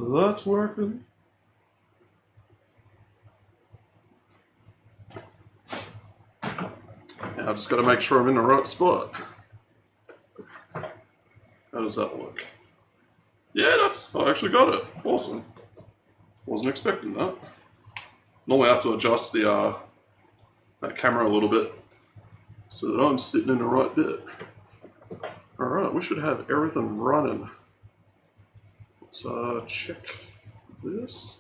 That's working. Now I just got to make sure I'm in the right spot. How does that look? Yeah, I actually got it. Awesome. Wasn't expecting that. Normally I have to adjust the that camera a little bit so that I'm sitting in the right bit. Alright, we should have everything running. Let's check this.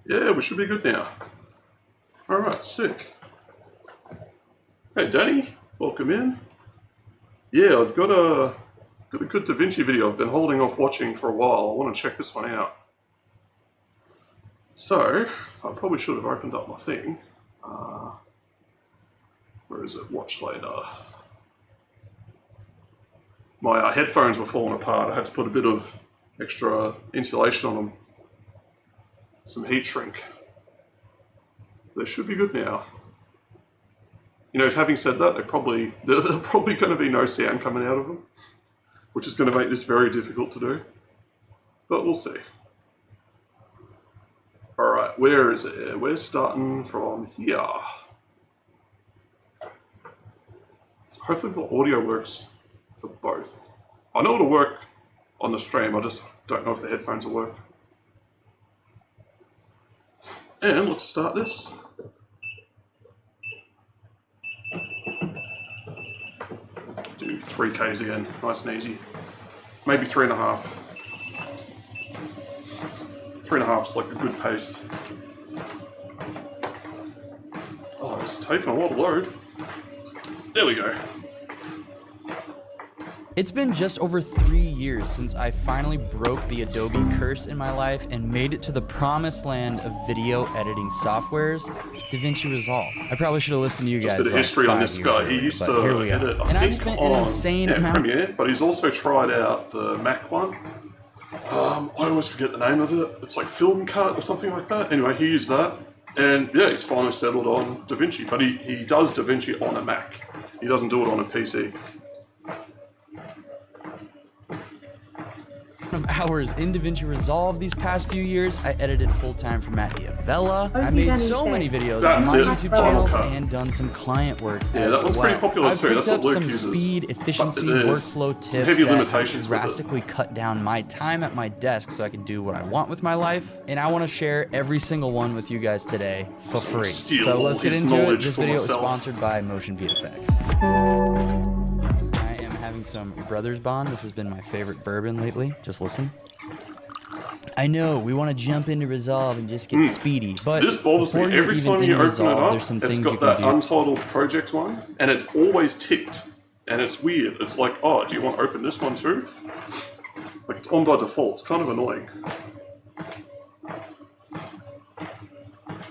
Yeah, we should be good now. Alright, sick. Hey Danny, welcome in. Yeah, I've got a good Davinci video I've been holding off watching for a while. I want to check this one out. So, I probably should have opened up my thing. Where is it? Watch later. My headphones were falling apart. I had to put a bit of extra insulation on them. Some heat shrink. They should be good now. You know, having said that, there's probably going to be no sound coming out of them, which is going to make this very difficult to do. But we'll see. Alright, where is it? We're starting from here. So hopefully the audio works for both. I know it'll work on the stream, I just don't know if the headphones will work. And let's start this. Do 3Ks again, nice and easy. Maybe 3.5. 3.5 is like a good pace. Oh, it's taking a lot of load. There we go. It's been just over 3 years since I finally broke the Adobe curse in my life and made it to the promised land of video editing softwares, Davinci Resolve. I probably should have listened to you guys. Just a bit of history on this guy. He used to edit, and I've spent an insane amount. Premiere, but he's also tried out the Mac one. I always forget the name of it. It's like Film Cut or something like that. Anyway, he used that, and yeah, he's finally settled on Davinci. But he does Davinci on a Mac. He doesn't do it on a PC. Of hours in Davinci Resolve these past few years. I edited full-time for Matt Diavella. I made so many videos on my YouTube channels and done some client work as that was well. pretty popular too. I've picked up some speed, efficiency, workflow tips that drastically cut down my time at my desk so I can do what I want with my life. And I want to share every single one with you guys today for free. So let's get into it. This video is sponsored by Motion VFX. Some Brothers Bond. This has been my favorite bourbon lately. Just listen. I know we want to jump into Resolve and just get speedy, but this bothers me every time you open it up. It's got that untitled project one, and it's always ticked, and it's weird. It's like, oh, do you want to open this one too? Like it's on by default. It's kind of annoying.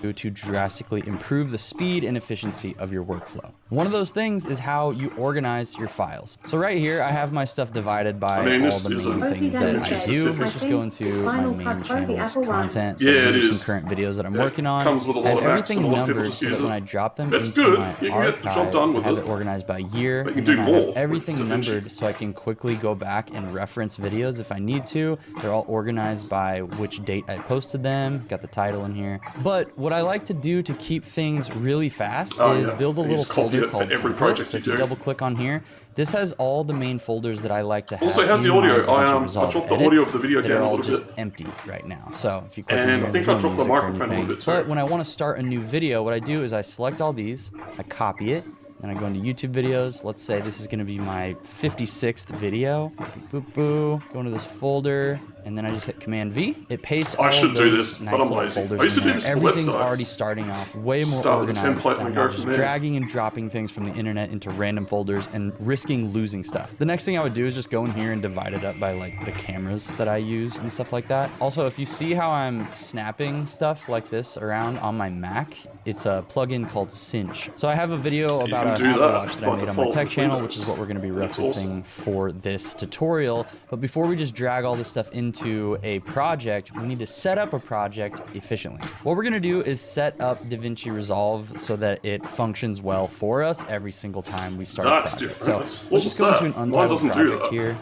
To drastically improve the speed and efficiency of your workflow. One of those things is how you organize your files. So right here, I have my stuff divided by all the main things that I do. Let's just go into my main channel's content. So these are some current videos that I'm working on. I have everything numbered so that when I drop them into my archive, I have it organized by year. And then I have everything numbered so I can quickly go back and reference videos if I need to. They're all organized by which date I posted them. Got the title in here. But what I like to do to keep things really fast is build a little folder called templates. So if you double click on here, this has all the main folders that I like to have. Also, how's the audio? I dropped the audio of the video down a little bit. They're all just empty right now. So if you click and I think I dropped the microphone a little bit too. But when I want to start a new video, what I do is I select all these, I copy it, then I go into YouTube videos. Let's say this is going to be my 56th video. Boop, boop, boop. Go into this folder, and then I just hit Command V. It pastes all of those nice little folders in there. Everything's already starting off way more organized than just dragging and dropping things from the internet into random folders and risking losing stuff. The next thing I would do is just go in here and divide it up by like the cameras that I use and stuff like that. Also, if you see how I'm snapping stuff like this around on my Mac, it's a plugin called Cinch. So I have a video about an Apple Watch that I made on my tech channel, which is what we're going to be referencing for this tutorial. But before we just drag all this stuff into a project, we need to set up a project efficiently. What we're going to do is set up Davinci Resolve so that it functions well for us every single time we start a project. So let's just go into an untitled project here.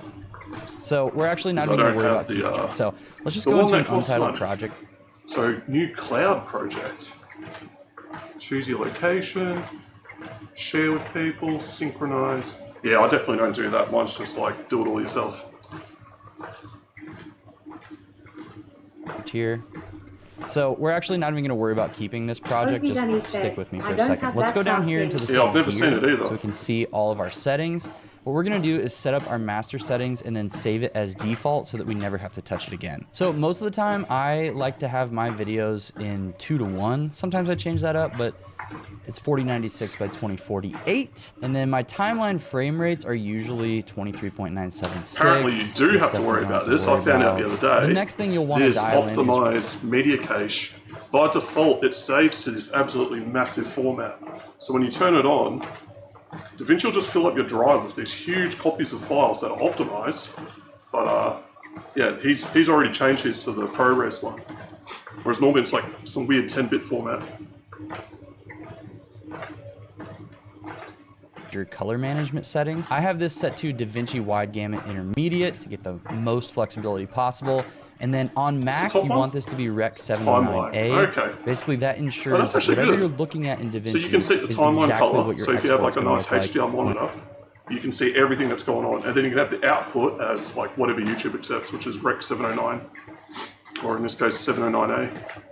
So we're actually not So I even going to don't worry have about the, keeping. So let's just the go one into an that costs untitled money. project. So, new cloud project. Choose your location, share with people, synchronize. Yeah, I definitely don't do that. Mine's just like, do it all yourself. Here. So we're actually not even going to worry about keeping this project. Just stick with me for a second. Let's go down here into the Yeah, I've never setting seen gear it either. so we can see all of our settings. What we're going to do is set up our master settings and then save it as default so that we never have to touch it again. So most of the time I like to have my videos in 2:1. Sometimes I change that up, but it's 4096 by 2048. And then my timeline frame rates are usually 23.976. Apparently you do have to worry about this. I found out the other day. The next thing you'll want to this dial in is optimized media cache. By default, it saves to this absolutely massive format. So when you turn it on, Davinci will just fill up your drive with these huge copies of files that are optimized. But yeah, he's already changed his to the ProRes one. Whereas normally it's like some weird 10-bit format. your color management settings. I have this set to Davinci Wide Gamut Intermediate to get the most flexibility possible. And then on Mac, you want this to be Rec 709A. Okay. Basically, that ensures that whatever you're looking at in Davinci so you can set the timeline exactly color. what your So if you have like a nice like. HDR monitor, you can see everything that's going on. And then you can have the output as like whatever YouTube accepts, which is Rec 709, or in this case 709A.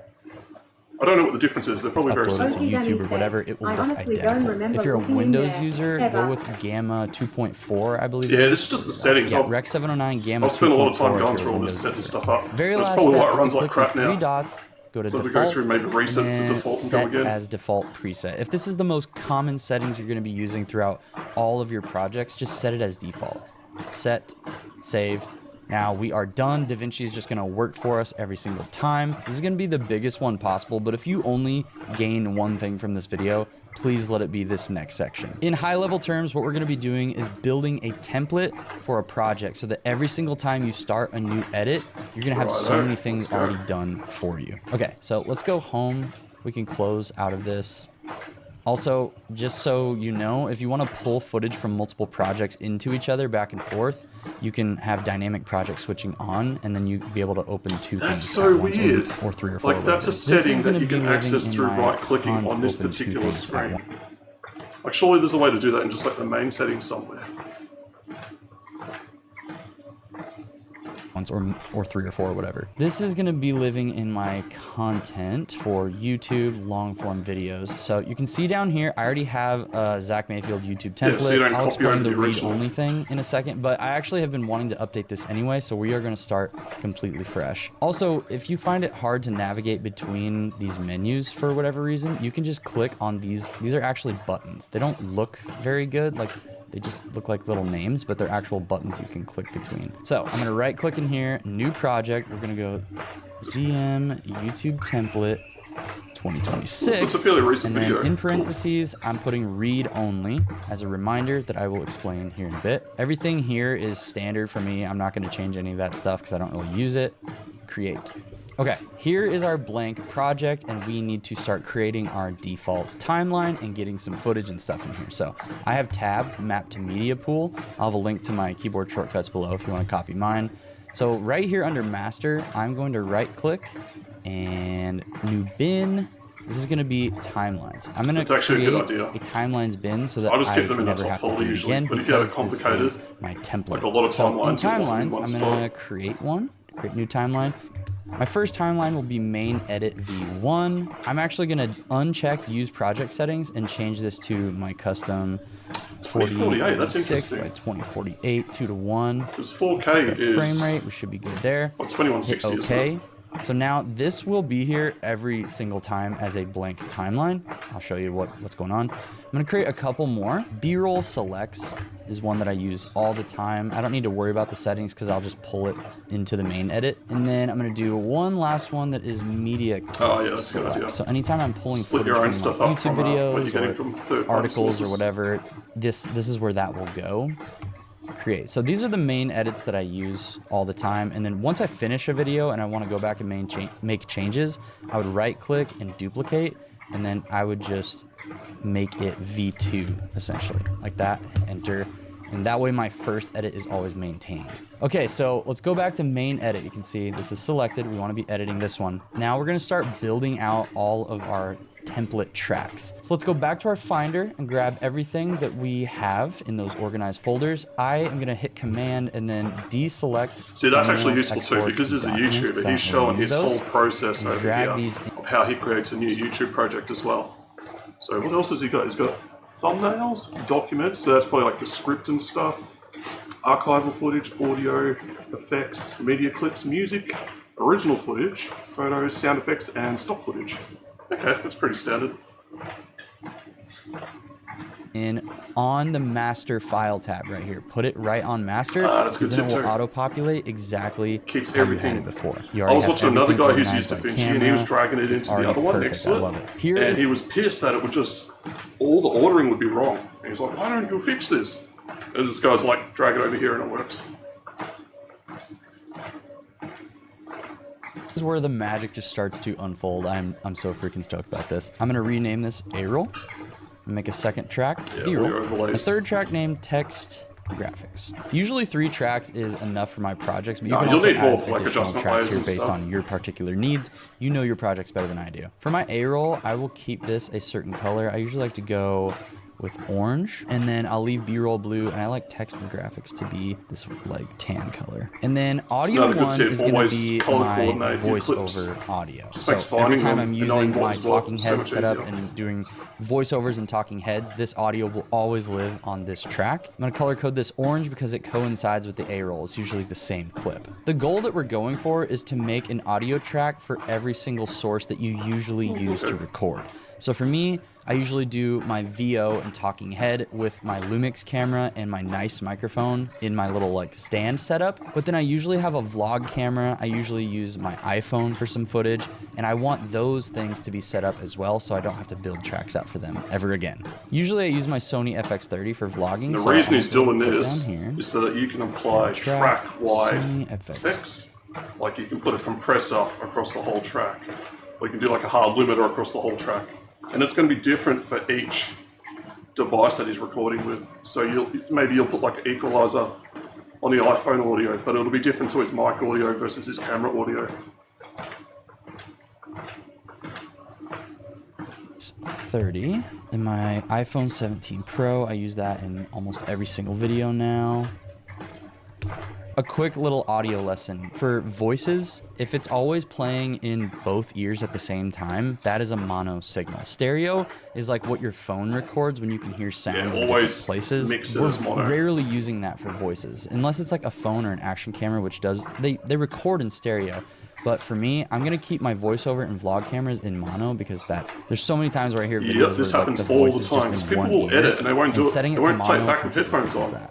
I don't know what the difference is. They're probably very Upload it similar. to YouTube or whatever, it will look identical. If you're a Windows user, go with Gamma 2.4, I believe. Yeah, this is just the settings. Yeah, Rec 709 Gamma 2.4. I'll spend a lot of time going through all this, setting stuff up. Very That's last probably why step it runs is to like click crap these now. three dots, go to So default, we go through, maybe reset and to then default and go set again. as default preset. If this is the most common settings you're going to be using throughout all of your projects, just set it as default. Set, save. Now we are done. Davinci is just going to work for us every single time. This is going to be the biggest one possible, but if you only gain one thing from this video, please let it be this next section. In high level terms, what we're going to be doing is building a template for a project so that every single time you start a new edit, you're going to have so many things already done for you. Okay, so let's go home. We can close out of this. Also, just so you know, if you want to pull footage from multiple projects into each other back and forth, you can have dynamic project switching on, and then you'll be able to open two things. That's so weird. Or three or four. Like, that's a setting that you can access through right-clicking on this particular screen. Like, surely there's a way to do that in just like the main settings somewhere. Or three or four, whatever. This is going to be living in my content for YouTube long form videos. So you can see down here, I already have a Zach Mayfield YouTube template. Yeah, so you don't I'll copy explain over the the original. read-only thing in a second, but I actually have been wanting to update this anyway, so we are going to start completely fresh. Also, if you find it hard to navigate between these menus for whatever reason, you can just click on these. These are actually buttons. They don't look very good. Like, they just look like little names, but they're actual buttons you can click between. So I'm going to right click in here, new project. We're going to go ZM YouTube template 2026. So it's a fairly recent and then video. in parentheses, I'm putting read only as a reminder that I will explain here in a bit. Everything here is standard for me. I'm not going to change any of that stuff because I don't really use it. Create. Okay, here is our blank project, and we need to start creating our default timeline and getting some footage and stuff in here. So I have tab mapped to media pool. I'll have a link to my keyboard shortcuts below if you want to copy mine. So right here under master, I'm going to right click and new bin. This is going to be timelines. I'm going to create a timelines bin so that I never have to do it again because this is my template. Like a lot of timelines, so in timelines, I'm going to create one, create new timeline. My first timeline will be main edit v1. I'm actually going to uncheck use project settings and change this to my custom 2048. That's interesting. by 2048 2:1. Because 4K is frame rate. We should be good there. 2160. Hit OK. So now this will be here every single time as a blank timeline. I'll show you what's going on. I'm going to create a couple more. B-roll selects is one that I use all the time. I don't need to worry about the settings because I'll just pull it into the main edit. And then I'm going to do one last one that is media clip. Oh yeah, that's a good idea. So anytime I'm pulling Split footage your own from stuff like up YouTube from, videos or articles or whatever, this is where that will go. Create. So these are the main edits that I use all the time, and then once I finish a video and I want to go back and make changes, I would right click and duplicate, and then I would just make it V2 essentially like that, enter, And that way my first edit is always maintained. Okay, so let's go back to main edit. You can see this is selected. We want to be editing this one. Now we're going to start building out all of our template tracks. So let's go back to our Finder and grab everything that we have in those organized folders. I am going to hit Command and then deselect. See, that's actually useful too, because as a YouTuber, he's showing his whole process over here of how he creates a new YouTube project as well. So what else has he got? He's got thumbnails, documents, so that's probably like the script and stuff, archival footage, audio, effects, media clips, music, original footage, photos, sound effects, and stock footage. Okay, that's pretty standard. And on the master file tab right here, put it right on master. That's good. Then it will auto-populate exactly keeps how everything. You had it before. I was watching another guy who's used Davinci, and he was dragging it into the other one next to it. I love it. Here and he was pissed that it would just, all the ordering would be wrong. And he's like, why don't you fix this? And this guy's like, drag it over here and it works. This is where the magic just starts to unfold. I'm so freaking stoked about this. I'm gonna rename this A-roll. Make a second track, B-roll. A third track named text graphics. Usually 3 tracks is enough for my projects, but you can also add additional tracks here based on your particular needs. You know your projects better than I do. For my A-roll, I will keep this a certain color. I usually like to go with orange, and then I'll leave B-roll blue, and I like text and graphics to be this like tan color. And then audio 1 is going to be my voiceover audio. So every time I'm using my talking head setup and doing voiceovers and talking heads, this audio will always live on this track. I'm going to color code this orange because it coincides with the A-roll. It's usually the same clip. The goal that we're going for is to make an audio track for every single source that you usually use to record. So for me, I usually do my VO and talking head with my Lumix camera and my nice microphone in my little like stand setup. But then I usually have a vlog camera. I usually use my iPhone for some footage, and I want those things to be set up as well so I don't have to build tracks out for them ever again. Usually I use my Sony FX30 for vlogging. The reason he's doing this is so that you can apply track-wide effects. Like you can put a compressor across the whole track. Or you can do like a hard limiter across the whole track. And it's going to be different for each device that he's recording with. So maybe you'll put like an equalizer on the iPhone audio, but it'll be different to his mic audio versus his camera audio. 30. In my iPhone 17 Pro, I use that in almost every single video now. A quick little audio lesson. For voices, if it's always playing in both ears at the same time, that is a mono signal. Stereo is like what your phone records when you can hear sounds in different places. We're rarely using that for voices, unless it's like a phone or an action camera, which does, they record in stereo. But for me, I'm gonna keep my voiceover and vlog cameras in mono because there's so many times where I hear videos this where happens like, the all voice the is time. just in People one will ear, edit and they won't do it. They won't play it back with headphones on.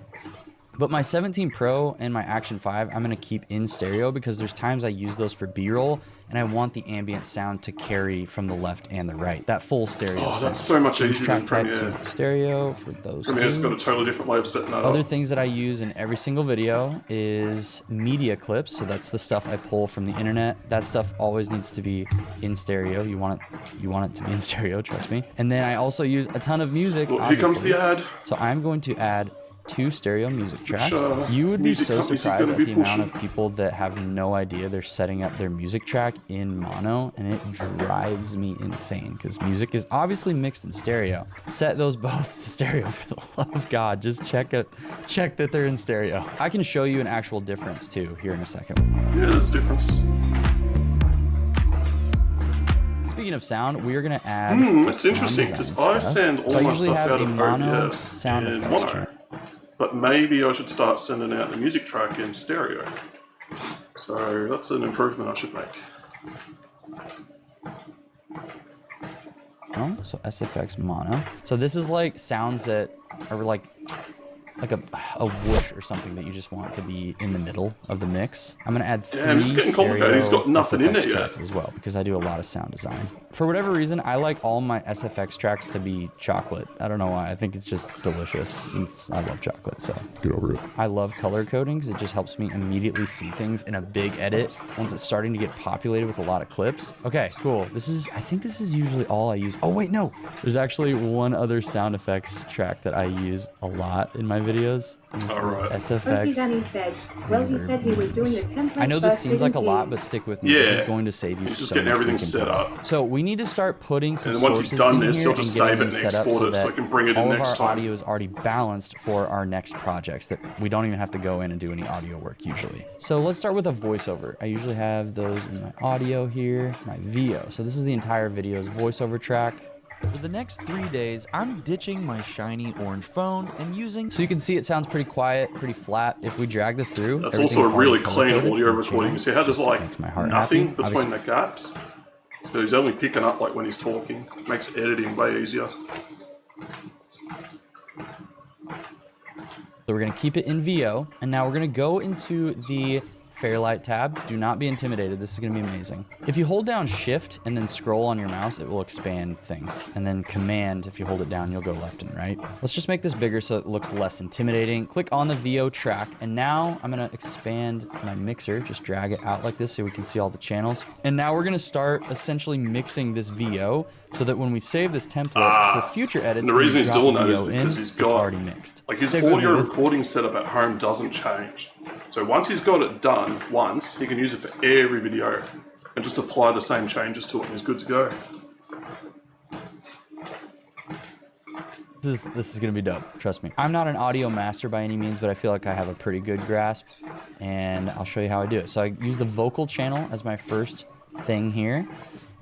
But my 17 Pro and my Action 5, I'm gonna keep in stereo because there's times I use those for B-roll and I want the ambient sound to carry from the left and the right. That full stereo sound. That's so much easier than Premiere. Stereo for those Premiere's got a totally different way of setting that up. Other things that I use in every single video is media clips. So that's the stuff I pull from the internet. That stuff always needs to be in stereo. You want it to be in stereo, trust me. And then I also use a ton of music. Well, here comes the ad. So I'm going to add 2 stereo music tracks. You would be so surprised at the amount of people that have no idea they're setting up their music track in mono, and it drives me insane because music is obviously mixed in stereo. Set those both to stereo for the love of God. Just check that they're in stereo. I can show you an actual difference too here in a second. Yeah, there's a difference. Speaking of sound, we are going to add that's interesting because I send all my stuff out of OBS in mono. But maybe I should start sending out the music track in stereo. So that's an improvement I should make. So SFX mono. So this is like sounds that are like a whoosh or something that you just want to be in the middle of the mix. I'm gonna add 3 it's getting complicated. He's got nothing in SFX it tracks yet. as well because I do a lot of sound design. For whatever reason, I like all my SFX tracks to be chocolate. I don't know why. I think it's just delicious. I love chocolate, so get over it. I love color coding because it just helps me immediately see things in a big edit once it's starting to get populated with a lot of clips. Okay, cool. I think this is usually all I use. Oh wait, no. There's actually one other sound effects track that I use a lot in my videos. This Alright. is SFX. Danny said, well, he said he was doing the template. I know this first, seems like a didn't lot, he? but stick with me. This is Yeah. going to save you He's just so getting much everything freaking set time. up. So we need to start putting some And then once sources he's done in this, here he'll just and save getting it them and set up export so it so that he can bring it in all of next our time. audio is already balanced for our next projects, that we don't even have to go in and do any audio work usually. So let's start with a voiceover. I usually have those in my audio here, my VO. So this is the entire video's voiceover track. For the next 3 days, I'm ditching my shiny orange phone and using... So you can see it sounds pretty quiet, pretty flat. If we drag this through, That's also a everything's really already clean color-coded audio in the recording. You channel, see how there's just like makes my heart nothing happy. between the gaps? So he's only picking up like when he's talking. Makes editing way easier. So we're gonna keep it in VO, and now we're gonna go into the Fairlight tab. Do not be intimidated, this is gonna be amazing. If you hold down Shift and then scroll on your mouse, it will expand things. And then Command, if you hold it down, you'll go left and right. Let's just make this bigger so it looks less intimidating. Click on the VO track, and now I'm gonna expand my mixer, just drag it out like this so we can see all the channels. And now we're gonna start essentially mixing this VO so that when we save this template for future edits, And the when we reason he's drop doing that is VO because in, he's it's got already mixed. like his Stick with audio me, this- recording setup at home doesn't change. So once he's got it done once, he can use it for every video and just apply the same changes to it and he's good to go. This is gonna be dope, trust me. I'm not an audio master by any means, but I feel like I have a pretty good grasp, and I'll show you how I do it. So I use the vocal channel as my first thing here,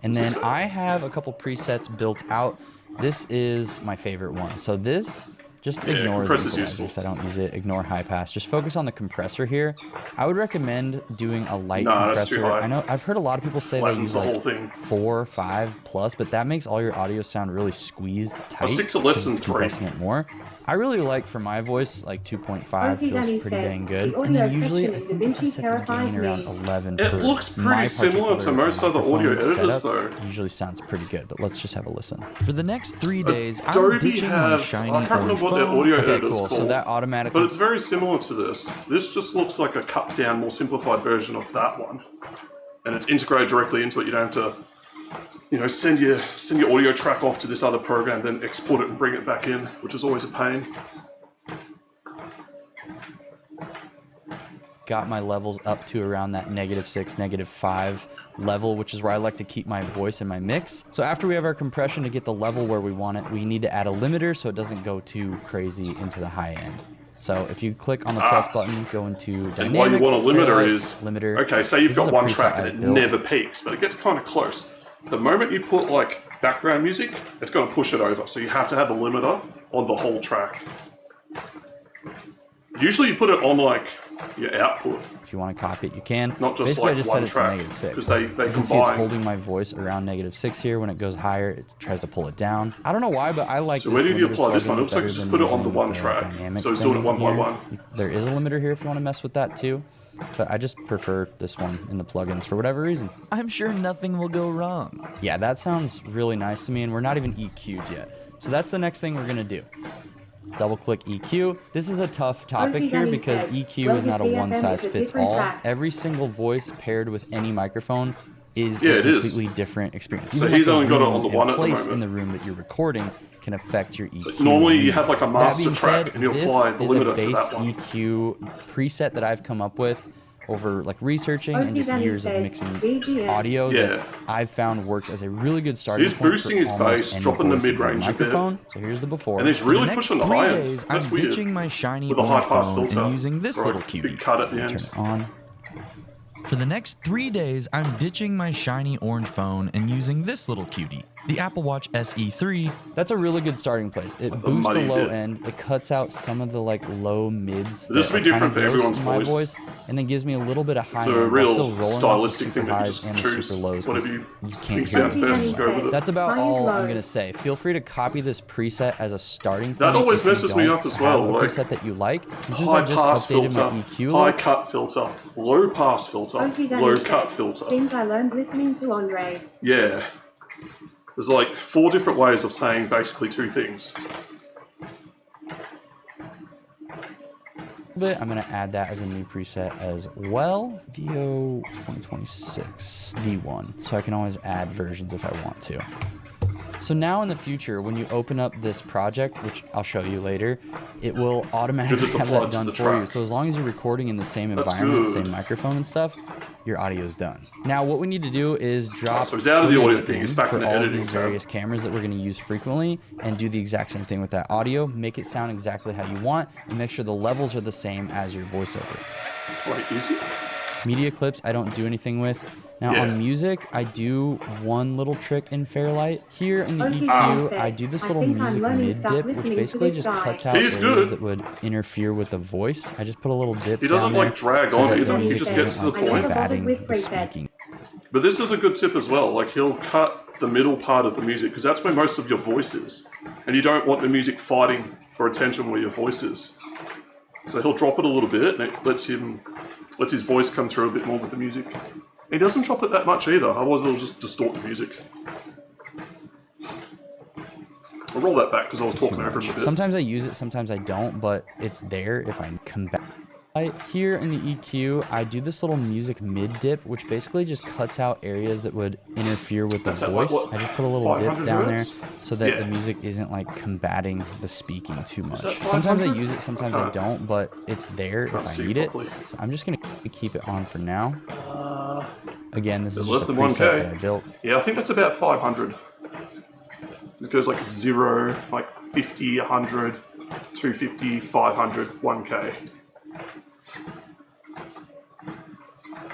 and then I have a couple presets built out. This is my favorite one. So this, just ignore the compressor's equalizer, useful. 'cause I don't use it. Ignore high pass. Just focus on the compressor here. I would recommend doing a light Nah, that's too compressor. high. I know I've heard a lot of people say they Flattens use the like whole thing. 4, 5 plus, but that makes all your audio sound really squeezed tight. stick to less than 'cause it's 3. compressing it more. I really like, for my voice, like 2.5 Rosie feels Danny pretty said, dang good. "The And then audio usually I section in think if I Davinci set the terrifies gain around me." 11 It for looks pretty my similar to particular most other audio microphone editors, setup, though. it usually sounds pretty good, but let's just have a listen. For the next 3 days, I'm Adobe ditching my have, shiny I can't orange remember what their phone. audio Okay, editor's cool. called. So that automatically... But it's very similar to this. This just looks like a cut down, more simplified version of that one. And it's integrated directly into it. You don't have to, you know, send your audio track off to this other program, then export it and bring it back in, which is always a pain. Got my levels up to around that -6, -5 level, which is where I like to keep my voice in my mix. So after we have our compression to get the level where we want it, we need to add a limiter so it doesn't go too crazy into the high end. So if you click on the plus button, go into Dynamics. And what you want a limiter Fairlight, is, limiter. okay, say you've This is got a one preset track I and it built. never peaks, but it gets kind of close. The moment you put like background music, it's going to push it over. So you have to have a limiter on the whole track. Usually you put it on like your output, If you want to copy it, you can. not just Basically, I like just one set it track, to -6. because they You can see it's combine. holding my voice around -6 here. When it goes higher, it tries to pull it down. I don't know why, but I like So this where did you limiter apply this plugin one? It looks like better you just than put it on the using one track. Dynamics So it's doing it thing one by here. one. There is a limiter here if you want to mess with that too, but I just prefer this one in the plugins for whatever reason. I'm sure nothing will go wrong. Yeah, that sounds really nice to me, and we're not even EQ'd yet. So that's the next thing we're gonna do. Double click EQ. This is a tough topic Rosie here Danny because said, EQ "Well, is not a the one BFM size is a fits different all. track." Every single voice paired with any microphone is Yeah, a it is. completely different experience. So Even he's like only got it room on the and one at the place in moment. the room that you're recording can affect your EQ. Normally you have like a needs. master That being track said, and you this apply the is a limiter to base that one. EQ preset that I've come up with over like researching and Rosie just Danny years of said, mixing BGM. audio Yeah. that I've found works as a really good starting he's point boosting for his almost bass, any dropping the voice of your mid-range a bit. microphone. So here's the before. And he's For the really next pushing the 3 high end. days, That's I'm weird. ditching my shiny With a orange high-pass phone filter. and using this Right, little cutie. big cut at the Turn end. it on. For the next 3 days, I'm ditching my shiny orange phone and using this little cutie, the Apple Watch SE3. That's a really good starting place. It the boosts the muddy low bit. end. It cuts out some of the like low mids. This that will be are kinda different for gross everyone's in my voice. and then gives me a little bit of high It's a end while real still rolling off the stylistic super thing that you highs just and the choose super lows. 'cause whatever you can't think hear sounds me. best, go with it. That's about High and all I'm low. gonna say. Feel free to copy this preset as a starting point. That always if you messes me don't up as have well, a like, preset that you like. And since High I just pass updated filter, my EQ, high look, cut filter, low pass filter, Rosie Danny low said, cut filter. Things I learned listening to Andre. Yeah. There's like 4 different ways of saying basically 2 things. bit. I'm gonna add that as a new preset as well. VO 2026 V1. So I can always add versions if I want to. So now in the future, when you open up this project, which I'll show you later, it will automatically Because it's have applied that to done the for you. track. So as long as you're recording in the same That's environment, good. same microphone and stuff, your audio is done. Now what we need to do is drop so he's out of the audio footage thing, he's in back for in the all of editing these tab. various cameras that we're going to use frequently and do the exact same thing with that audio. Make it sound exactly how you want and make sure the levels are the same as your voiceover. Wait, is he? Media clips I don't do anything with. Now Yeah. on music, I do one little trick in Fairlight. Here in the Okay, EQ, said, I do this I little think I'm music learning mid stop dip, which listening to basically this just guy. cuts out He's areas good. that would interfere with the voice. I just put a little dip He down doesn't there like drag so on that either, the he music just isn't, gets to the like, point. combating With the Great Bed. speaking. But this is a good tip as well. Like he'll cut the middle part of the music because that's where most of your voice is, and you don't want the music fighting for attention where your voice is. So he'll drop it a little bit, and it lets his voice come through a bit more with the music. He doesn't drop it that much either, otherwise it'll just distort the music. I'll roll that back because I was talking over him a bit. Sometimes I use it, sometimes I don't, but it's there if I come back. Here in the EQ, I do this little music mid dip, which basically just cuts out areas that would interfere with the That's at, like, voice. what, I just put a little dip 500 down hertz? there so that Yeah. the music isn't like combating the speaking too much. that Sometimes I 500? use it, sometimes I Okay. don't, but it's there Can't if I see need it. properly. So I'm just gonna keep it on for now. Again, this is less just a than preset 1K. that I built. Yeah, I think that's about 500. It goes like 0, like 50, 100, 250, 500, 1K.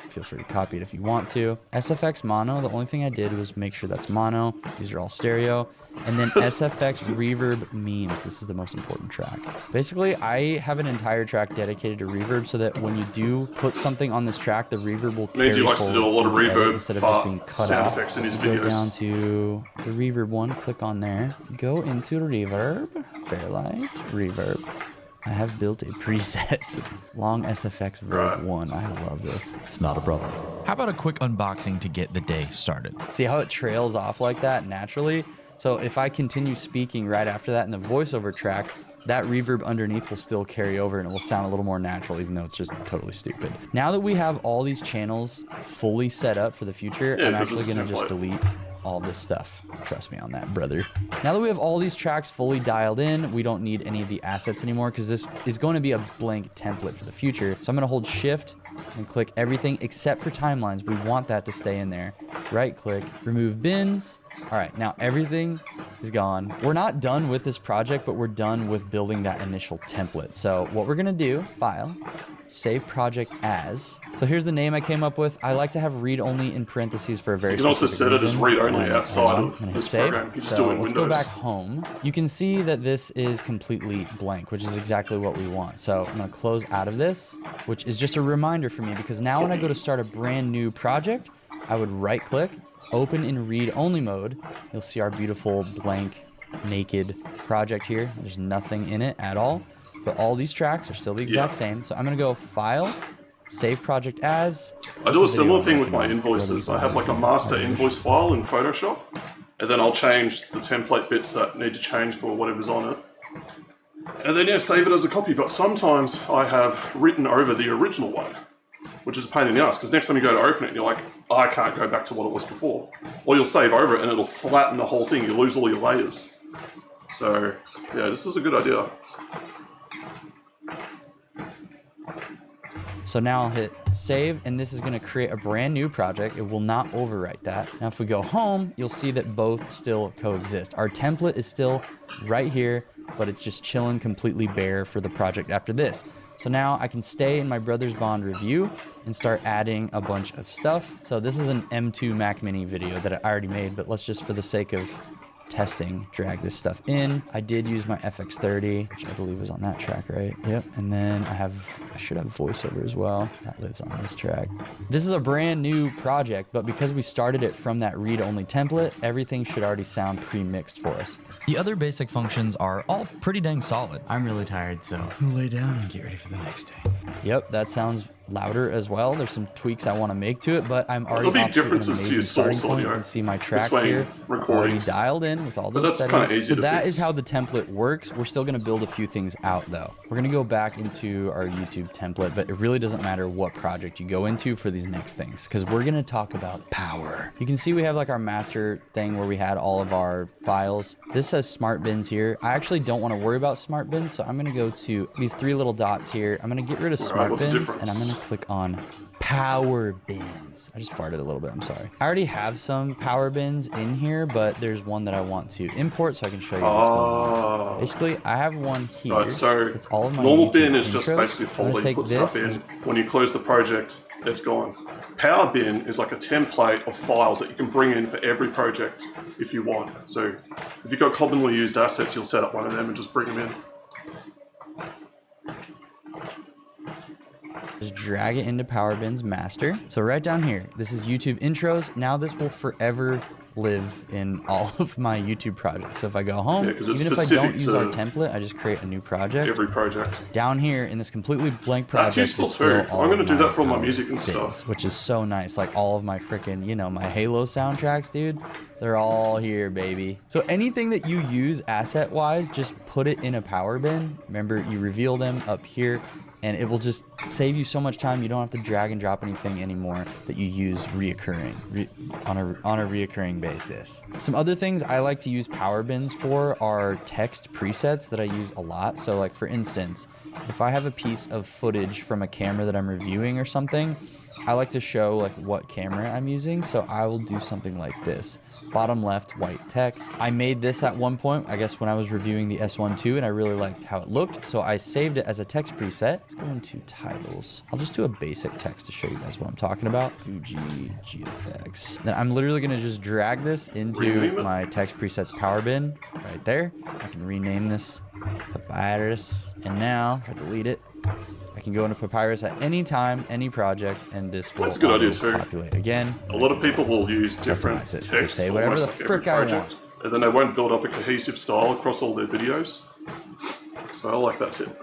Feel free to copy it if you want to. SFX mono, the only thing I did was make sure that's mono. These are all stereo. And then SFX reverb memes. This is the most important track. Basically, I have an entire track dedicated to reverb so that when you do put something on this track, the reverb will carry Means he likes to do a forward lot of through the edit reverb, instead of just being cut sound out. effects in his If you go videos. down to the reverb one, click on there. Go into reverb, Fairlight, reverb. I have built a preset, long SFX Verb Right. 1. I love this. It's not a problem. How about a quick unboxing to get the day started? See how it trails off like that naturally? So if I continue speaking right after that in the voiceover track, that reverb underneath will still carry over and it will sound a little more natural, even though it's just totally stupid. Now that we have all these channels fully set up for the future, Yeah, I'm 'cause actually it's going to just template. delete all this stuff. Trust me on that, brother. Now that we have all these tracks fully dialed in, we don't need any of the assets anymore because this is going to be a blank template for the future. So I'm going to hold shift and click everything except for timelines. We want that to stay in there. Right click, remove bins. All right, now everything is gone. We're not done with this project, but we're done with building that initial template. So what we're gonna do, file, save project as. So here's the name I came up with. I like to have read only in parentheses for a very You can also specific set it as reason. read only Hold outside on, of I'm gonna hit this save. program. You just So do it in let's go Windows. back home. You can see that this is completely blank, which is exactly what we want. So I'm gonna close out of this, which is just a reminder for me because now when I go to start a brand new project, I would right click, open in read only mode. You'll see our beautiful blank naked project here. There's nothing in it at all, but all these tracks are still the exact same. So I'm gonna go file, save project as. I do a What's the video similar I'm thing with working my on? invoices. I have like a master invoice file in Photoshop, and then I'll change the template bits that need to change for whatever's on it. And then, yeah, save it as a copy. But sometimes I have written over the original one, which is a pain in the ass, because next time you go to open it, you're like, oh, I can't go back to what it was before. Or you'll save over it and it'll flatten the whole thing. You lose all your layers. So, yeah, this is a good idea. So now I'll hit save, and this is gonna create a brand new project. It will not overwrite that. Now if we go home, you'll see that both still coexist. Our template is still right here, but it's just chilling completely bare for the project after this. So now I can stay in my Brothers Bond review and start adding a bunch of stuff. So this is an M2 Mac Mini video that I already made, but let's just, for the sake of testing, drag this stuff in. I did use my FX30, which I believe was on that track, right? Yep. And then I should have voiceover as well. That lives on this track. This is a brand new project, but because we started it from that read-only template, everything should already sound pre-mixed for us. The other basic functions are all pretty dang solid. I'm really tired, so we'll lay down and get ready for the next day. Yep, that sounds louder as well. There's some tweaks I want to make to it, but I'm already There'll be off to an differences to amazing your starting source point. audio You can see my tracks between here already recordings. dialed in with all But those that's kinda settings. easy So to that fix. is how the template works. We're still going to build a few things out though. We're going to go back into our YouTube template, but it really doesn't matter what project you go into for these next things, because we're going to talk about power. You can see we have like our master thing where we had all of our files. This says smart bins here. I actually don't want to worry about smart bins, so I'm going to go to these three little dots here. I'm going to get rid of smart what's the bins, difference? and I'm going to click on power bins. I just farted a little bit, I'm sorry. I already have some power bins in here, but there's one that I want to import so I can show you what's going on. Basically, I have one here. Right, so It's all of my normal YouTube bin is just intros. basically a I'm folder gonna you take put this stuff in. and When you close the project, it's gone. Power bin is like a template of files that you can bring in for every project if you want. So if you've got commonly used assets, you'll set up one of them and just bring them in. just drag it into Power Bins Master. So right down here, this is YouTube intros. Now this will forever live in all of my YouTube projects. So if I go home, Yeah, 'cause it's even if I specific don't use our to template, I just create a new project. Every project. Down here in this completely blank That's project useful is still too. all I'm gonna of do my that for all my Power music and Bins, stuff. which is so nice. Like all of my freaking, you know, my Halo soundtracks, dude, they're all here, baby. So anything that you use asset wise, just put it in a Power Bin. Remember, you reveal them up here, and it will just save you so much time. You don't have to drag and drop anything anymore that you use reoccurring on a reoccurring basis. Some other things I like to use Power Bins for are text presets that I use a lot. So like for instance, if I have a piece of footage from a camera that I'm reviewing or something, I like to show like what camera I'm using. So I will do something like this. Bottom left, white text. I made this at one point, I guess when I was reviewing the S1 II, and I really liked how it looked. So I saved it as a text preset. Let's go into titles. I'll just do a basic text to show you guys what I'm talking about. Fuji GFX. Then I'm literally gonna just drag this into my text presets Power Bin right there. I can rename this Papyrus. And now if I delete it, I can go into Papyrus at any time, any project, and this will That's a good idea too. populate again. A lot of people will use different customize it to text say for whatever almost the like every frick I want. project, and then they won't build up a cohesive style across all their videos. So I like that tip.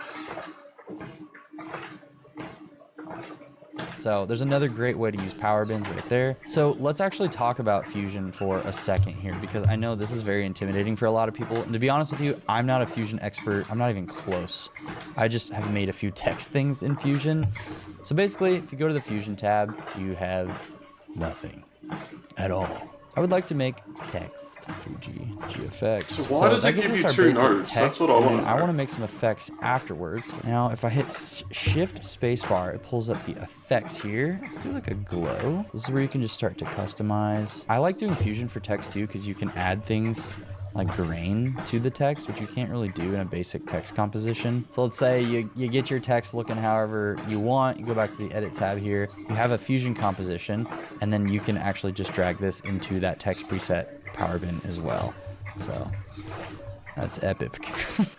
So there's another great way to use Power Bins right there. So let's actually talk about Fusion for a second here, because I know this is very intimidating for a lot of people. And to be honest with you, I'm not a Fusion expert. I'm not even close. I just have made a few text things in Fusion. So basically, if you go to the Fusion tab, you have nothing at all. I would like to make text. Fuji GFX. So why does that it give gives you us our two basic nodes? That's text, what I and wanna then I know. want to make some effects afterwards. Now, if I hit Shift Spacebar, it pulls up the effects here. Let's do like a glow. This is where you can just start to customize. I like doing Fusion for text too, because you can add things like grain to the text, which you can't really do in a basic text composition. So let's say you get your text looking however you want. You go back to the edit tab here. You have a Fusion composition, and then you can actually just drag this into that text preset Power Bin as well. So that's epic.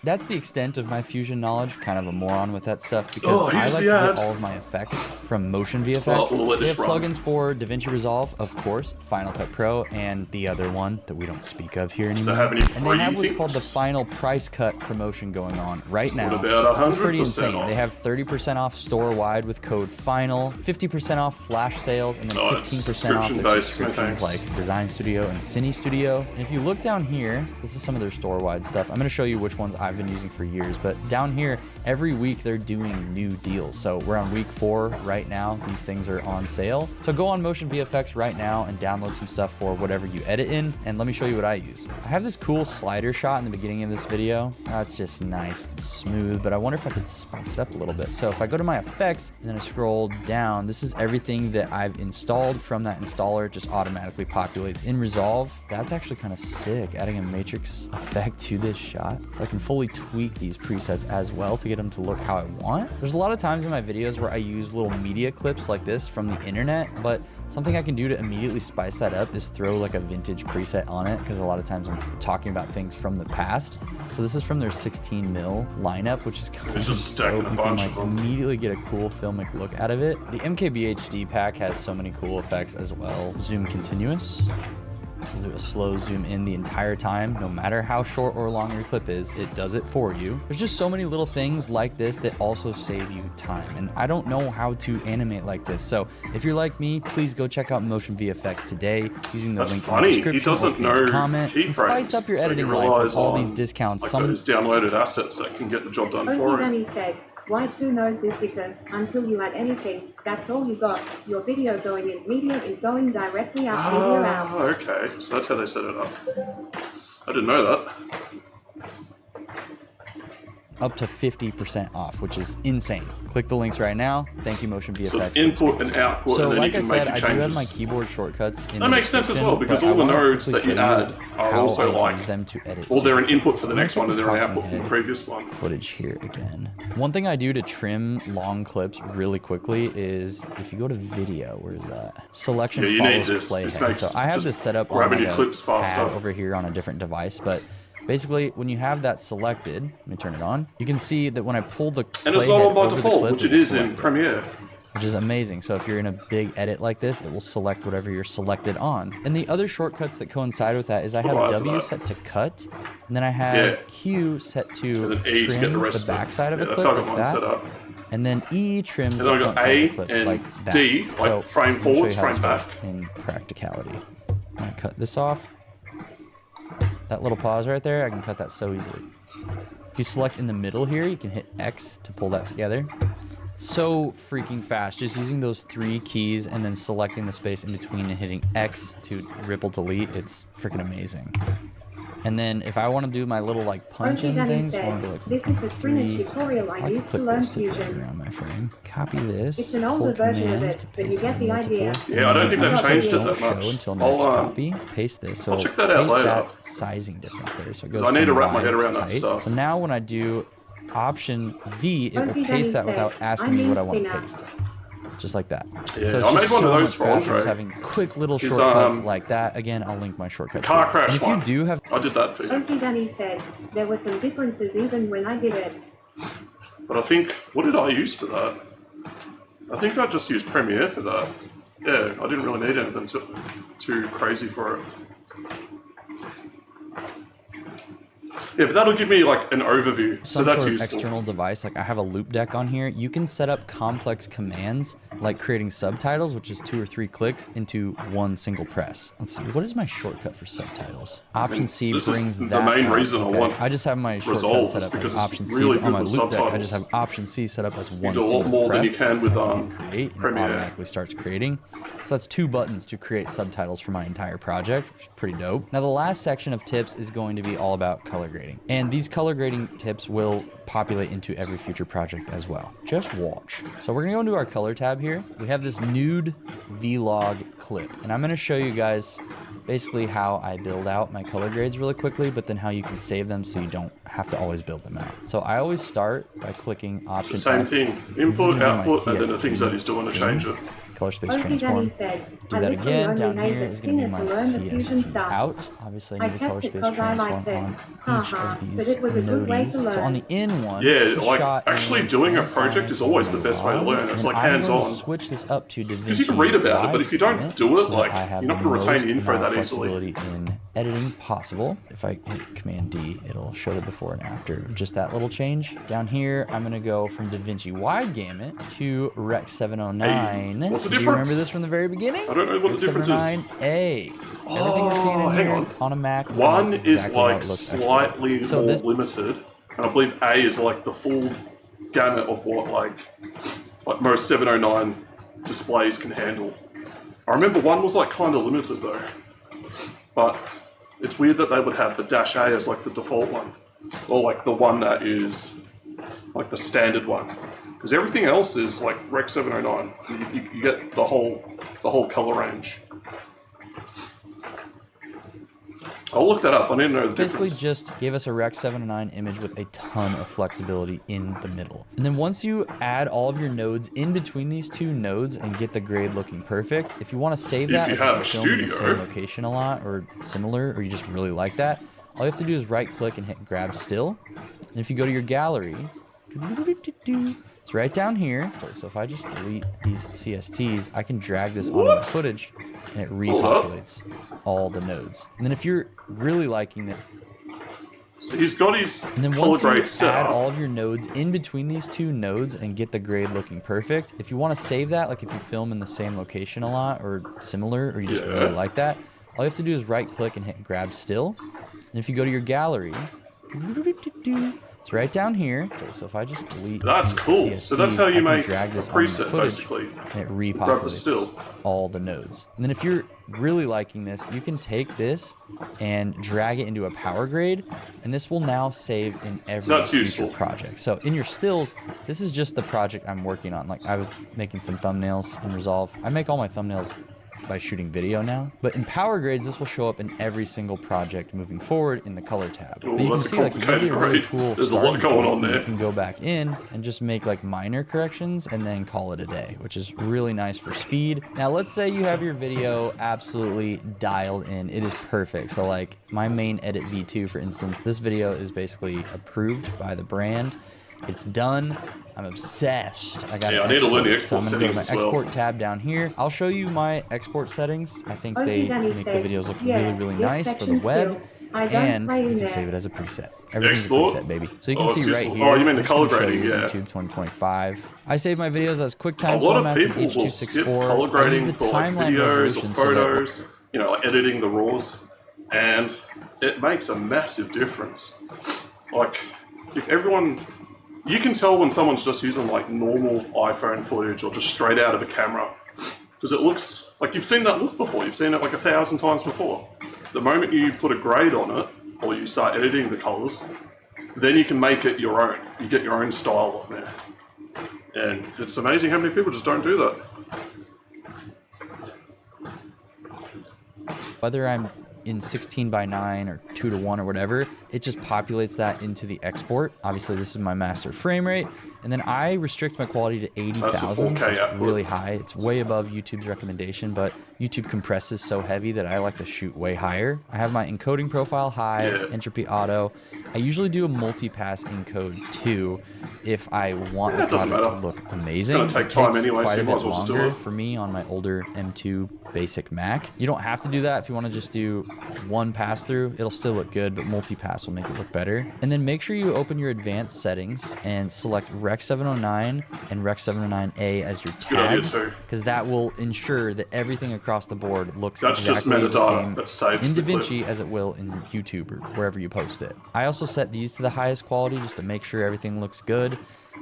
That's the extent of my Fusion knowledge. Kind of a moron with that stuff, because I here's like the to ad. get all of my effects from Motion VFX. Well, we'll let They this have run. plugins for Davinci Resolve, of course, Final Cut Pro, and the other one that we don't speak of here anymore. have any And they free have what's called the things? Final Price Cut promotion going on right now. about This is pretty 100% insane. off? They have 30% off store-wide with code FINAL, 50% off flash sales, and then Oh, it's 15% off their subscription-based, subscriptions no thanks. like Design Studio and Cine Studio. And if you look down here, this is some of their store-wide stuff. I'm going to show you which ones I've been using for years, but down here, every week they're doing new deals. So we're on week 4 right now. These things are on sale. So go on Motion VFX right now and download some stuff for whatever you edit in, and let me show you what I use. I have this cool slider shot in the beginning of this video. That's just nice and smooth, but I wonder if I could spice it up a little bit. So if I go to my effects and then I scroll down, this is everything that I've installed from that installer. It just automatically populates in Resolve. That's actually kind of sick, adding a matrix effect to this shot. So I can fully tweak these presets as well to get them to look how I want. There's a lot of times in my videos where I use little media clips like this from the internet, but something I can do to immediately spice that up is throw like a vintage preset on it, because a lot of times I'm talking about things from the past. So this is from their 16mm lineup, which is kind It's of just stacking dope. a You can bunch like of them. immediately get a cool filmic look out of it. The MKBHD pack has so many cool effects as well. Zoom continuous. This will do a slow zoom in the entire time. No matter how short or long your clip is, it does it for you. There's just so many little things like this that also save you time. And I don't know how to animate like this. So if you're like me, please go check out Motion VFX today using the That's link funny. in the He description doesn't or know comment. And spice up your keyframes, so editing you life with relies all these on, discounts. like Some those downloaded assets that can get the job done for Ozzy it. Danny said, why 2 nodes is because until you add anything, that's all you got. Your video going in, media is going directly up, media out. Oh, okay. So that's how they set it up. I didn't know that. up to 50% off, which is insane. Click the links right now. Thank you, Motion VFX. So it's input and output, So and then like you I can said, make I your do have changes. my keyboard shortcuts in That the makes sense as well, description, because but all I the wanna nodes quickly that you show add are how also I like, use them to edit. well, they're an So input for the I'm gonna next one put and this they're an talking output from the head previous one. footage here again. One thing I do to trim long clips really quickly is if you go to video, where is that? Selection Yeah, you need follows this. playhead. This makes So I have just this set up on grabbing like your a clips faster. pad over here on a different device, but basically, when you have that selected, let me turn it on, you can see that when I pull the And it's not on by over the default, clip, which it it will is in select it, Premiere. which is amazing. So if you're in a big edit like this, it will select whatever you're selected on. And the other shortcuts that coincide with that is I have I'll add to W that. set to cut, and then I have Yeah. Q set to And then E to get trim the the rest of it. backside of a Yeah, that's clip how I got like mine set that. up. And then E trims And the then I front got side of A the clip and like that. D, like so frame let me show forwards, you how this frame works back. in practicality. I'm gonna cut this off. That little pause right there, I can cut that so easily. If you select in the middle here, you can hit X to pull that together. So freaking fast, just using those 3 keys and then selecting the space in between and hitting X to ripple delete, it's freaking amazing. And then if I want to do my little like punch Ozzy in Danny things, I want to said, go like this is the screen 3. tutorial I I can used to click learn this to drag Fusion. around my frame. Copy this. It's an older hold version of command it, to but you paste get on the multiple. idea. Yeah, I don't think they've And changed it don't that much. show until I'll, next copy. Paste this. So I'll check that out paste later. that sizing difference there. So it goes I need to from wrap my wide head to around that tight. stuff. So now when I do Option V, it will Ozzy paste Danny that without said, asking I me mean what I want to Stina. paste. Just like that. Yeah, so it's I made just one of so those much for faster, Andre. just having quick little His, shortcuts like that. Again, I'll link my shortcuts. Car here. crash And if one. you do have I did that for you. Ozzy Danny said, there were some differences even when I did it. But I think, what did I use for that? I think I just used Premiere for that. Yeah, I didn't really need anything too crazy for it. Yeah, but that'll give me like an overview, so some that's sort of useful. external device, like I have a loop deck on here, you can set up complex commands like creating subtitles, which is 2 or 3 clicks into one single press. Let's see, what is my shortcut for subtitles? Option C this is brings the that main up. reason I want I just have my shortcut Resolve, set up because as it's Option C, really but on good my with loop deck, I subtitles. just have Option C set up as one do a lot single more than press. you can with, I hit create, and it Premiere. automatically starts creating. So that's 2 buttons to create subtitles for my entire project, which is pretty dope. Now the last section of tips is going to be all about color grading. And these color grading tips will populate into every future project as well. Just watch. So we're gonna go into our color tab here. We have this nude vlog clip, and I'm gonna show you guys basically how I build out my color grades really quickly, but then how you can save them so you don't have to always build them out. So I always start by clicking Option Same S. thing, This is input, gonna be my output, and then the CST things that he's doing to change it. color space Ozzy Danny transform. said, Do I that literally again. only Down made here the is going to be Stinger my to learn the Fusion CST stuff. out. Obviously, I I need a color kept it space because I liked transform it. on each Haha, of these but it was a good way to nodes. So on the learn. in one, Yeah, it's like, shot actually in doing a one project side is always the of best way to log, learn. It's and like I'm going to hands-on. switch this up to Davinci Because you can read about it, but if you don't Wide do it, so that like, I have you're not the going to retain most the info amount of that easily. flexibility in editing possible. If I hit Command D, it'll show the before and after. Just that little change. Down here, I'm going to go from Davinci Wide Gamut to Rec 709. Hey, what's the Do you remember difference? this from the very beginning? I don't know what the difference is. 709A. Everything you're seeing in hang here on. a Mac is One not is exactly how it like looks actually. slightly So more this- limited, and I believe A is like the full gamut of what like most 709 displays can handle. I remember one was like kind of limited though, but it's weird that they would have the dash A as like the default one, or like the one that is like the standard one, because everything else is like Rec 709. You get the whole color range. I'll look that up. I need to know the Basically difference. just gave us a Rec 709 image with a ton of flexibility in the middle. And then once you add all of your nodes in between these 2 nodes and get the grade looking perfect, if you want to save that, you like have if a you film in the studio. same location a lot or similar, or you just really like that, all you have to do is right click and hit grab still. And if you go to your gallery, it's right down here. So if I just delete these CSTs, I can drag this onto the footage and it repopulates all the nodes. And then if you're really liking it, So he's got his and then color once you grade set add up. all of your nodes in between these two nodes and get the grade looking perfect, if you want to save that, like if you film in the same location a lot or similar, or you just really like that, all you have to do is right click and hit grab still. And if you go to your gallery, it's right down here. Okay, so if I just delete That's these cool. CSTs, So that's how I you can make drag a this onto my preset, footage, basically. and it Grab the still. repopulates all the nodes. And then if you're really liking this, you can take this and drag it into a power grade, and this will now save in every That's future useful. project. So in your stills, this is just the project I'm working on. Like I was making some thumbnails in Resolve. I make all my thumbnails by shooting video now, but in power grades this will show up in every single project moving forward in the color tab. Ooh, But you can that's a see like it gives you a really complicated cool grade. There's a lot starting going point, on and there. you can go back in and just make like minor corrections and then call it a day, which is really nice for speed. Now let's say you have your video absolutely dialed in, it is perfect. So like my main edit V2, for instance, this video is basically approved by the brand. It's done. I'm obsessed. I got I need to learn the so I'm export gonna go to my settings as well. export tab down here. I'll show you my export settings. I think they Danny make the said, videos look yeah, really this nice for the section's web, still. I don't and play in you can there. save it as a preset. Everything's Export? a preset, baby. So you can Oh, see it's right useful. here. Oh, you mean the I'm just color gonna show grading, you yeah. YouTube 2025. I save my videos as A QuickTime lot of formats in people will skip H.264. color I use grading the for like timeline videos or resolution so that photos, you know, like editing the raws, and it makes a massive difference. Like, if everyone, you can tell when someone's just using like normal iPhone footage or just straight out of a camera, because it looks like you've seen that look before. You've seen it like 1,000 times before. The moment you put a grade on it, or you start editing the colors, then you can make it your own. You get your own style on there. And it's amazing how many people just don't do that. whether I'm in 16:9 or 2:1 or whatever, it just populates that into the export. Obviously, this is my master frame rate. And then I restrict my quality to 80,000. That's the 4K It's output. really high. It's way above YouTube's recommendation, but YouTube compresses so heavy that I like to shoot way higher. I have my encoding profile high, Yeah. entropy auto. I usually do a multi-pass encode too if I want Yeah, the it doesn't project to matter. look amazing. It's gonna take It time takes anyway, quite so a you might bit as well just do longer it. for me on my older M2 basic Mac. You don't have to do that if you want to just do one pass through. It'll still look good, but multi-pass will make it look better. And then make sure you open your advanced settings and select Rec 709 and Rec 709A as your good idea tags, too. because that will ensure that everything across the board looks That's just exactly the metadata same that's saved in to the clip. DaVinci as it will in YouTube or wherever you post it. I also set these to the highest quality just to make sure everything looks good.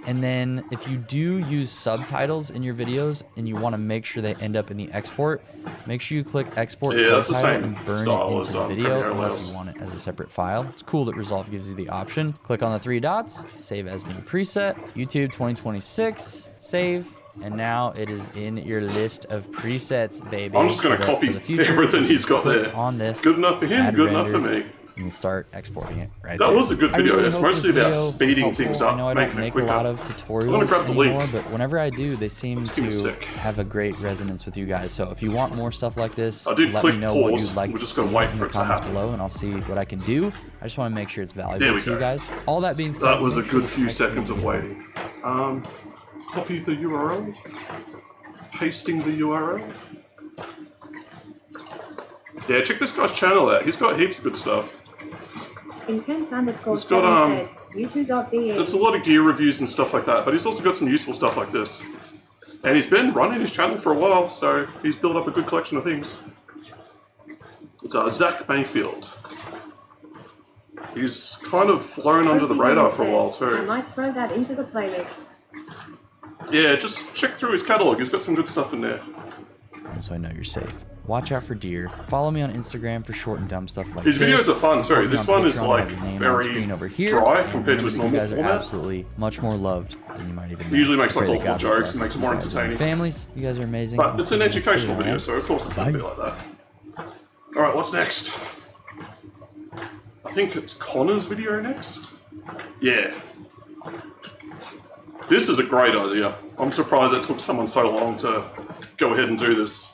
And then if you do use subtitles in your videos and you want to make sure they end up in the export, make sure you click export Yeah, that's the subtitle same and burn style it into as, the video Premiere unless allows. you want it as a separate file. It's cool that Resolve gives you the option. Click on the three dots, save as new preset, YouTube 2026, save. And now it is in your list of presets, baby. I'm just going So to that copy for the future, everything you he's can got click there. on this, Good enough for him, add good enough for render, me. and start exporting it right That there. was a good I video. really It's hope mostly this about video was speeding helpful. things up, I know I don't making it make quicker. a lot of I'm gonna tutorials grab the link. anymore, but whenever I do, they seem give me a to sec. have a great resonance with you guys. So if you want more stuff like this, I did let me click know what pause. you'd like We're to just see gonna wait in for the it to comments happen. below, and I'll see what I can do. I just want to make sure it's There valuable we to you go. guys. All that being said, That was a make sure good to few text me seconds of video. waiting. Copy the URL. Pasting the URL. Yeah, check this guy's channel out. He's got heaps of good stuff. Intense _7 It's got, said, YouTube.be. It's a lot of gear reviews and stuff like that, but he's also got some useful stuff like this. And he's been running his channel for a while, so he's built up a good collection of things. It's Zach Mayfield. He's kind of flown under the radar for a while I too. might throw that into the playlist. Yeah, just check through his catalogue. He's got some good stuff in there. So I know you're safe. Watch out for deer. Follow me on Instagram for short and dumb stuff like His this. videos are fun Support too. me This on one is Patreon. I like have your name on very screen over here. dry And compared to his remember that normal you guys are format. absolutely much more loved than you might even know. He usually makes, like, Pray that local God will jokes and bless makes it more you guys and your entertaining. Families, you guys are amazing. But I'll it's see an you next educational video, alright? so of course it's going to be like that. Alright, what's next? I think it's Connor's video next? Yeah. This is a great idea. I'm surprised it took someone so long to go ahead and do this.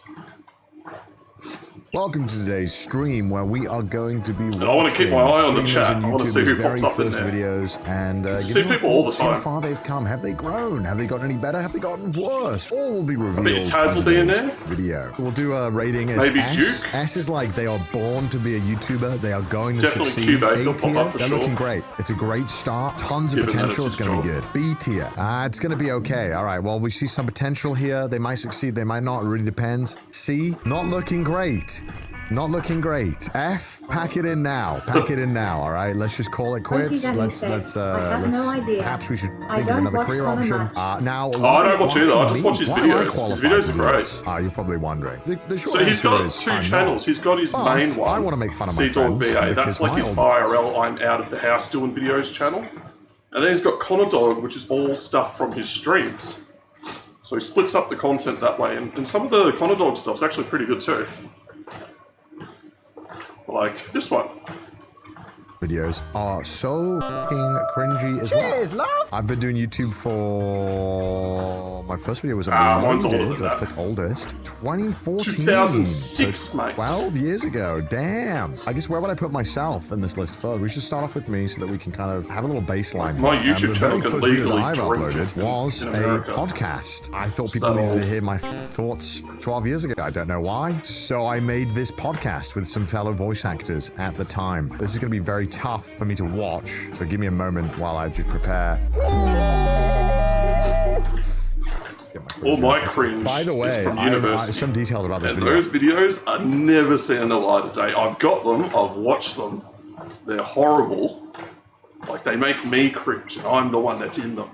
Welcome to today's stream where we are going to be watching I want to keep my eye on the streamers chat. and I want to see YouTubers' who pops up in very there. first videos and See give them people all the thoughts, see how time. far they've come. Have they grown? Have they gotten any better? Have they gotten worse? All will be revealed. bet Taz will be in there. Video. We'll do a rating as Maybe S. Duke? S is like they are born to be a YouTuber. They are going to Definitely succeed. Cube, A he'll pop tier, up for they're sure. looking great. It's a great start. Tons of Given that potential. it's It's his going to be job. good. B tier. It's going to be okay. All right. Well, we see some potential here. They might succeed. They might not. It really depends. C, not looking great. Not looking great. F, pack it in now. Pack it in now. All right. Let's just call it quits. That Let's I have no idea. perhaps we should I think of don't another watch career Connor option. much. Now, I don't watch either. I just watch his why am I videos. His qualified videos to are do great. this? You're probably wondering. The short So he's answer got is, two I'm channels. not. He's got his But main one. I want to make fun of my Sea Dog friends VA. because That's like my his old- IRL, I'm out of the house doing videos channel. And then he's got Connor Dog, which is all stuff from his streams. So he splits up the content that way. And some of the Connor Dog stuff's actually pretty good too. Like this one. Videos are so fucking cringy as Cheers, well. love. I've been doing YouTube for my first video was mine's older uploaded. than Let's that. click oldest. 2014. 2006, So mate. 12 years ago. Damn. I guess where would I put myself in this list first? We should start off with me so that we can kind of have a little baseline. My here. YouTube the channel very can first video legally that I've drink uploaded was in a America. podcast. I thought It's people that needed old. to hear my thoughts 12 years ago. I don't know why. So I made this podcast with some fellow voice actors at the time. This is going to be very tough for me to watch. So give me a moment while I just prepare. Get All my cringe By the is way, from I university. some details about this And video. those videos are never seeing the light of day. I've got them, I've watched them. They're horrible. Like, they make me cringe, and I'm the one that's in them.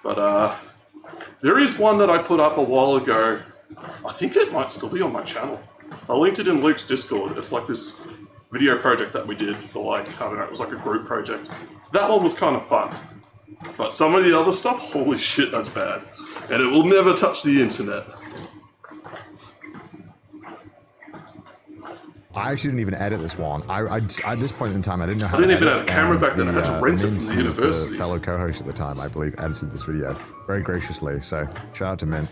But, there is one that I put up a while ago. I think it might still be on my channel. I linked it in Luke's Discord. It's like this video project that we did for, like, I don't know, it was like a group project. That one was kind of fun. But some of the other stuff, holy shit, that's bad. And it will never touch the internet. I actually didn't even edit this one. I at this point in time, I didn't know how I didn't to even edit, have a camera and back then. I had to rent it from Mint, the who was university. fellow co-host at the time, I believe, edited this video very graciously. So shout out to Mint.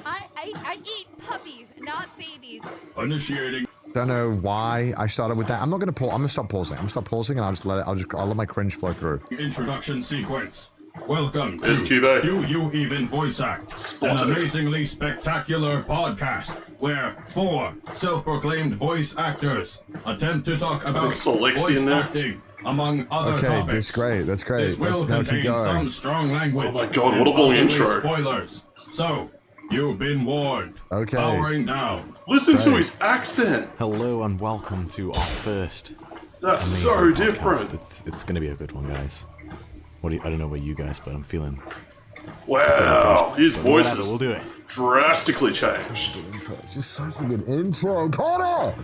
I eat puppies, not babies. Initiating. Don't know why I started with that. I'm not gonna pause. I'm gonna stop pausing. I'm gonna stop pausing, and I'll just let it. I'll let my cringe flow through. Introduction sequence. Welcome There's to Cube. Do You Even Voice Act? Spotted. An amazingly spectacular podcast where 4 self-proclaimed voice actors attempt to talk about saw Lexi voice in there. acting, among other Okay, topics. that's great. That's great. This will Let's now keep contain some going. strong language. Oh my God, and what a long possibly intro. Spoilers. So, you've been warned. Okay. Powering down. Listen to Right. his accent. Hello and welcome to our first That's amazing so podcast. different. It's gonna be a good one, guys. I don't know about you guys, but I'm feeling. Wow, his voice Whatever, has we'll do it. drastically changed. Just such a good intro, Connor.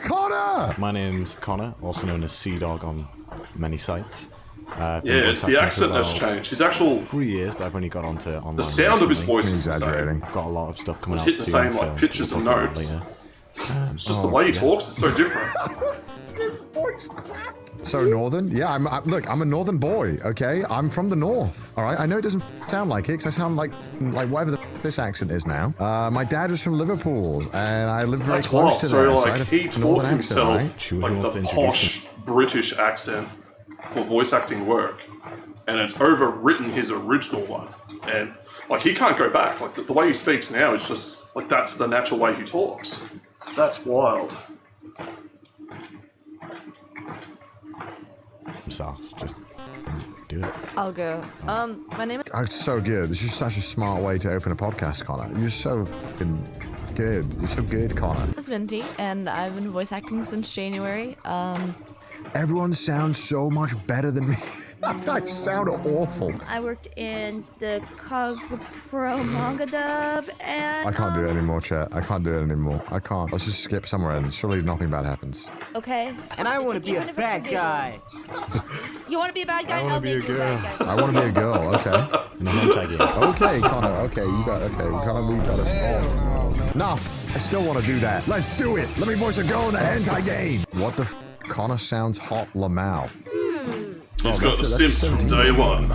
Connor. My name's Connor, also known as Sea Dog on many sites. I've been Yeah, voice it's the acting for accent has about changed. His actual 3 years, but I've only got onto online. the sound of his recently. voice is the same. Exaggerating. I've got a lot of stuff coming It's out hitting the soon, same, like, so pitches we'll and talk about notes. that later. It's just the way he talks is so different. So northern? Yeah, look, I'm a northern boy, okay? I'm from the north, all right? I know it doesn't sound like it, because I sound like whatever this accent is now. My dad was from Liverpool, and I lived very That's close wild. to So, there, like, I had a he taught northern himself accent, right? Sure, he like wants the to introduce posh British accent for voice acting work, and it's overwritten his original one. And like he can't go back. Like the way he speaks now is just like that's the natural way he talks. That's wild. So just do it. I'll go. My name is It's so good. This is such a smart way to open a podcast, Connor. You're so fucking good. You're so good, Connor. Minty, and I've been voice acting since January. Everyone sounds so much better than me. I sound awful. I worked in the Cog Pro manga dub, and I can't do it anymore, chat. I can't do it anymore. I can't. Let's just skip somewhere in. Surely nothing bad happens. Okay. And I want to be Even a if it's bad gonna be- guy. You want to be a bad guy? I wanna I'll be a make you a bad guy. I want to be a girl. Okay. In a hentai game. Okay, Connor. Okay, you got. Okay, Connor, we got us. Nah, I still want to do that. Let's do it. Let me voice a girl in a hentai game. What the? Connor sounds hot, Lamau. He's got the Sims from day one.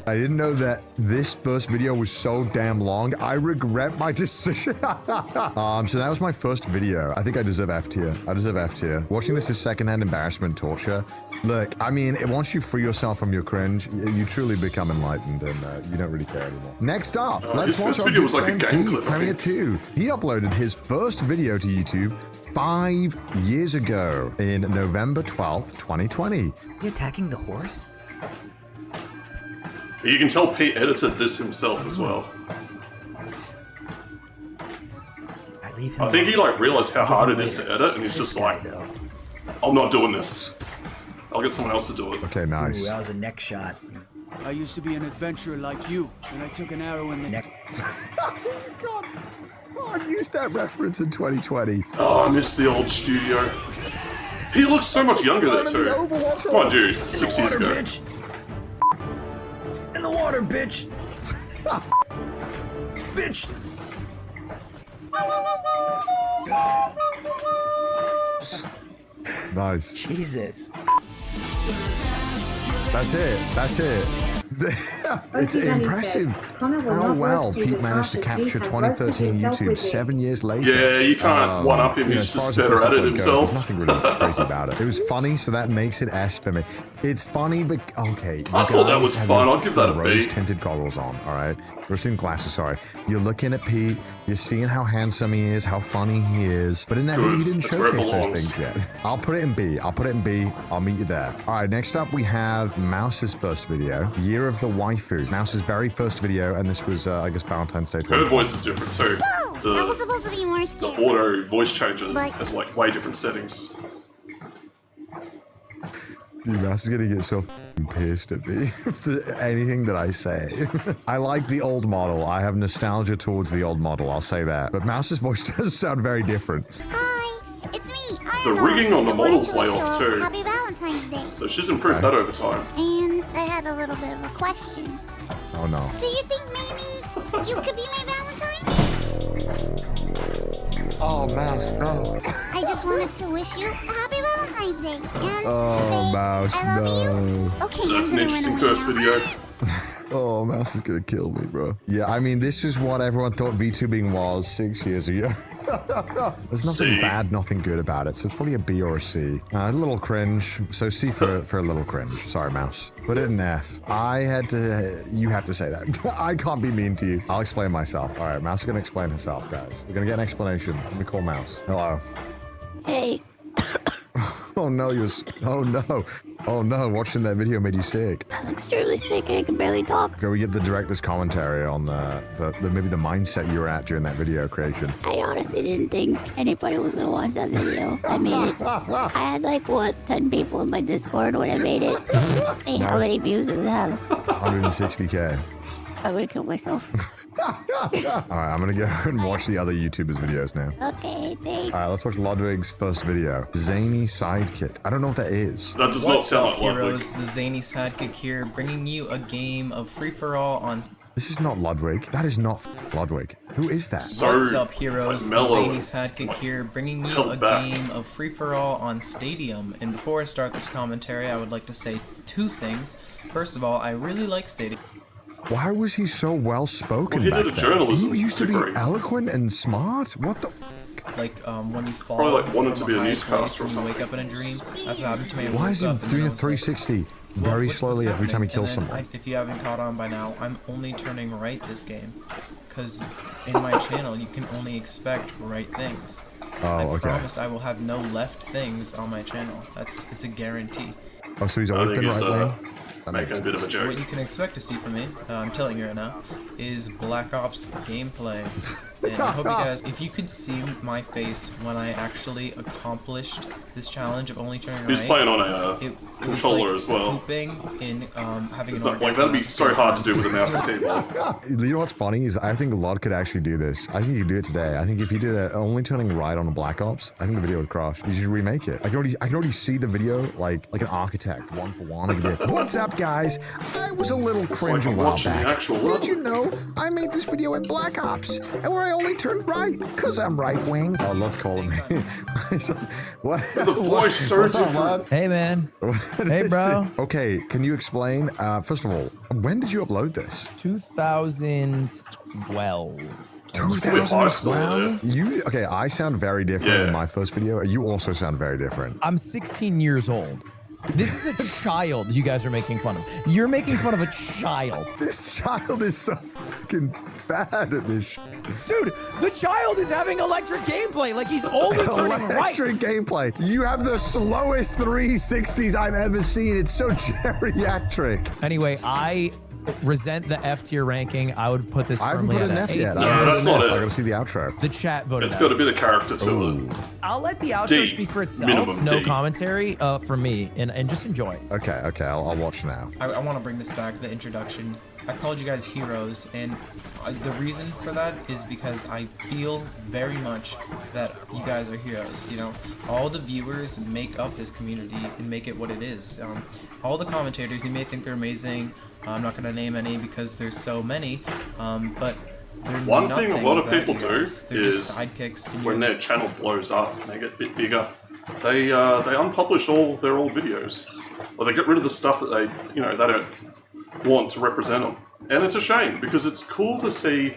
I didn't know that this first video was so damn long. I regret my decision. So that was my first video. I think I deserve F tier. I deserve F tier. Watching this is secondhand embarrassment torture. Look, I mean, once you free yourself from your cringe, you truly become enlightened and you don't really care anymore. Next up, let's his watch first our video good was like a friend game Pete, clip, I Premier think. 2. He uploaded his first video to YouTube 5 years ago in November 12th, 2020. You attacking the horse? You can tell Pete edited this himself as well. I leave him. I think he like realized how hard it is to edit, and he's just like, I'm not doing this. I'll get someone else to do it. Okay, nice. Ooh, that was a neck shot. I used to be an adventurer like you, and I took an arrow in the neck. God, I've used that reference in 2020. Oh, I miss the old studio. He looks so much younger there too. Come on, dude. 6 years ago. Bitch. In the water, bitch. Bitch. Nice. Jesus. That's it. That's it. It's impressive how well Pete managed to capture 2013 YouTube 7 years later. Yeah, you can't one-up him, he's as far just as the better first at it upload goes, himself. There's nothing really crazy about it. It was funny, so that makes it S for me. It's funny, but okay. I thought that was fun. I'll give that a B. Rose-tinted goggles on, all right? Rose-tinted glasses, sorry. You're looking at Pete, you're seeing how handsome he is, how funny he is, but in that video, he didn't That's where it showcase those belongs. things yet. I'll put it in B. I'll put it in B. I'll meet you there. All right, next up, we have Mouse's first video, Year of the Waifu. Mouse's very first video, and this was, I guess, Valentine's Day. Her voice is different too. That was supposed to be more The scary. auto voice changes But- has like way different settings. Dude, Mouse is gonna get so f***ing pissed at me for anything that I say. I like the old model. I have nostalgia towards the old model, I'll say that. But Mouse's voice does sound very different. Hi, it's me. The rigging on the model's way off too. Happy Valentine's Day. So she's improved that over time. And I had a little bit of a question. Oh no. Do you think maybe you could be my Valentine? Oh, Mouse, no. I just wanted to wish you a happy Valentine's Day. And Oh, say, Mouse, I love you. no. Okay, That's I'm an gonna run interesting away first now. video. Oh, Mouse is gonna kill me, bro. Yeah, I mean, this is what everyone thought VTubing was 6 years ago. There's nothing C. bad, nothing good about it, so it's probably a B or a C. A little cringe, so C for a little cringe. Sorry, Mouse. Put it in F. You have to say that. I can't be mean to you. I'll explain myself. All right, Mouse is gonna explain herself, guys. We're gonna get an explanation. Let me call Mouse. Hello. Hey, Oh no, oh no. Oh no, watching that video made you sick. I'm extremely sick and I can barely talk. Can we get the director's commentary on the maybe the mindset you were at during that video creation? I honestly didn't think anybody was gonna watch that video. I made it. I had like, 10 people in my Discord when I made it. Hey, how many views does it have? 160K. I'm gonna kill myself. Alright, I'm gonna go and watch the other YouTubers' videos now. Okay, thanks. Alright, let's watch Ludwig's first video. Zany Sidekick. I don't know what that is. That does not sound like Ludwig. heroes? The zany sidekick here, bringing you a game of free-for-all on. This is not Ludwig. That is not Ludwig. Who is that? So, What's up, heroes? like, The mellow zany sidekick here, bringing you held a back. game of free-for-all on Stadium. And before I start this commentary, I would like to say two things. First of all, I really like Stadium. Why was he so well spoken? Well, he back did a then? journalism He used to be degree. eloquent and smart. What the? Like, when you fall Probably, like, wanted to from be a high newscaster place or and you something. wake up in a dream. That's what happened to me. I Why woke is he up and doing I a was like, 360 "What- very what's slowly every time he happening?" kills And then someone? if you haven't caught on by now, I'm only turning right this game. Because in my channel, you can only expect right things. Oh, I okay. promise I will have no left things on my channel. It's a guarantee. Oh, so he's I always think been he's right wing? That making makes a bit of a What joke. you can expect to see from me, I'm telling you right now, is Black Ops gameplay. And I hope you guys, if you could see my face when I actually accomplished this challenge of only turning He's right. playing on a It controller was like as well. Pooping in having It's an not like orgasm that'd be at the so same hard to time. do with a mouse and keyboard. You know what's funny is I think Lod could actually do this. I think he could do it today. I think if he did it only turning right on a Black Ops, I think the video would crush. You should remake it. I can already see the video like an architect, one for one. I could be like, what's up, guys? I was a little cringe like a while watching the back. actual Did level. you know I made this video in Black Ops, and where I I only turned right? Because I'm right wing. Oh, let's call him. What? The voice so What's up, different. bud? Hey, man. Hey, This bro. is- Okay, can you explain? First of all, when did you upload this? 2012. It's a bit high school there. You okay? I sound very different Yeah. in my first video. You also sound very different. I'm 16 years old. This is a child you guys are making fun of. You're making fun of a child. This child is so fucking bad at this. Dude, the child is having electric gameplay. Like he's only turning right. Electric gameplay. You have the slowest 360s I've ever seen. It's so geriatric. Anyway, I resent the F tier ranking. I would put this I haven't firmly put at an an F A yet. tier. No, that's not I it. gotta see the outro. The chat voted It's F. got to be the character to it. I'll let the outro D. speak for itself. Minimum No D. commentary for me, and just enjoy. Okay, I'll watch now. I want to bring this back, the introduction. I called you guys heroes, and the reason for that is because I feel very much that you guys are heroes. You know, all the viewers make up this community and make it what it is. All the commentators, you may think they're amazing. I'm not going to name any because there's so many, but they're One nothing thing a lot of without people do heroes. They're is just sidekicks. And when their channel blows up and they get a bit bigger, they unpublish all their old videos, or they get rid of the stuff that they don't want to represent them. And it's a shame because it's cool to see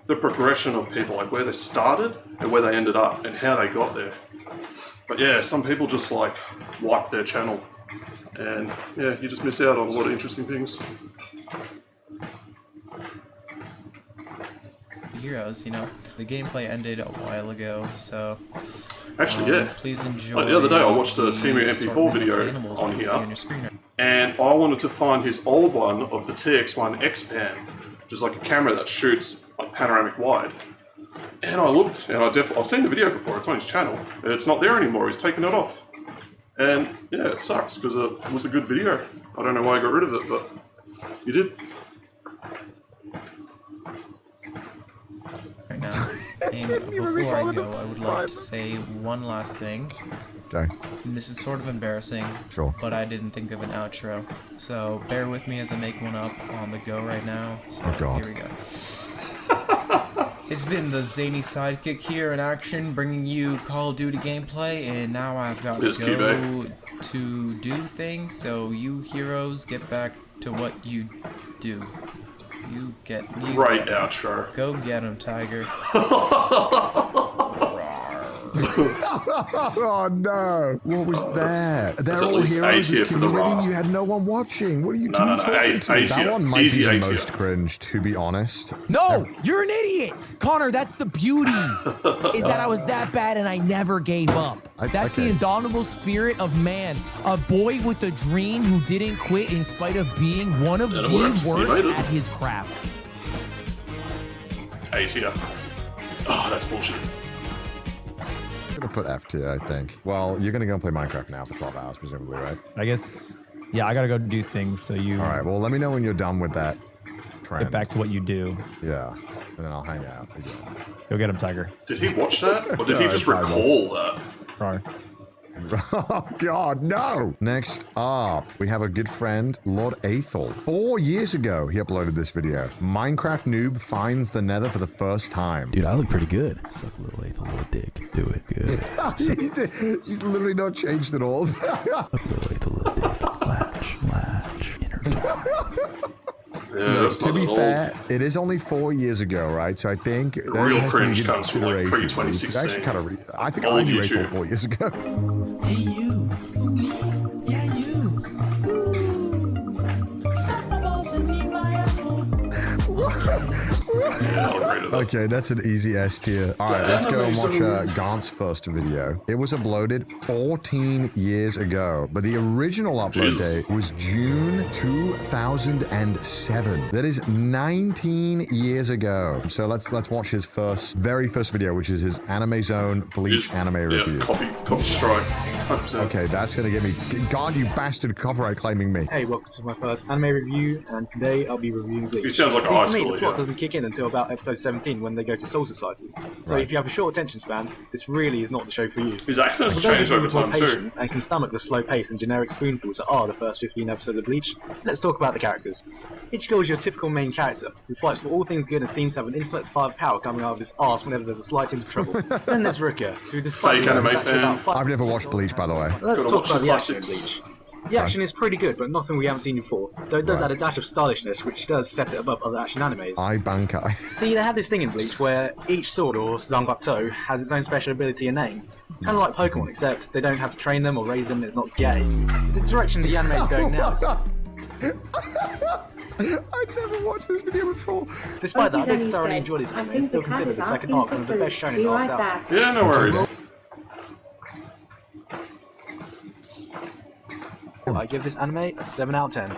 the progression of people, like where they started and where they ended up and how they got there. But yeah, some people just like wipe their channel, and yeah, you just miss out on a lot of interesting things. heroes, you know. The gameplay ended a while ago, so Actually, yeah. please enjoy. Like the other day, I watched a the Timu MP4 assortment of video animals on that you see here, on your screen right and I wanted to find his old one of the TX1 X-Pan, which is like a camera that shoots like panoramic wide. And I looked, and I've seen the video before. It's on his channel, and it's not there anymore. He's taken it off, and yeah, it sucks because it was a good video. I don't know why I got rid of it, but you did. now. And before I go, I would like to say one last thing. Okay. And this is sort of embarrassing, Sure. but I didn't think of an outro. So bear with me as I make one up on the go right now. So Oh, God. here we go. It's been the zany sidekick here in action, bringing you Call of Duty gameplay, and now I've got to go to do things. So you heroes, get back to what you do. Great outro. Go get him, Tiger. Oh no! What was that? that's They're at all least heroes. A This tier for the community. raw. You had no one watching. What are you No, talking A to? That tier. one might Easy be A the tier. most cringe, to be honest. No, you're an idiot, Connor. That's the beauty, is that I was that bad and I never gave up. That's the indomitable spirit of man, a boy with a dream who didn't quit in spite of being one of That the worked. You worst made it. at his craft. A tier. Oh, that's bullshit. I'm gonna put F tier, I think. Well, you're gonna go and play Minecraft now for 12 hours, presumably, right? I guess, yeah, I gotta go do things. So you. All right. Well, let me know when you're done with that trend. Get back to what you do. Yeah, and then I'll hang out again. Go get him, Tiger. Did he watch that, or did No, he just I probably recall that? Rar. Oh God, no! Next up, we have a good friend, Lord Aethel. 4 years ago, he uploaded this video. Minecraft noob finds the Nether for the first time. Dude, I look pretty good. Suck a little Aethel, little dick. Do it good. He's literally not changed at all. Suck a little Aethel, little dick. Latch, intertwine. Yeah, Look, that's to not be at all. fair, it is only 4 years ago, right? So I think that real has to be cringe good comes from, like, consideration. You should actually pre-2016. kind of I think I Old knew YouTube. Aethel 4 years ago. Hey, you. Yeah, you. Suck the balls and eat my asshole. Yeah, I'll agree to that. Okay, that's an easy S tier. All right, let's go and watch Gaunt's first video. It was uploaded 14 years ago, but the original upload Jesus. date was June 2007. That is 19 years ago. So let's watch his very first video, which is his Anime Zone Bleach anime review. Copy strike. 100%. Okay, that's gonna get me. God, you bastard, copyright claiming me. Hey, welcome to my first anime review, and today I'll be reviewing Bleach. He sounds like a See, high for me, schooler, the plot yeah. doesn't kick in until about episode 17 when they go to Soul Society. So if you have a short attention span, this really is not the show for you. His accent's For those of changed you over with more time too. patience and can stomach the slow pace and generic spoonfuls that are the first 15 episodes of Bleach, let's talk about the characters. Ichigo is your typical main character, who fights for all things good and seems to have an infinite supply of power coming out of his arse whenever there's a slight hint of trouble. Then there's Rukia, who despite Fake anime is actually about fan. I've never watched Bleach, by the way. Let's Gotta talk watch about the the action in classics. Bleach. The action is pretty good, but nothing we haven't seen before, though it does add a dash of stylishness, which does set it above other action animes. I Bankai. See, they have this thing in Bleach where each sword, or Zanbatsu, has its own special ability and name. Kind of like Pokemon, except they don't have to train them or raise them, and it's not gay. The direction the anime is going now is... I'd never watched this video before. Despite that, I did thoroughly enjoy this anime and still consider the second arc one of the best shonen arcs out. Yeah, no worries. I give this anime a 7 out of 10.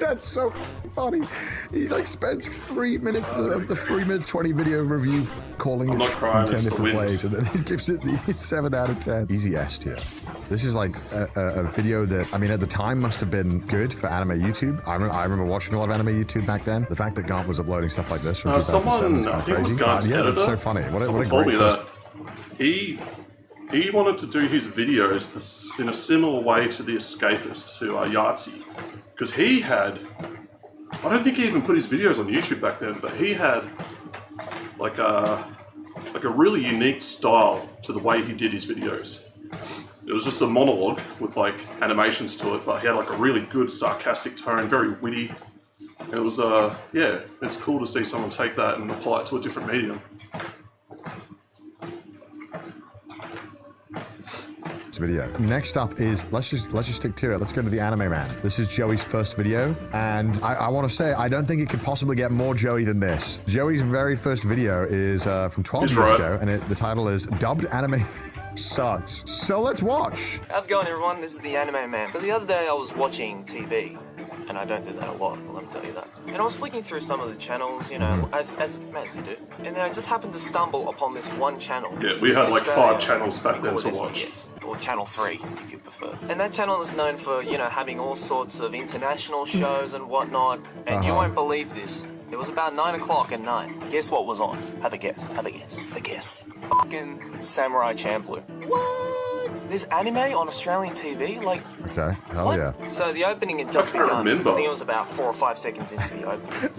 That's so funny. He like spends 3 minutes of the 3 minutes 20 video review calling I'm it not crying, in 10 it's the different wind. ways, and then he gives it the 7 out of 10. Easy S tier. This is like a video that, I mean, at the time must have been good for anime YouTube. I remember watching a lot of anime YouTube back then. The fact that Gant was uploading stuff like this from 2007 is Someone, kind I of think it was crazy. Gant's Yeah, editor. that's so funny. What Someone a told great me first... that he wanted to do his videos in a similar way to The Escapist, to Yahtzee. Because he had, I don't think he even put his videos on YouTube back then, but he had like a really unique style to the way he did his videos. It was just a monologue with like animations to it, but he had like a really good sarcastic tone, very witty. And it was, yeah, it's cool to see someone take that and apply it to a different medium. Video. Next up is let's just stick to it. Let's go to the Anime Man. This is Joey's first video, and I want to say I don't think it could possibly get more Joey than this. Joey's very first video is from 12 years ago, and the title is Dubbed Anime Sucks. So let's watch. How's it going, everyone? This is the Anime Man. But the other day I was watching TV, and I don't do that a lot, let me tell you that. And I was flicking through some of the channels, you know, as you do. And then I just happened to stumble upon this one channel. Yeah, we had like Australia. 5 channels back then to SBS, watch. or Channel 3, if you prefer. And that channel is known for, you know, having all sorts of international shows and whatnot. And you won't believe this. It was about 9 o'clock at night. Guess what was on? Have a guess. Have a guess. Have a guess. Fucking Samurai Champloo. What? This anime on Australian TV? Like, Okay, hell what? yeah. So the opening had just can't begun. remember. I think it was about 4 or 5 seconds into the opening.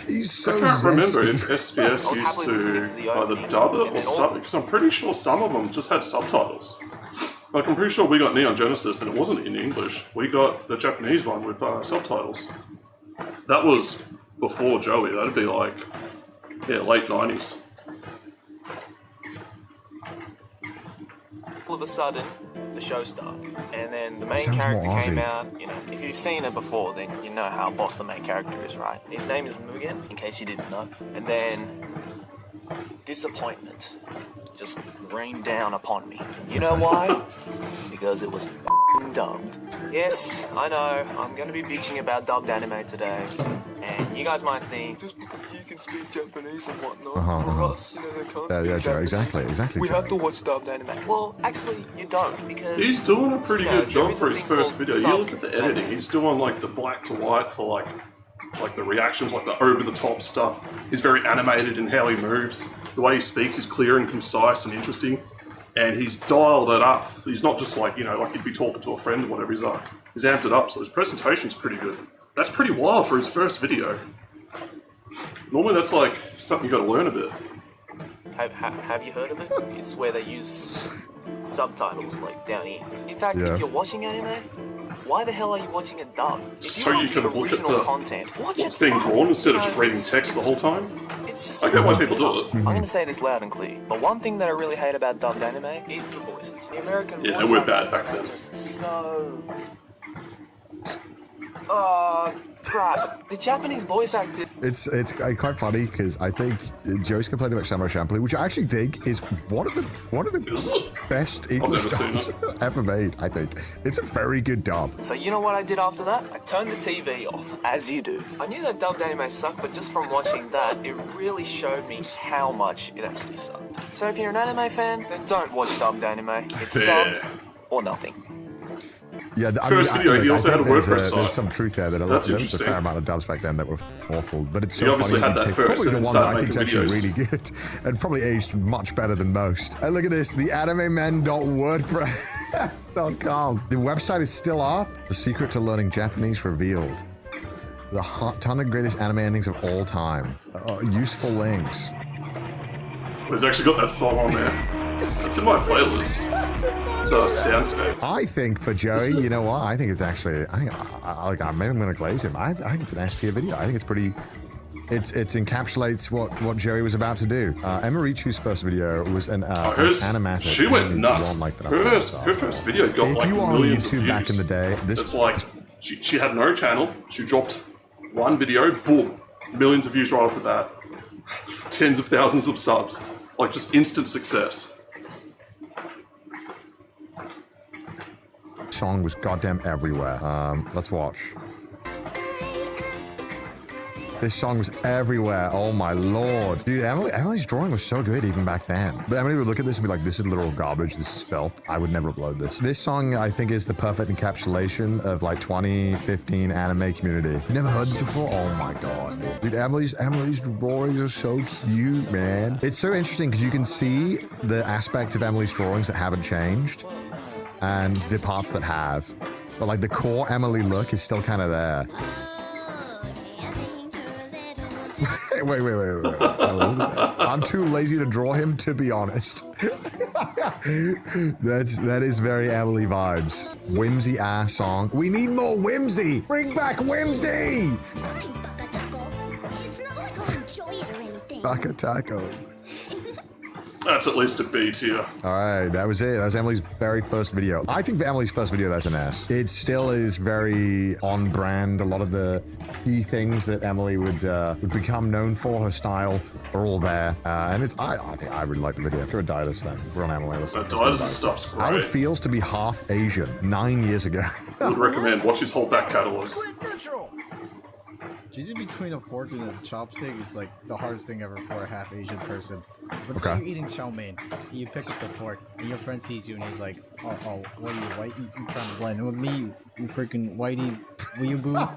He's so I can't remember zesty. if SBS I was happily listening used to to the either opening, dub it and or then sub it, because I'm pretty sure some of them just had subtitles. Like, I'm pretty sure we got Neon Genesis and it wasn't in English. We got the Japanese one with subtitles. That was before Joey. That'd be like, yeah, late 90s. All of a sudden, the show started, and then the main Sounds more character came Aussie. out. You know, if you've seen it before, then you know how boss the main character is, right? His name is Mugen, in case you didn't know. And then disappointment just rained down upon me. You know why? Because it was f***ing dubbed. Yes, I know, I'm gonna be bitching about dubbed anime today. And you guys might think, just because you can speak Japanese and whatnot, for us, you know, they can't speak Yeah, Joe, Japanese. exactly. We Joe. have to watch dubbed anime. Well, actually, you don't, because... He's doing a pretty you know, good there job is for a his thing first called video. You sub look at the editing, he's doing like the black to white for like the reactions, like the over-the-top stuff. He's very animated in how he moves. The way he speaks is clear and concise and interesting. And he's dialed it up. He's not just like, you know, like he'd be talking to a friend or whatever. He's amped it up, so his presentation's pretty good. That's pretty wild for his first video. Normally that's like something you gotta learn a bit. Have you heard of it? It's where they use subtitles, like, down here. In fact, Yeah. if you're watching anime, why the hell are you watching it dubbed? If So want you can the look at original the content, watch what's it being subbed. drawn instead of You just know, reading it's- text the whole time. It's just I get why so people better. do it. I'm going to say this loud and clear. The one thing that I really hate about dubbed anime is the voices. The American Yeah, voice they were bad actors back are then. just so... crap. The Japanese voice actors... It's quite funny because I think Joey's complaining about Samurai Champloo, which I actually think is one of the best English never seen dubs ever made. I think it's a very good dub. So you know what I did after that? I turned the TV off, as you do. I knew that dubbed anime sucked, but just from watching that, it really showed me how much it actually sucked. So if you're an anime fan, then don't watch dubbed anime. It's Fair. subbed or nothing. Yeah, First video, he also had a there's WordPress there's site. some truth there that there That's was a interesting. fair amount of dubs back then that were awful, but it's He so obviously funny. had that Picked first probably and the then one that I started think is making actually videos. really good and probably aged much better than most. And look at this, the animemen.wordpress.com. The website is still up. The secret to learning Japanese revealed. The 100 greatest anime endings of all time. Useful links. He's actually got that song on there. It's in my playlist. It's a soundscape. I think for Joey, you know what? I think it's actually. Maybe I'm gonna glaze him. I think it's an S tier video. I think it's pretty. It encapsulates what Joey was about to do. Emma-Richu's first video was an animatic. She went nuts. Like that Her first video got if like you are on millions YouTube of views. back in the day, It's like she had no channel. She dropped one video, boom, millions of views right off the bat. Tens of thousands of subs. Like just instant success. song was goddamn everywhere. Let's watch. This song was everywhere. Oh my lord. Dude, Emily's drawing was so good even back then. But Emily would look at this and be like, this is literal garbage. This is filth. I would never upload this. This song, I think, is the perfect encapsulation of like 2015 anime community. You never heard this before? Oh my god. Dude, Emily's drawings are so cute, man. It's so interesting because you can see the aspects of Emily's drawings that haven't changed and the parts that have. But like the core Emily look is still kind of there. wait. I'm too lazy to draw him, to be honest. that is very Emily vibes. Whimsy ass song. We need more whimsy. Bring back whimsy. Baka Taco. That's at least a B tier. All right, that was it. That was Emily's very first video. I think for Emily's first video, that's an S. It still is very on brand. A lot of the key things that Emily would become known for, her style, are all there. And it's, I think I really like the video. If you're a Didus, then we're on Emily. Didus' stuff's great. How it feels to be half Asian 9 years ago. I would recommend watch his whole back catalog. Choosing between a fork and a chopstick is like the hardest thing ever for a half Asian person. Let's say Okay. you're eating chow mein, and you pick up the fork, and your friend sees you, and he's like, "Oh, what are you, white? You trying to blend in with me? You freaking whitey, weeaboo?"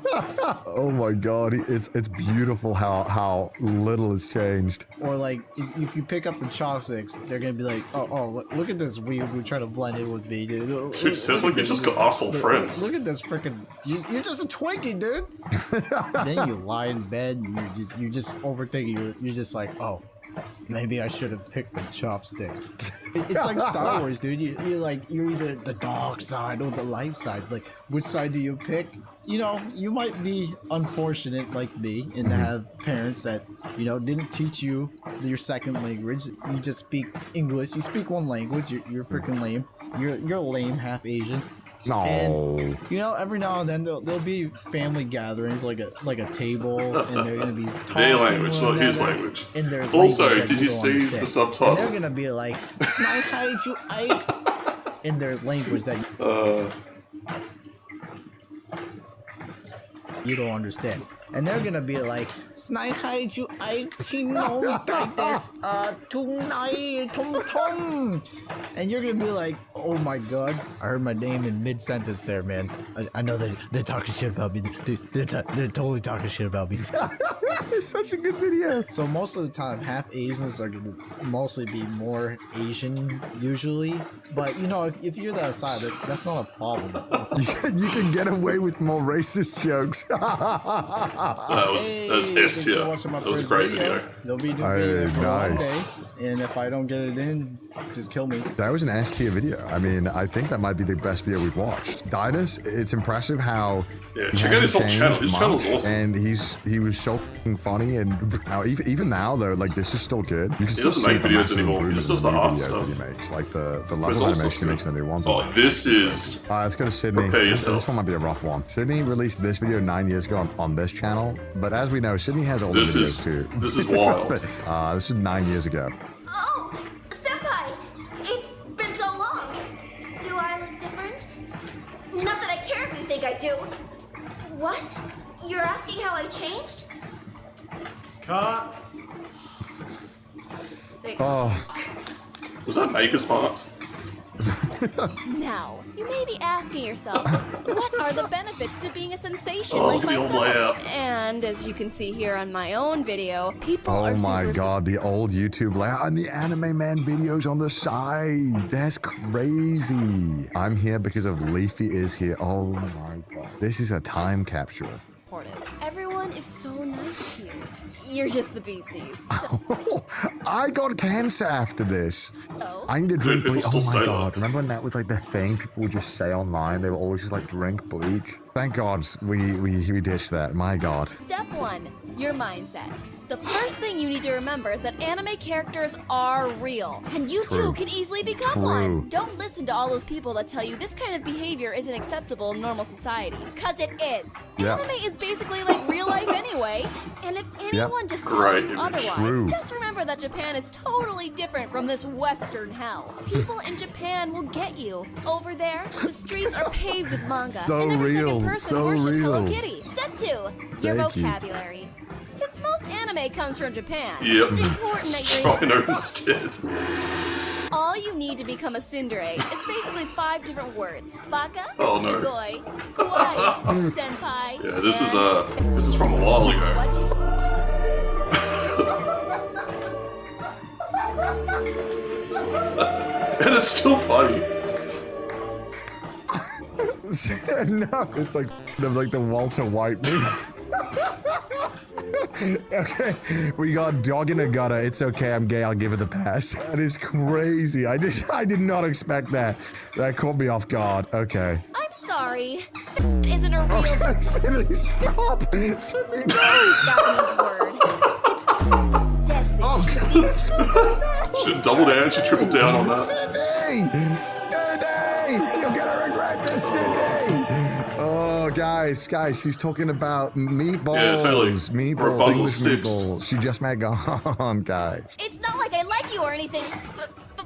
Oh my god, it's beautiful how little has changed. Or like, if you pick up the chopsticks, they're gonna be like, "Oh, look at this weeaboo trying to blend in with me, dude." Dude, sounds like you just got asshole friends. Look at this freaking. You're just a Twinkie, dude. Then you lie in bed, and you're just overthinking. You're just like, "Oh, maybe I should have picked the chopsticks." It's like Star Wars, dude. You're either the dark side or the light side. Like, which side do you pick? You know, you might be unfortunate like me and have parents that, you know, didn't teach you your second language. You just speak English. You speak one language. You're freaking lame. You're lame, half Asian. No. And, you know, every now and then there'll be family gatherings, like a table, and they're gonna be talking. Their language, one not his another, language. in their Also, language that did you don't see understand. the subtitle? And they're gonna be like, in their language that you don't understand. And they're gonna be like, and you're gonna be like, oh my god, I heard my name in mid-sentence there, man. I know they're talking shit about me. Dude, they're totally talking shit about me. It's such a good video. So most of the time, half Asians are gonna mostly be more Asian usually. But you know, if you're the side, that's not a problem. You can get away with more racist jokes. That was S tier. That was a great video. They'll be doing video for one day, and if I don't get it in, just kill me. That was an S tier video. I mean, I think that might be the best video we've watched. Didus, it's impressive how he check out his whole hasn't channel. changed His channel's much, awesome. and he was so f***ing funny, and how even now though, like this is still good. You can still doesn't see make the videos massive anymore. He just does the improvement art in the new videos stuff. that he makes, like the It's level of also animation he makes in the new ones. Oh, this is. Let's go to Sydney. Prepare This yourself. one might be a rough one. Sydney released this video 9 years ago on this channel, but as we know, Sydney has older This videos is- too. this is wild. But, this is 9 years ago. Oh, Senpai! It's been so long. Do I look different? Not that I care if you think I do. What? You're asking how I changed? Cut. Oh. Was that Maker's Marks? Now, you may be asking yourself, what are the benefits to being a sensation Oh, like look at the old myself? layout. And as you can see here on my own video, people Oh are my super god, the old YouTube layout and the Anime Man videos on the side. That's crazy. I'm here because of Leafy is here. Oh my god. This is a time capsule. supportive. Everyone is so nice here. You're just the bee's knees. I got cancer after this. Oh. I need to drink People bleach. still Oh my say god. Remember when that was like the thing people would just say online? They would always just like drink bleach. Thank god we ditched that. My god. Step 1, your mindset. The first thing you need to remember is that anime characters are real, and you True. too can easily become True. one. Don't listen to all those people that tell you this kind of behavior isn't acceptable in normal society, because it is. Yep. Anime is basically like real life anyway, and if anyone just tells Right. you otherwise, True. just remember that Japan is totally different from this Western hell. People in Japan will get you. Over there, the streets are paved with manga, So and every real, second person so worships Hello real. Kitty. Step 2, your Thank you. vocabulary. Since most anime comes from Japan, Yep. it's important that you're Rhino's dead. all you need to become a tsundere is basically 5 different words. Baka, Oh, no. sugoi, kawaii, senpai. Yeah, this and is from a while ago. What'd you And it's still funny. No, it's like the Walter White movie. Okay, we got dog in a gutter. It's okay, I'm gay. I'll give it the pass. That is crazy. I did not expect that. That caught me off guard. Okay. I'm sorry. Isn't a real Okay, Sydney, stop. Sydney, no. Japanese word. It's desu. Oh, Should double down, should triple down on that. Sydney! Sydney! You're gonna regret this, Sydney! Oh, guys, she's talking about meatballs. Yeah, totally. Or a Meatballs, bundle of English sticks. meatballs. She just met gone, guys. It's not like I like you or anything,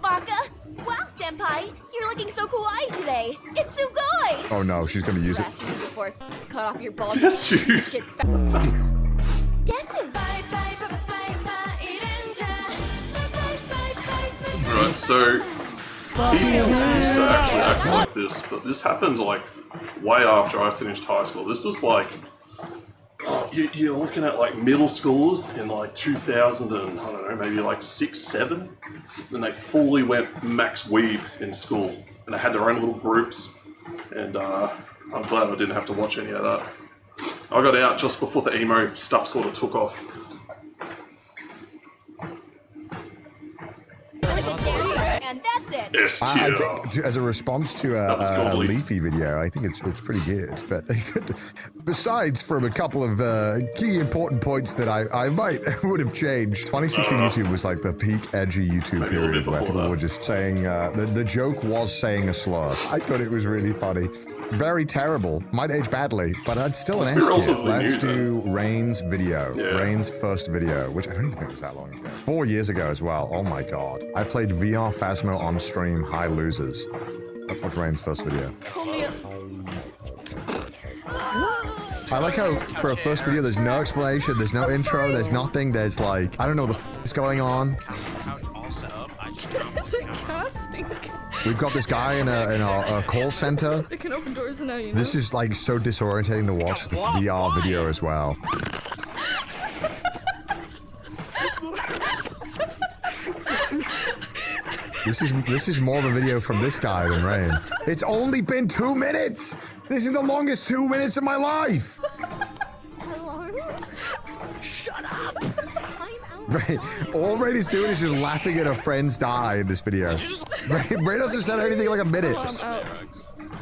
Baka. Wow, senpai, you're looking so kawaii today. It's sugoi. Oh no, she's gonna use it. Last week before cut off your balls. Desu. This shit's Desu. Right, so people used to actually act like this, but this happened like way after I finished high school. This was like, you're looking at like middle schoolers in like 2000 and I don't know, maybe like 6, 7, and they fully went max weeb in school, and they had their own little groups, and I'm glad I didn't have to watch any of that. I got out just before the emo stuff sort of took off. And that's it. S I tier. think as a response to That was a godly. Leafy video, I think it's pretty good. But besides from a couple of key important points that I might would have changed, 2016 YouTube was like the peak edgy YouTube Maybe a little period bit where before people that. were just saying the joke was saying a slur. I thought it was really funny. Very terrible. Might age badly, but I'd still Let's an be S tier. relatively Let's new, do Rain's video. Yeah. Rain's first video, which I don't even think was that long ago. 4 years ago as well. Oh my god. I played VR Phasmo on stream, High Losers. Let's watch Rain's first video. Pull me up. I like how for a first video there's no explanation, there's no intro, there's nothing, there's like, I don't know what the f is going on. The casting. We've got this guy in a call center. It can open doors now, you know. This is like so disorientating to watch the VR video as well. This is more of a video from this guy than Rain. It's only been 2 minutes! This is the longest 2 minutes of my life! Hello? Shut up! Rain, all Rain is doing is just laughing at her friends die in this video. Rain doesn't say anything like a minute.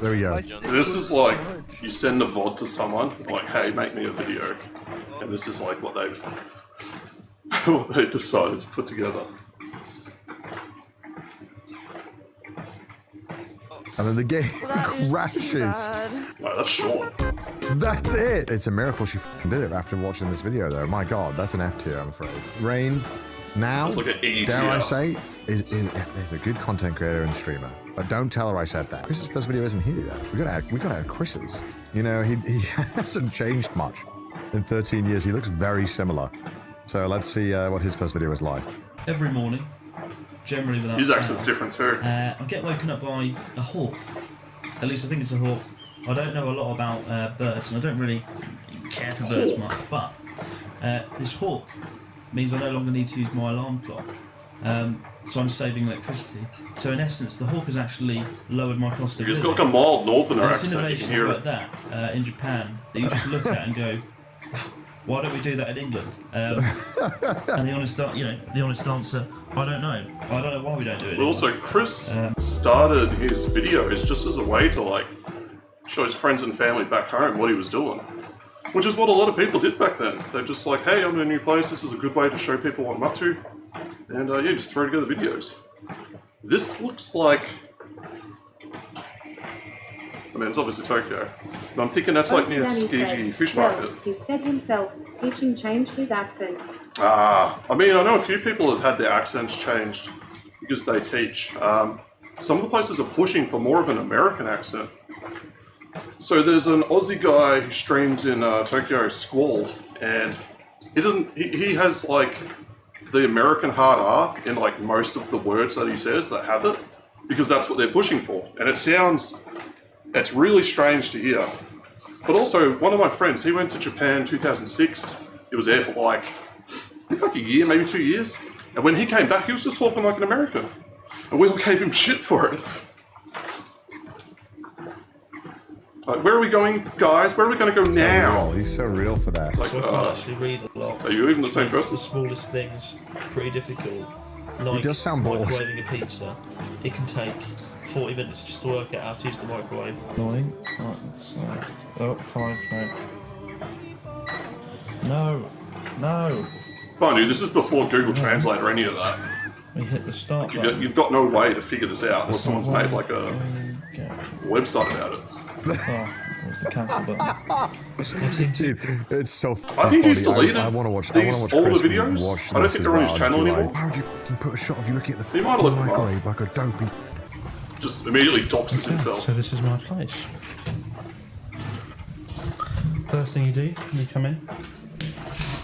There we go. This is like, you send a VOD to someone, like, hey, make me a video. And this is like what they've decided to put together. And then the game That is crashes. bad. Wow, that's short. That's it. It's a miracle she did it after watching this video, though. My God, that's an F tier, I'm afraid. Rain, now, That's like an E dare I tier. say, is a good content creator and streamer. But don't tell her I said that. Chris's first video isn't here yet. We gotta add Chris's. You know, he hasn't changed much in 13 years. He looks very similar. So let's see what his first video was like. Every morning, generally without His accent's fail, different too. I get woken up by a hawk. At least I think it's a hawk. I don't know a lot about birds, and I don't really care for birds much, but this hawk means I no longer need to use my alarm clock. So I'm saving electricity. So in essence, the hawk has actually lowered my cost of living. He's got like a mild northerner There's accent. You can innovations hear like it. that in Japan that you just look at and go, why don't we do that in England? And the honest answer, I don't know. I don't know why we don't do it. But also, Chris started his videos just as a way to like show his friends and family back home what he was doing, which is what a lot of people did back then. They're just like, hey, I'm in a new place. This is a good way to show people what I'm up to, and yeah, just throw together videos. This looks like, I mean, it's obviously Tokyo, but I'm thinking that's like near Tsukiji Fish Market. He said himself, teaching changed his accent. I mean, I know a few people have had their accents changed because they teach. Some of the places are pushing for more of an American accent. So there's an Aussie guy who streams in Tokyo Squall, and he has like the American hard R in like most of the words that he says that have it, because that's what they're pushing for. And it's really strange to hear. But also, one of my friends, he went to Japan 2006. He was there for like, I think like a year, maybe 2 years. And when he came back, he was just talking like an American. And we all gave him shit for it. Like, where are we going, guys? Where are we going to go now? He's so real for that. Like, So I can't actually read a lot. Are you even the same Makes person? The smallest things pretty difficult. Like He does sound bored. microwaving a pizza. It can take 40 minutes just to work out how to use the microwave. Annoying. Right, oh, 5, right. No. Mind you, this is before Google Translate or any of that. We hit the start button. You've got no way to figure this out unless someone's made like a website about it. Oh, where's the cancel button? Dude, it's so I think he's funny. deleted I want to watch these Chris older videos. watch I don't this think as they're on his well. channel Just be anymore. like, how would you fucking put a shot of you looking at the He might have looked them up. microwave like a dopey? Just immediately doxes himself. So this is my place. First thing you do when you come in.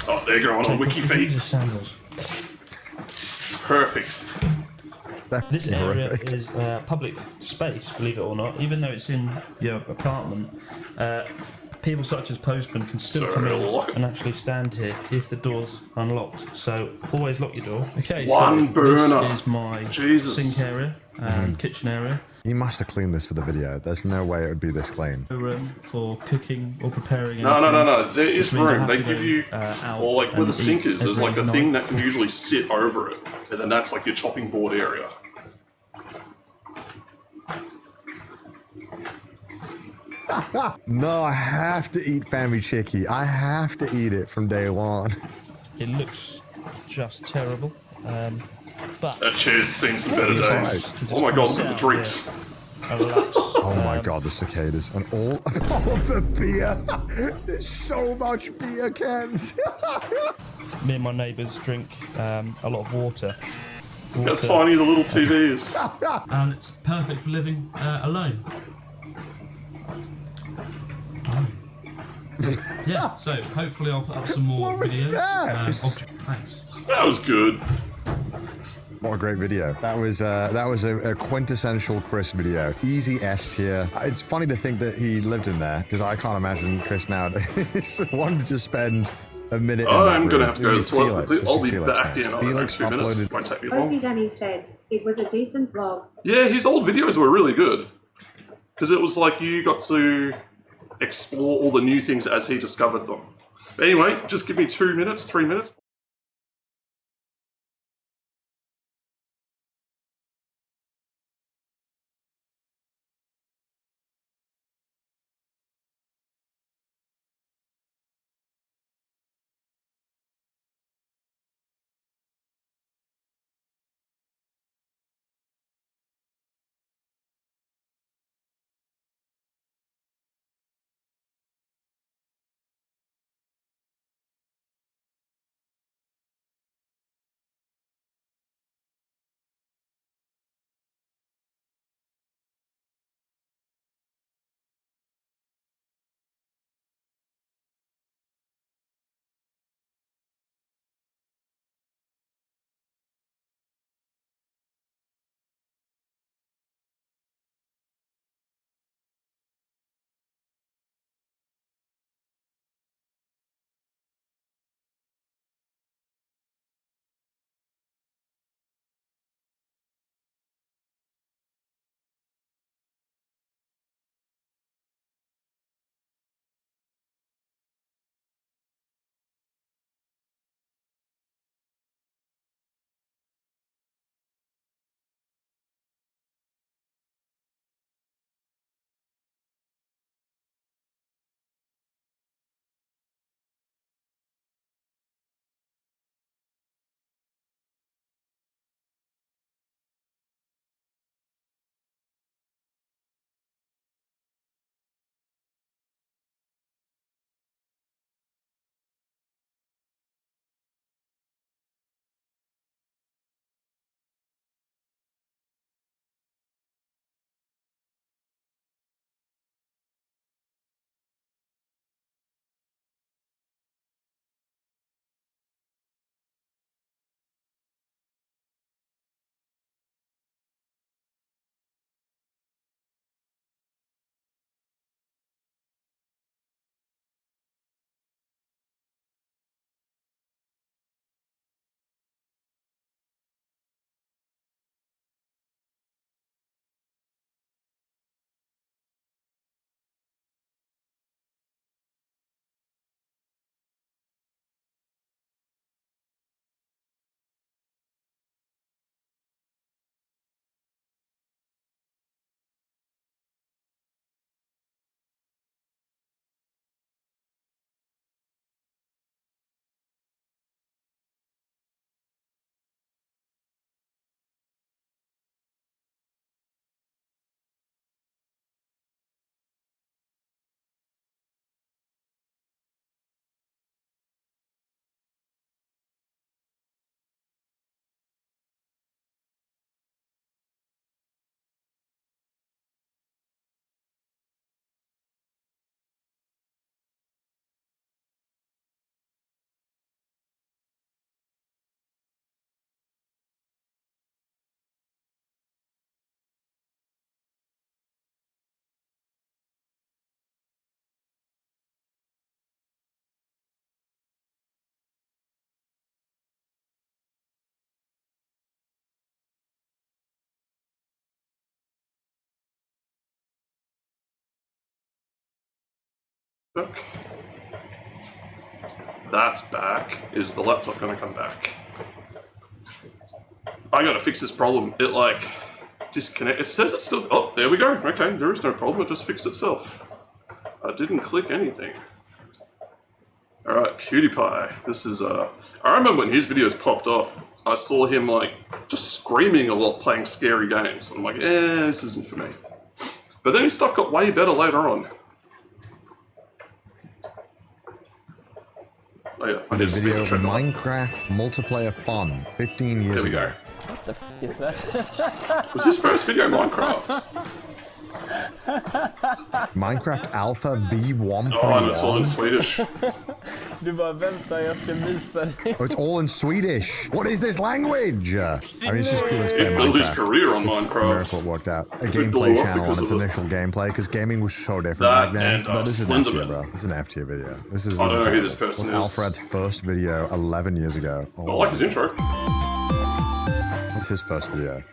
Oh, there you go, on a wiki feed. These are sandals. Perfect. This area is public space, believe it or not. Even though it's in your apartment, people such as postmen can still come in and actually stand here if the door's unlocked. So always lock your door. Okay, One so burner. this is my Jesus. sink area and kitchen area. He must have cleaned this for the video. There's no way it would be this clean. No room for cooking or preparing. No. There is which means I room. have They to give go, you, out or like where the and sink eat is, there's like a every thing night. that can usually sit over it, and then that's like your chopping board area. No, I have to eat Family Chicky. I have to eat it from day one. It looks just terrible. But That chair's seen some better days. Oh my god, look at the drinks. Oh my god, the cicadas and all the beer. There's so much beer cans. Me and my neighbours drink a lot of water. How tiny the little TV is. And it's perfect for living alone. Oh. Yeah, so hopefully I'll put up some more What was videos. that? Thanks. That was good. What a great video. That was a quintessential Chris video. Easy S tier. It's funny to think that he lived in there, because I can't imagine Chris nowadays wanted to spend a minute in that I'm gonna room. have to go to the toilet. Felix, I'll be Felix back in house. the Felix next 2 minutes. uploaded- Won't take me long. Ozzy Danny said, it was a decent vlog. Yeah, his old videos were really good. Because it was like you got to explore all the new things as he discovered them. But anyway, just give me 2 minutes, 3 minutes. Back. That's back. Is the laptop gonna come back? I gotta fix this problem. It like disconnect. It says it's still. Oh, there we go. Okay, there is no problem. It just fixed itself. I didn't click anything. All right, PewDiePie. This is I remember when his videos popped off. I saw him like just screaming a lot, playing scary games. I'm like, this isn't for me. But then his stuff got way better later on. Oh yeah, I The did video of Minecraft multiplayer fun 15 years There we ago. go. What the f is that? Was his first video Minecraft? Minecraft Alpha V1.1. Oh, and it's all in Swedish. Du bara vänta, jag ska visa dig. Oh, it's all in Swedish. What is this language? I mean, it's just feeling He built his career on It's Minecraft. a miracle it worked out. A It gameplay blew up channel because on its of it. initial gameplay, because gaming was so different That back then. and, But this is an F tier, Slenderman. bro. This is an F tier video. This is. I don't know who terrible. this person What's is. Alfred's first video 11 years ago. Oh, I like his intro. What's his first video?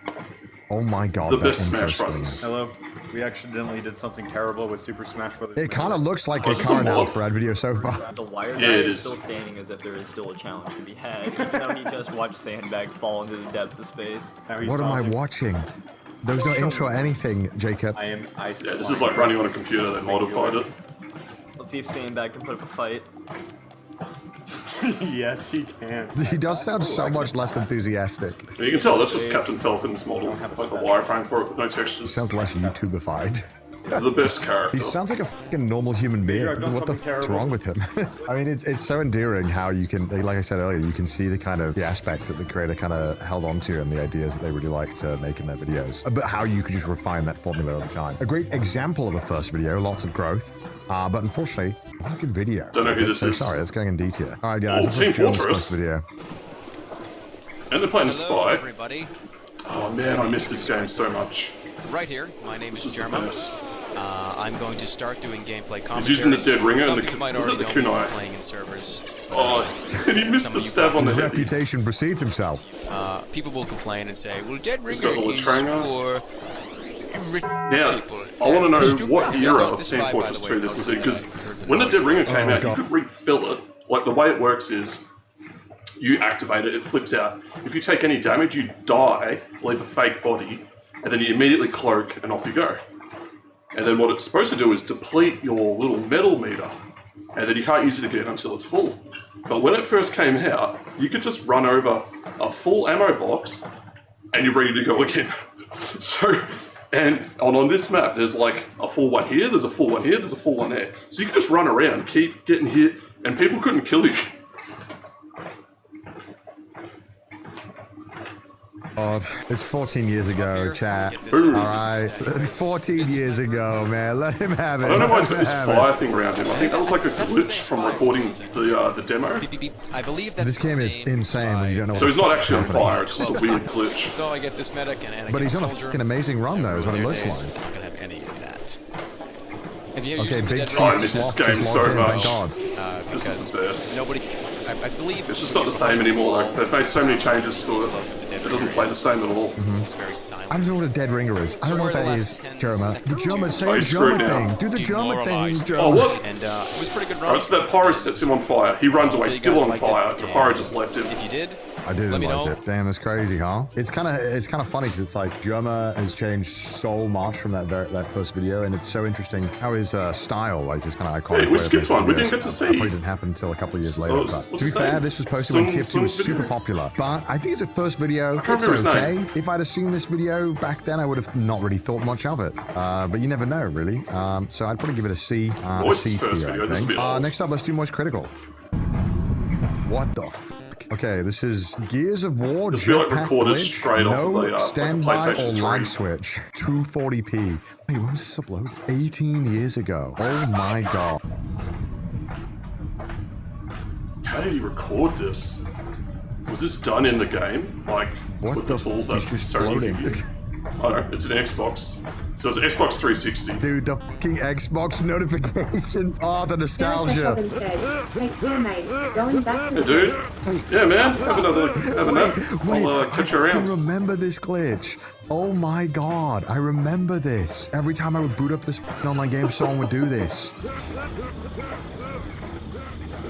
Oh my god. The that best intro Smash screen. Brothers. Hello. We accidentally did something terrible with Super Smash Brothers. It kind of looks like Oh, a is this a current mod? Alfred video so far. The wire Yeah, guy it is is. still standing as if there is still a challenge to be had, even though he just watched Sandbag fall into the depths of space. What am I watching? There was no intro or anything, Jacob. Yeah, this is like running on a computer. They modified it. Let's see if Sandbag can put up a fight. Yes, he can. He does sound so much less enthusiastic. You can tell that's just Captain Falcon's model, like a wireframe for it with no He textures. sounds less YouTubified. The best character. He sounds like a fucking normal human being. I've done What the something fuck's terrible. wrong with him? I mean, it's so endearing how you can, like I said earlier, you can see the kind of the aspects that the creator kind of held onto and the ideas that they really like to make in their videos. But how you could just refine that formula over time. A great example of a first video, lots of growth. But unfortunately, not a good video. Don't know who this so is. sorry, it's going in D tier. All right, guys, Oh, this Team is Fion's Fortress. first video. And they're playing the Spy. Everybody. Oh man, I miss this game so much. Right here, my name is This is the Jermo. best. I'm going to start doing gameplay commentaries. He's using the dead ringer Some and the people might was that already the know me kunai? from playing in servers. Oh, and he missed the stab on the His head. reputation precedes himself. People will complain and say, well, dead He's ringer got the is Latranga. for rich Now, people. I want to know Stupid. what Yeah, era no, of this Team guy, by Fortress the 2 way, this was in, noticed because that I heard the when the noise Dead Ringer from came the out, you could refill it. Like, the way it works is, you activate it, it flips out. If you take any damage, you die, leave a fake body, and then you immediately cloak, and off you go. And then what it's supposed to do is deplete your little metal meter, and then you can't use it again until it's full. But when it first came out, you could just run over a full ammo box, and you're ready to go again. So, and on this map, there's like a full one here, there's a full one here, there's a full one there. So you can just run around, keep getting hit, and people couldn't kill you. God, it's 14 years ago, chat. Ooh. Alright, 14 years ago, man. Let him have it. I don't know why he's Let got this him have fire it. thing around him. I think that was like a glitch from recording the demo. I believe that's This game is insane when you don't know So he's not actually on happening. fire, it's just a weird glitch. So I get this medic and I But get he's on a soldier. fucking amazing run, though, is what it Their looks days, like. I'm not gonna have any of that. Have you Okay, used the big dead chief I miss this Sloth game just so logged in, thank much. God. This Because is the best. nobody, I believe It's just not the same anymore. Like, they've made so many changes to it. It doesn't play the same at all. It's very silent. I don't know what a dead ringer is. I don't know what that is, Jerma. The German, say Oh, the he's screwed German now. thing. Do the German thing, German. Oh, what? And it was a pretty good run. Alright, so that pyro sets him on fire. He runs away, you still guys on liked it, fire. The and pyro just left him. If you did, I didn't let me like know. it. Damn, it's crazy, huh? It's kind of funny because it's like Germa has changed so much from that first video, and it's so interesting how his style, like his kind of iconic. Hey, we way of skipped making one. We videos, didn't get to see. Probably didn't happen until a couple of years later. what's But to his be fair, name? this was posted when TF2 was Sun's super video? popular. But I think it's a first video. can't It's remember his okay. name. If I'd have seen this video back then, I would have not really thought much of it. But you never know, really. So I'd probably give it a C. A What's C his first tier, video? I This will think. be old. Next up, let's do Moist Critical. What the fuck? Okay, this is Gears of War. This will be, like, Jetpack recorded glitch, straight off of no the, like, standby PlayStation or 3. lag switch. 240p. Wait, when was this uploaded? 18 years ago. Oh my god. How did he record this? Was this done in the game? Like, What with the the tools f- that he's just Sony floating. give you? I know, it's an Xbox. So it's an Xbox 360. Dude, the fucking Xbox notifications. Oh, the nostalgia. Hey, dude. Yeah, man. Have a nap. I'll catch you I around. can remember this glitch. Oh my god, I remember this. Every time I would boot up this fucking online game, someone would do this.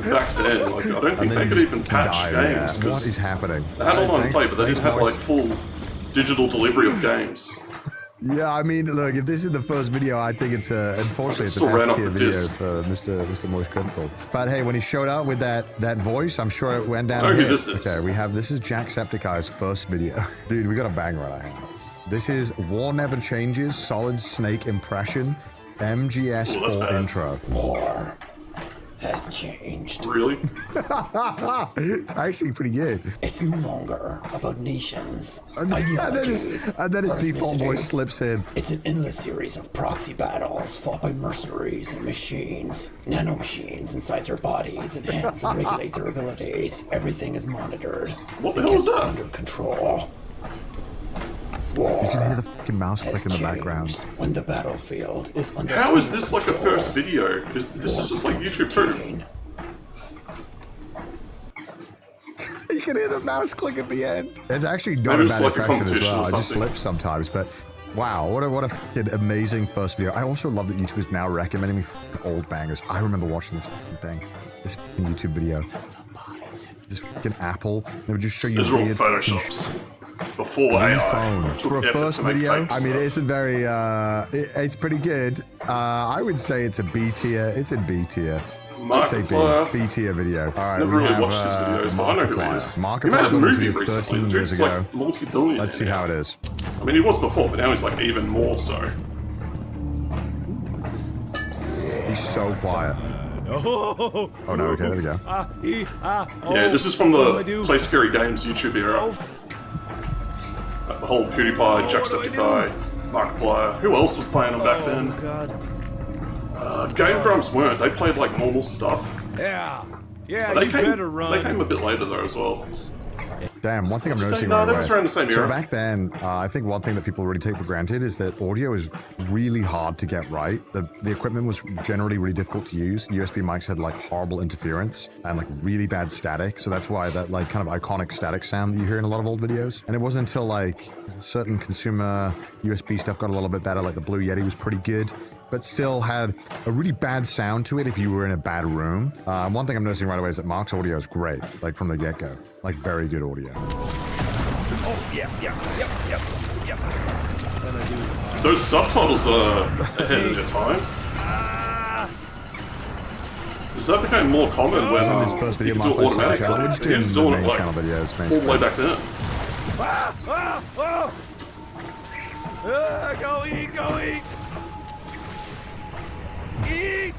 Back then, like, I don't think they could even patch games. Yeah. What is happening? They had online play, but they didn't have like full digital delivery of games. Yeah, I mean, look, if this is the first video, I think it's unfortunately it's Still an ran off F-tier the video disc. for Mr. Moist Critical. But hey, when he showed up with that voice, I'm sure it went down. I know who here. this is. Okay, this is Jacksepticeye's first video. Dude, we got a banger right now. This is War Never Changes, Solid Snake Impression, MGS4 intro. War has changed. Really? It's actually pretty good. It's no longer about nations. And then his default voice slips in. It's an endless series of proxy battles fought by mercenaries and machines. Nanomachines inside their bodies enhance and regulate their abilities. Everything is monitored. What the hell is that? Under control. War You can hear the fucking mouse click in the background. when the battlefield is under How is this like a first video? This is just like YouTube too. You can hear the mouse click at the end. It's actually not Maybe a it's bad like a impression as competition well. or I just something. slip sometimes, but wow, what a fucking amazing first video. I also love that YouTube is now recommending me fucking old bangers. I remember watching this fucking thing, this fucking YouTube video. This fucking Apple, they would just show you These are all weird Photoshops. Before AI. phone. Took For a effort first to make video, fake I mean, stuff. it isn't very, it's pretty good. I would say it's a B tier. It's in B tier. I'd say B tier video. All right, Never we really have, watched his videos, but I know who he is. He made a Markiplier built this movie video recently. 13 The years dude's ago. like multi-billionaire. Let's see how it is. I mean, he was before, but now he's like even more so. He's so quiet. Oh no, okay, there we go. Yeah, this is from the Play Scary Games YouTube era. The whole PewDiePie, Jacksepticeye, Markiplier. Who else was playing them back then? Game Grumps weren't. They played like normal stuff. Yeah, But you better run. They came a bit later though as well. Damn, one thing I'm noticing No, right that away. was around the same So era. back then, I think one thing that people really take for granted is that audio is really hard to get right. The equipment was generally really difficult to use. USB mics had like horrible interference and like really bad static. So that's why that like kind of iconic static sound that you hear in a lot of old videos. And it wasn't until like certain consumer USB stuff got a little bit better, like the Blue Yeti was pretty good, but still had a really bad sound to it if you were in a bad room. One thing I'm noticing right away is that Mark's audio is great, like from the get-go. Like very good audio. Oh, yep. Those subtitles are ahead of their time. Does that become more common when in this first video, you my can do it first automatically? channel, we're just doing It's the doing main it like channel videos, all the way back then. Go eat! Eat!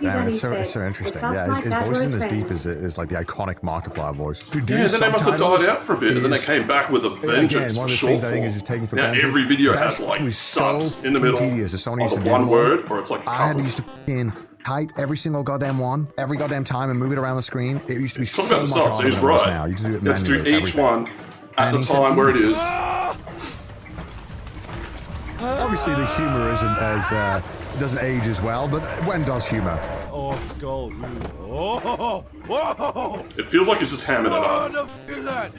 Damn, it's so interesting. Yeah, his voice isn't as deep as like the iconic Markiplier voice. Dude, Yeah, then they must have died out for a bit, and then they came back with a vengeance Again, one for of the short things I think form. is just taken for Now granted. every video That has like was subs so in the middle, tedious as someone used either to do one them. word or it's like a I had couple. to used to fucking type every single goddamn one, every goddamn time, and move it around the screen. It used to be so Talk about much the subs, harder he's than it is right. now. You just do it Let's do manually, each everything. one at And the he said, time where it is. Obviously, the humor isn't as doesn't age as well, but when does humor? Oh, skulls. Oh, whoa! It feels like he's just hamming it What up. the f is that?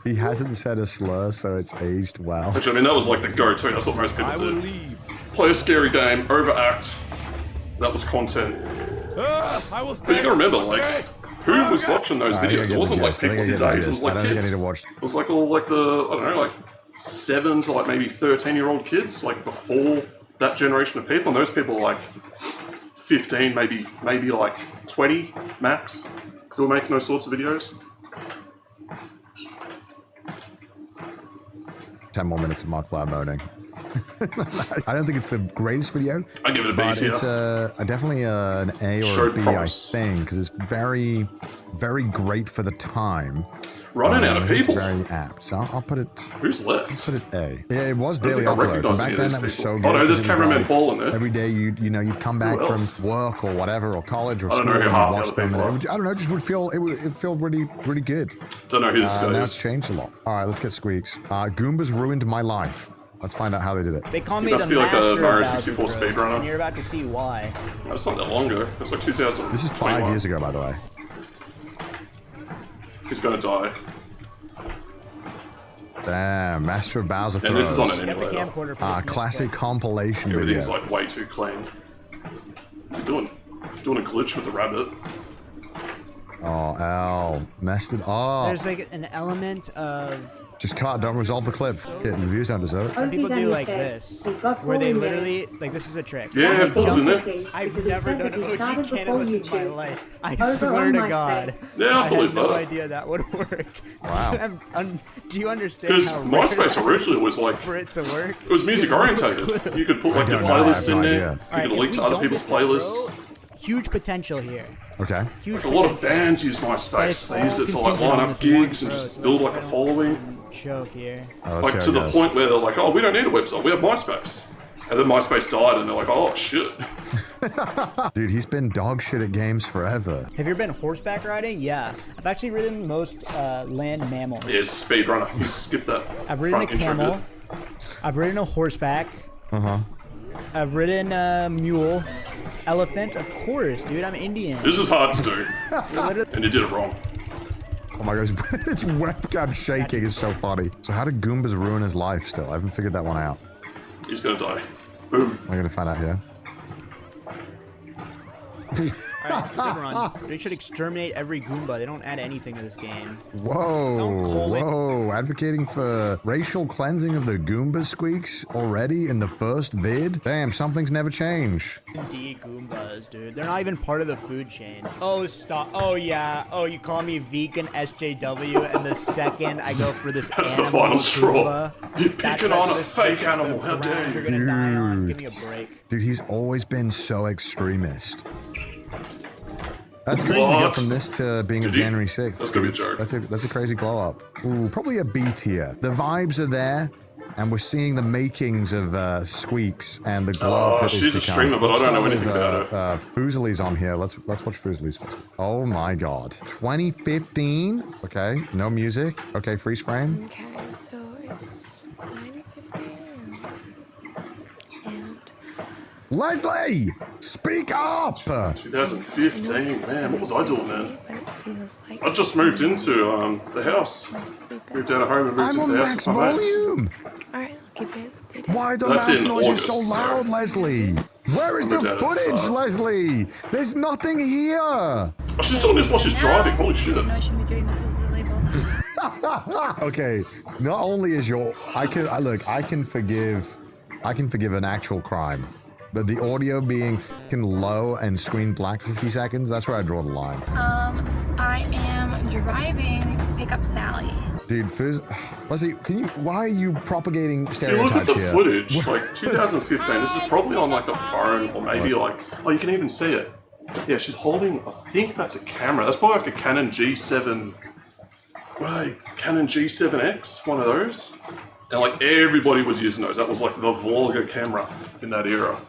He hasn't said a slur, so it's aged well. Which, I mean, that was like the go-to. That's what most people I will do. leave. Play a scary game, overact. That was content. I will But stay. you gotta remember, I'll like, stay. who was watching those I think I videos? get It the wasn't like gist. I think people I his get the age, it was gist. like I don't think I kids. need to watch. It was like all like the, I don't know, like 7 to like maybe 13-year-old kids, like before that generation of people. And those people are like 15, maybe like 20 max, who were making those sorts of videos. 10 more minutes of Markiplier moaning. I don't think it's the greatest video. I give it a B but tier. it's definitely an A or Showed a B, promise. I think, because it's very, very great for the time. Running out of It's people. very apt. So I'll put it. Who's left? I'll put it A. Yeah, it was I don't daily think I uploads. And recognise back any of then, these that was people. so good. Oh no, there's 'cause it was cameraman like, Paul in there. every day you'd come back from else? work or whatever, or college or I don't school, know who and half you'd the watch other them. And people it would, I don't know, just would feel it would feel really, really good. Don't know who this guy Now is. it's changed a lot. All right, let's get Squeaks. Goombas ruined my life. Let's find out how they did it. They call He me must the be like a master of Mario Bowser 64 Bros, speedrunner. and you're about to see why. That's not that long ago. That's like 2000. This is 5 years ago, by the way. He's gonna die. Damn, Master of Bowser And this is on throws. an Get the emulator. camcorder for this Classic compilation Everything's video. like way too clean. What's he doing? Doing a glitch with the rabbit. Oh, Al. Messed it up. There's like an element of Just cut, don't resolve the clip. The views don't deserve it. some people do like this, where they literally like this is a trick. I've never done OG Canon this in my life. I swear to God. Yeah, I believe had no that. idea that would work. Wow. Do you understand? Because how MySpace rare originally was like for it to work. It was music orientated. You could put like your don't know, I playlist have in no there. idea. You could link to other people's playlists. Huge potential here. Okay. Huge Like a lot of potential. bands use But it's MySpace. They use all it to like contingent line on up this one gigs and pro, just so build let's like a hope I following. don't choke here. Like to the point where they're like, oh, we don't need a website. We have MySpace. And then MySpace died, and they're like, oh shit. Dude, he's been dog shit at games forever. Have you ever been horseback riding? Yeah. I've actually ridden most land mammals. Yeah, it's a speedrunner. You skip that. I've ridden a front intro camel. bit. I've ridden a horseback. Uh-huh. I've ridden a mule. Elephant, of course, dude. I'm Indian. This is hard to do. Literally- And you did it wrong. Oh my gosh, its webcam shaking is so funny. So how did Goombas ruin his life still? I haven't figured that one out. He's gonna die. Boom. I'm gonna find out here. Alright, good run. They should exterminate every Goomba. They don't add anything to this game. Whoa, whoa, advocating for racial cleansing of the Goomba Squeaks already in the first vid? Damn, something's never changed. D Goombas, dude. They're not even part of the food chain. Oh, stop. Oh, yeah. Oh, you call me vegan SJW, and the second I go for this That's the animal final straw. Goomba, You're that's picking on a this fake freaking animal. How dare round you? you're gonna die on. Give me a break. Dude, he's always been so extremist. That's crazy to go What? from this to being a Did he? January 6th. That's gonna be a joke. That's a crazy glow up. Ooh, probably a B tier. The vibes are there, and we're seeing the makings of Squeaks and the glow up that is she's to a come. streamer, but Let's I don't know start anything with, about Fusili's on here. Let's watch Fusili's first. Oh my god. 2015. Okay, no music. Okay, freeze frame. Okay, so it's 9:15 and Leslie, speak up. 2015, man, what was I doing then? but it feels like I just moved into the house. Moved out of home and moved I'm into on the house max with my mates. volume. Alright, I'll keep you guys updated. Why the That's loud in noise is so August, loud, so- Leslie? Where is I the moved out at the footage, start. Leslie? There's nothing here. Oh, she's doing this while she's driving. Holy shit. No, I shouldn't be doing this as a label. Okay, not only is your I can forgive an actual crime, but the audio being fucking low and screen black for 50 seconds, that's where I draw the line. I am driving to pick up Sally. Dude, Leslie, why are you propagating You look at stereotypes the here? footage, like 2015, this is probably on like a phone or maybe like, oh, you can even see it. Yeah, she's holding, I think that's a camera. That's probably like a Canon G7, Canon G7X, one of those. And like everybody was using those. That was like the vlogger camera in that era.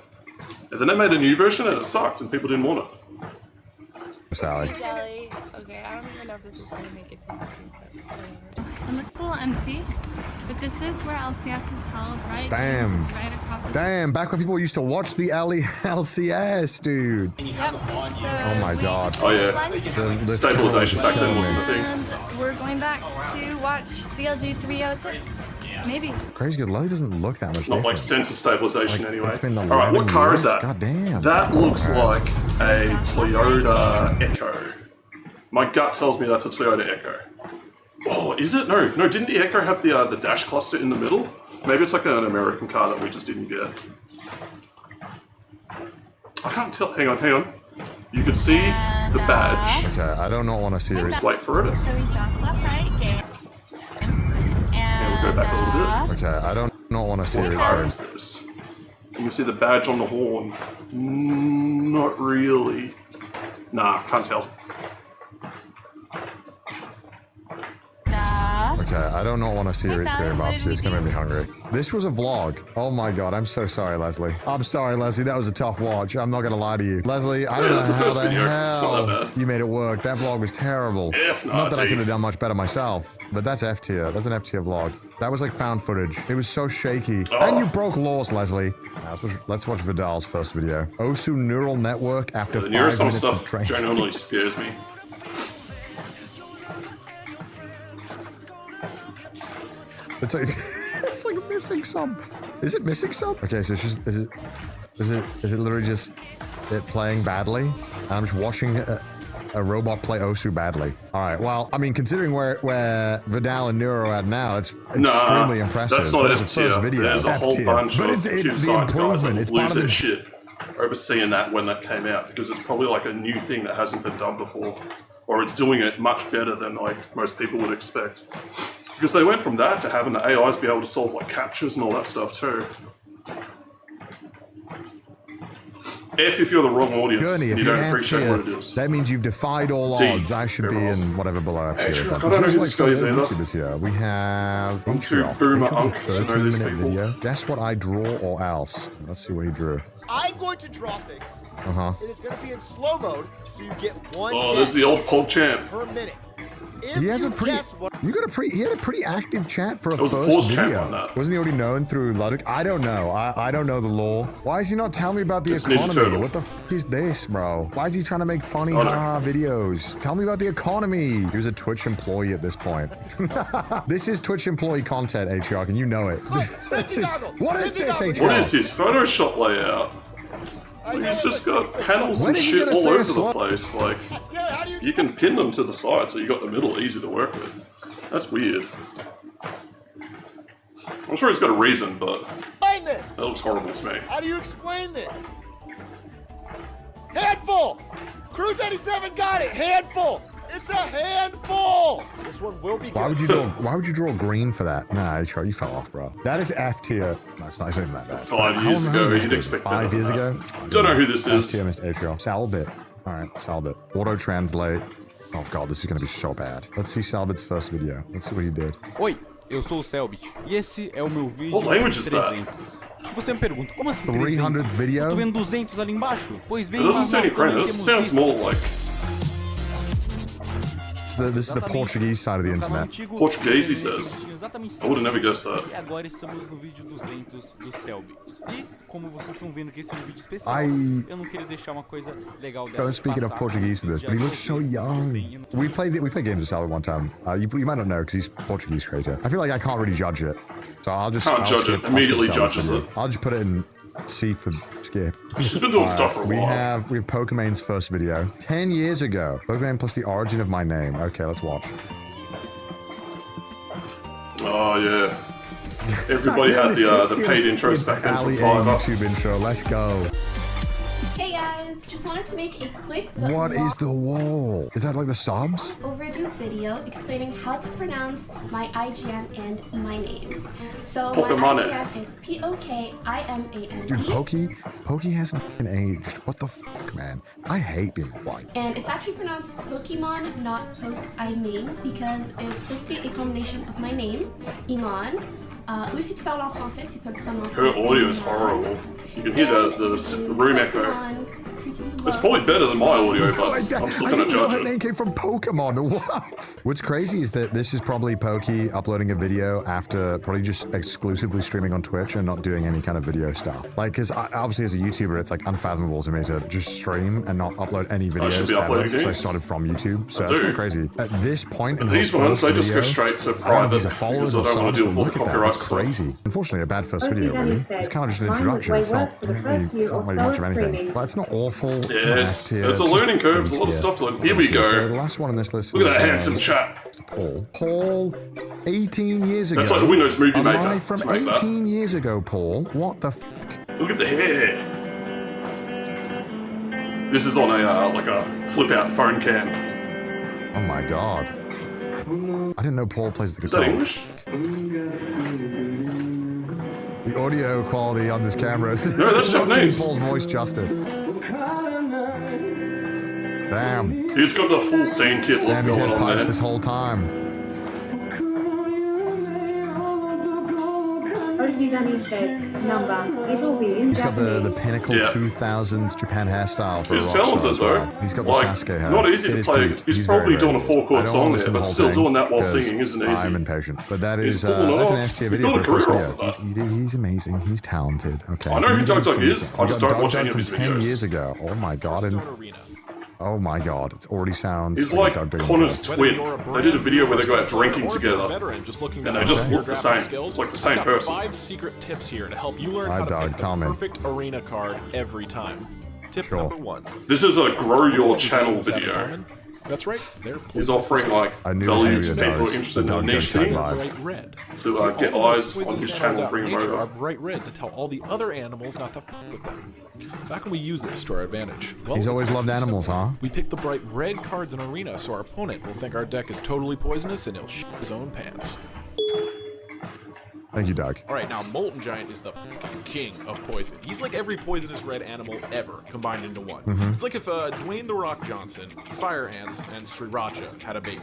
And then they made a new version and it sucked and people didn't want it. Sally. Jelly. Okay, I don't even know if this is going to make it to YouTube, but whatever. It looks a little empty, but this is where LCS is held, right? Damn. It's right across the Damn, back when people used to watch the LCS, dude. Yep. So Oh my we god. just finished lunch, The Stabilization back then wasn't a thing. and we're going back to watch CLG 302. Maybe. Crazy good. Leslie doesn't look that much Not like different. sensor stabilization Like, anyway. it's been Alright, what 11 car is years? that? God damn. That looks like a Toyota Echo. My gut tells me that's a Toyota Echo. Oh, is it? No, didn't the Echo have the dash cluster in the middle? Maybe it's like an American car that we just didn't get. I can't tell. Hang on. You could see the badge. Okay, I do not want to see it. Just wait for it. So we just left right game. Yeah, we'll go back a little bit. Okay, I don't. Not want to see What it. car is this? Can you see the badge on the horn? Not really. Nah, can't tell. Okay, I do not want to see Hi, it Sally, cream what up. did we It's gonna do? make me hungry. This was a vlog. Oh my god, I'm so sorry, Leslie. I'm sorry, Leslie. That was a tough watch. I'm not gonna lie to you, Leslie. I don't know that's the how first the video. It's not that hell bad. you made it work. That vlog was terrible. F not, Not that I D. could have done much better myself, but that's F tier. That's an F tier vlog. That was like found footage. It was so shaky. Oh. And you broke laws, Leslie. Let's watch Vidal's first video. Osu neural network after The 5 nearest minutes stuff of training. genuinely scares me. It's like it's like missing some. Is it missing some? Okay, so it's just is it literally just it playing badly? And I'm just watching a robot play Osu badly. All right. Well, I mean, considering where Vidal and Neuro are at now, it's extremely impressive. That's not But it's F a tier. first video. There's a F whole tier. bunch But of it's the science guys improvement. that It's part lose of their the shit overseeing that when that came out, because it's probably like a new thing that hasn't been done before, or it's doing it much better than like most people would expect. Because they went from that to having the AIs be able to solve like captures and all that stuff too. If you're the wrong audience Gurney, and if you you're don't an F appreciate tier, what it is. that means you've defied all D, odds. I should be everyone else. in whatever below F tier. Atriarch, is. I don't know Just who like this some guy of is the either. YouTubers here. We have I'm too Atriarch. boomer Atriarch's unk to know 13 these minute people. video. Guess what I draw or else. Let's see what he drew. I'm going to draw things. Uh-huh. And it's going to be in slow mode, so you get one Oh, there's guess the old Pog Champ. per minute. If He has you a pretty. guess what You got a pretty. He had a pretty active chat for a There was a first pause champ video. on that. Wasn't he already known through Ludwig? I don't know. I don't know the law. Why is he not telling me about the It's Ninja economy? Turtle. What the f is this, bro? Why is he trying to make funny Oh, no. haha videos? Tell me about the economy. He was a Twitch employee at this point. This is Twitch employee content, Atriarch, and you know it. This is, what is this, Atriarch? What is his Photoshop layout? Like, he's just got panels When and is he shit gonna all say a over the slot? place. Like, you can pin them to the side so you got the middle easy to work with. That's weird. I'm sure he's got a reason, but Explain this. that looks horrible to me. How do you explain this? Handful! Cruise 87 got it! Handful! It's a handful! This one will be good. Why would you draw green for that? Nah, Atriarch, you fell off, bro. That is F tier. That's not even that bad. 5 years How ago, long you'd ago? expect 5 better years than ago? that. Don't know who this is. F tier, Mr. Atriarch. Salbit. All right, Salbit. Auto translate. Oh god, this is gonna be so bad. Let's see Salbit's first video. Let's see what he did. Oi, eu sou o Selbit e esse é o meu vídeo What language is that? 300. Você me pergunta, como assim 300 300? video? Eu tô vendo 200 ali embaixo? Pois bem, It doesn't mas say any nós também credits. It temos sounds isso. more like This is the Portuguese side of the internet. Portuguese, he says. I would have never guessed that. E agora estamos no vídeo 200 do Selbit. E como vocês estão vendo que esse é um vídeo especial, eu não queria deixar uma coisa legal dessa Don't speak enough passar. Portuguese for this, but he looks so young. We played games with Salbit one time. You might not know because he's a Portuguese creator. I feel like I can't really judge it, so I'll just Can't I'll judge skip- it. I'll Immediately skip Salbit's judges video. it. I'll just put it in C for skip. She's been doing Alright, stuff for a we while. have Pokemon's first video 10 years ago. Pokemon plus the origin of my name. Okay, let's watch. Oh yeah. Everybody had the paid intros back then from Ali Fiverr. YouTube intro. Let's go. Hey guys, just wanted to make a quick but What long is the wall? Is that like the subs? overdue video explaining how to pronounce my IGN and my name. So Pokemon my it. IGN is P-O-K-I-M-A-N-E. Dude, Pokey hasn't been aged. What the fuck, man? I hate being white. And it's actually pronounced Pokemon, not Poke I mean, because it's basically a combination of my name, Iman. Ou si tu parles en français, tu peux le prononcer. Her audio is horrible. You can hear the room echo. It's probably better than my audio, but I'm still I gonna didn't know judge her it. name came from Pokemon. What? What's crazy is that this is probably Pokey uploading a video after probably just exclusively streaming on Twitch and not doing any kind of video stuff. Like, because obviously as a YouTuber, it's like unfathomable to me to just stream and not upload any videos. I should be ever, uploading 'cause I things. started from YouTube, so I it's do. kind of crazy. At this point in These her ones, first they just go video, straight to I don't know if these are private followers because I or don't want subs, to deal but with all look the at that. copyright It's stuff. crazy. Unfortunately, a bad first Pokey video, Gunny really. said, It's kind of just an "Mine was introduction. way It's not worse for the really, first few it's not or really so much of anything. streaming. But it's not awful. Yeah, it's an it's a S tier, learning curve. There's a lot of tier. stuff to learn. Here we The go. last one on this list Look at was, that handsome chap. Paul. Paul, 18 years ago. That's like the Windows Movie Am Maker. I from Let's make that. 18 years ago, Paul? What the f***? Look at the hair. This is on a like a flip out phone cam. Oh my god. I didn't know Paul plays the Is guitar. that English? The audio quality on this camera is No, that's Japanese. Paul's voice justice. Damn. He's got the full scene kit look Damn, he's going had on pipes there. this whole time. Ozzy Danny said, number, it'll be in He's got Japanese. the pinnacle 2000s Japan hairstyle for He's a rock star talented as well. though. He's got the like, Sasuke hair. not easy It to is play. pretty- He's very, probably very doing a good. 4-chord I don't song wanna there, listen to but the still whole doing that while thing singing isn't easy. I'm impatient. But that He's is pulling it that's an off. S tier He video got for a a first career video. off of that. He's amazing. He's talented. Okay. I know who He Doug did Doug is. I you just got don't Doug watch Doug any of from his 10 videos. years ago. Oh my god. And, oh my god. It already sounds He's like Doug Doug Connor's himself. twin. They did a video where they go out drinking together, and they just look the same. It's like the same I've got person. 5 secret tips here to help you learn Hi, how to Doug, pick tell the me. perfect arena card every time. Tip number 1. This is a grow your channel video. That's right. He's offering like I knew it was value gonna to be a people Doug. interested in The the Doug niche Doug thing vibe. Bright red. to See, all get the eyes poison on his samples channel, out bring in him nature over. are bright red to tell all the other animals not to f with them. So how can we use this to our advantage? Well, He's it's always loved actually animals, simple. huh? We pick the bright red cards in arena, so our opponent will think our deck is totally poisonous and he'll shit his own pants. Thank you, Doug. Alright, now Molten Giant is the fucking king of poison. He's like every poisonous red animal ever combined into one. Mhm. It's like if Dwayne The Rock Johnson, Fire Ants, and Sriracha had a baby.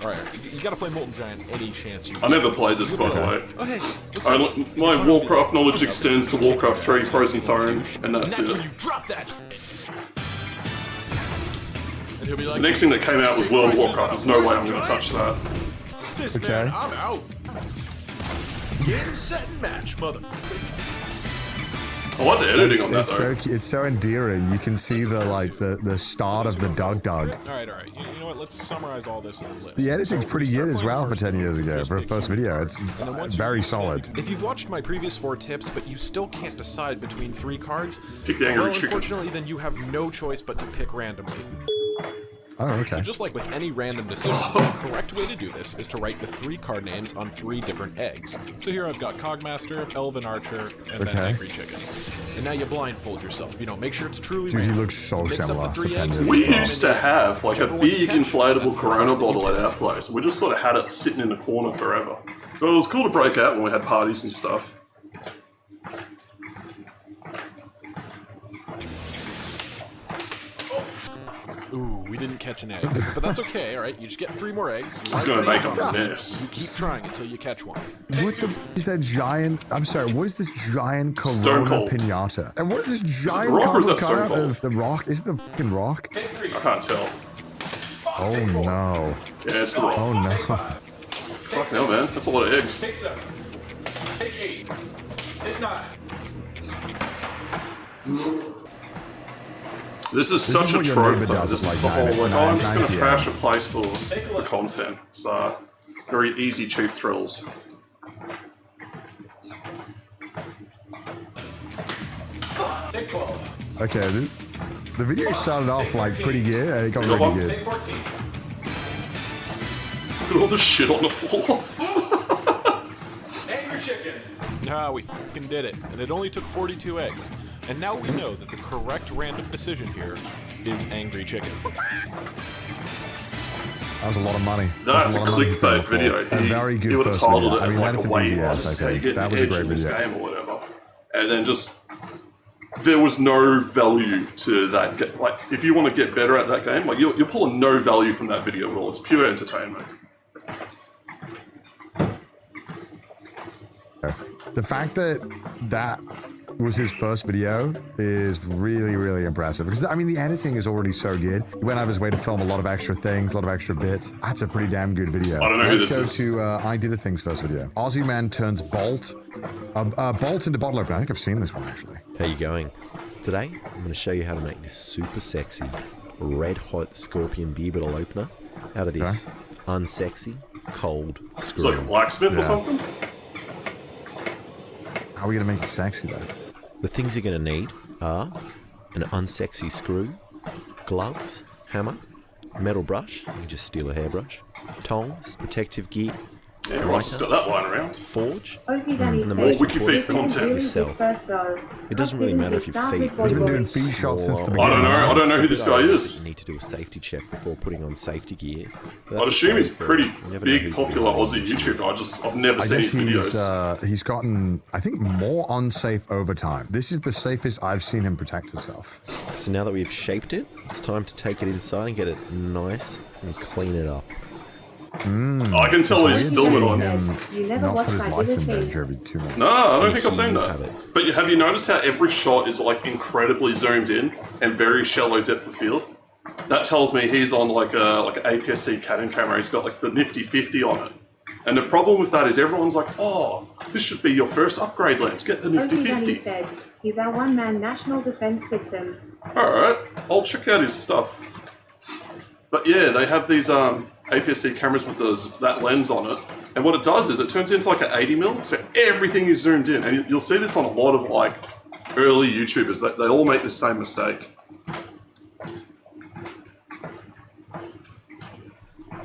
Alright, you gotta play Molten Giant any chance you I never played this, by the way. Oh, hey, My Warcraft knowledge extends to Warcraft 3, Frozen Throne, and that's when it. you drop that and he'll be The next thing that came out was World of Warcraft. There's no way I'm going to touch that. This man, I'm out. Game, set, and match, mother. I like the editing on that It's though. so it's so endearing. You can see the start of the Doug. Alright. You know what? Let's summarize all this in a list. The editing's So pretty we start good as playing well for first 10 years ago just for a pick first your video. cards. It's And then once very you- solid. If you've watched my previous 4 tips, but you still can't decide between 3 cards, Pick the angry well, chicken. unfortunately, then you have no choice but to pick randomly. Oh, okay. So just like with any random decision, the correct way to do this is to write the 3 card names on 3 different eggs. So here I've got Cogmaster, Elven Archer, and then Okay. Angry Chicken. And now you blindfold yourself. You know, make sure it's truly Dude, he random. looks so Mix up similar the for 3 10 eggs. years We ago. used to have like a Whichever one you big catch, inflatable that's the Corona card that you bottle at our place. We just sort of had it sitting in the corner forever. But it was cool to break out when we had parties and stuff. Ooh, we didn't catch an egg. But that's okay, alright? You just get 3 more eggs. You He's wipe gonna the make eggs a on them, mess. You keep trying until you catch one. What the f is that giant? I'm sorry. What is this giant Stone Corona Cold. pinata? And what is this it giant Rock or is that cardboard Stone cutout Cold? of the Rock? Is it the fucking Rock? I can't tell. Oh no. Yeah, it's the Rock. Oh no. Fuck hell, man. That's a lot of eggs. Take 7. Take 8. Take 9. This is This such is a what your trope neighbor though. does This is at, the like, whole 9 like, oh, I'm just 9 gonna PM. trash a place for content. It's very easy, cheap thrills. Take 12. Okay, the video started off like pretty good and it got Take really good. Take 14. Look at all the shit on the floor. Angry Chicken. Ah, we fucking did it. And it only took 42 eggs. And now we know that the correct random decision here is Angry Chicken. That was a lot of money. That's That a was lot of money to put on clickbait the floor. video. A very He good would have first titled video. it I as mean, like that's the an way easy you ass, I think. get That the was a edge great in this video. game or whatever. And then just there was no value to that. Like, if you want to get better at that game, like you're pulling no value from that video at all. It's pure entertainment. The fact that that was his first video is really, really impressive. Because, I mean, the editing is already so good. He went out of his way to film a lot of extra things, a lot of extra bits. That's a pretty damn good video. I don't know who Let's this go is. to I Did a Thing's first video. Aussie Man turns Bolt into bottle opener. I think I've seen this one, actually. How you going? Today, I'm going to show you how to make this super sexy, red hot scorpion beer bottle opener out of this unsexy, cold screw. It's like a blacksmith or something? How are we going to make it sexy, though? The things you're going to need are an unsexy screw, gloves, hammer, metal brush, you can just steal a hairbrush, tongs, protective gear, Yeah, Ross has got that lying around. Forge, Ozzy Danny and the said, most Wiki feed important thing content. yourself. First though, It doesn't really matter if your feet. He's been doing feet shots since the I don't know. I don't know who this guy is. You need to do a safety check before putting on safety gear. But I'd that's assume he's for- pretty you never know big, who's popular behind Aussie you. YouTuber. I've never I seen his guess videos. he's gotten, I think, more unsafe over time. This is the safest I've seen him protect himself. So now that we've shaped it, it's time to take it inside and get it nice and clean it up. I can tell It's he's weird filming seeing on. him not put his life in danger every 2 minutes. No, I don't think I've seen that. But have you noticed how every shot is like incredibly zoomed in and very shallow depth of field? That tells me he's on like an APS-C Canon camera. He's got like the nifty 50 on it. And the problem with that is everyone's like, oh, this should be your first upgrade lens. Get the nifty Ozzy Danny 50. said, he's our one-man national defense system. Alright, I'll check out his stuff. But yeah, they have these APS-C cameras with that lens on it, and what it does is it turns into like an 80mm, so everything is zoomed in, and you'll see this on a lot of like early YouTubers. They all make the same mistake.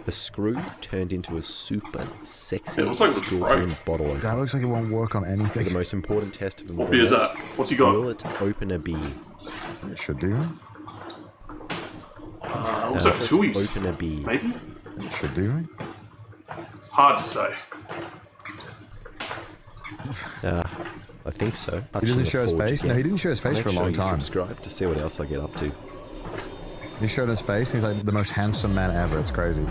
The screw turned into a super sexy Yeah, it looks like it looks scorpion broke. bottle opener. That looks like it won't work on anything. The most important test of What beer is that? What's he got? Will it open a beer? It should do. Looks like Will it Tui's. Open a beer. Maybe? It should do. It's hard to say. I think so. He doesn't show his face? No, he didn't show his face for a long time. Subscribe to see what else I get up to. He showed his face. He's like the most handsome man ever. It's crazy.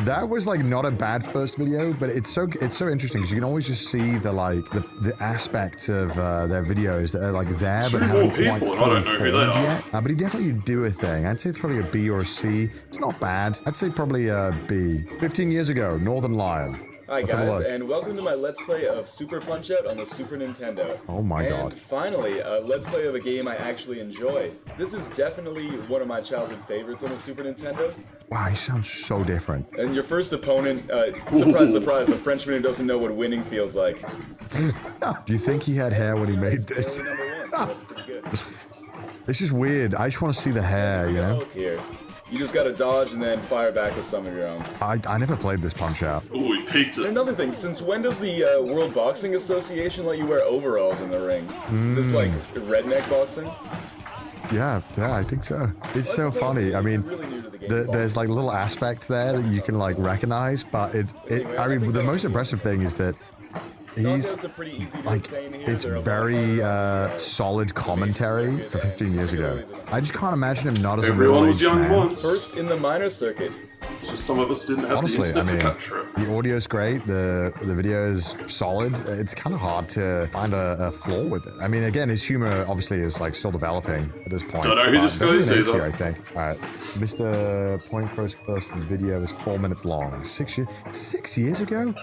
That was like not a bad first video, but it's so interesting because you can always just see the aspects of their videos that are like there, but Two haven't more people, quite and I don't know who they formed are. yet. But he definitely do a thing. I'd say it's probably a B or a C. It's not bad. I'd say probably a B. 15 years ago, Northern Lion. Hi Let's have a guys, look. and welcome to my Let's Play of Super Punch-Out on the Super Nintendo. Oh my and god. finally, a Let's Play of a game I actually enjoy. This is definitely one of my childhood favorites on the Super Nintendo. Wow, he sounds so different. And your first opponent, surprise, surprise, a Frenchman who doesn't know what winning feels like. Do you think he had hair when he made this? Number one, so that's pretty good. It's just weird. I just want to see the hair, you know? Here. You just gotta dodge and then fire back with some of your own. I never played this Punch-Out. Ooh, he peaked And it. another thing, since when does the World Boxing Association let you wear overalls in the ring? Is this like redneck boxing? Yeah, I think so. It's so funny. I mean, there's like little aspects there that you can like recognize, but I mean, the most impressive thing is that he's like, it's very solid commentary for 15 years ago. I just can't imagine him not as a Everyone was middle-aged young man. once. First in the minor circuit. It's just some of us didn't have Honestly, the I instant mean, to capture it. the audio's great, the video is solid. It's kind of hard to find a flaw with it. I mean, again, his humor obviously is like still developing at this point. Don't know who but this guy is definitely an either. A tier, I think. All right, Mr. Point Crow's first video is 4 minutes long. 6 years ago?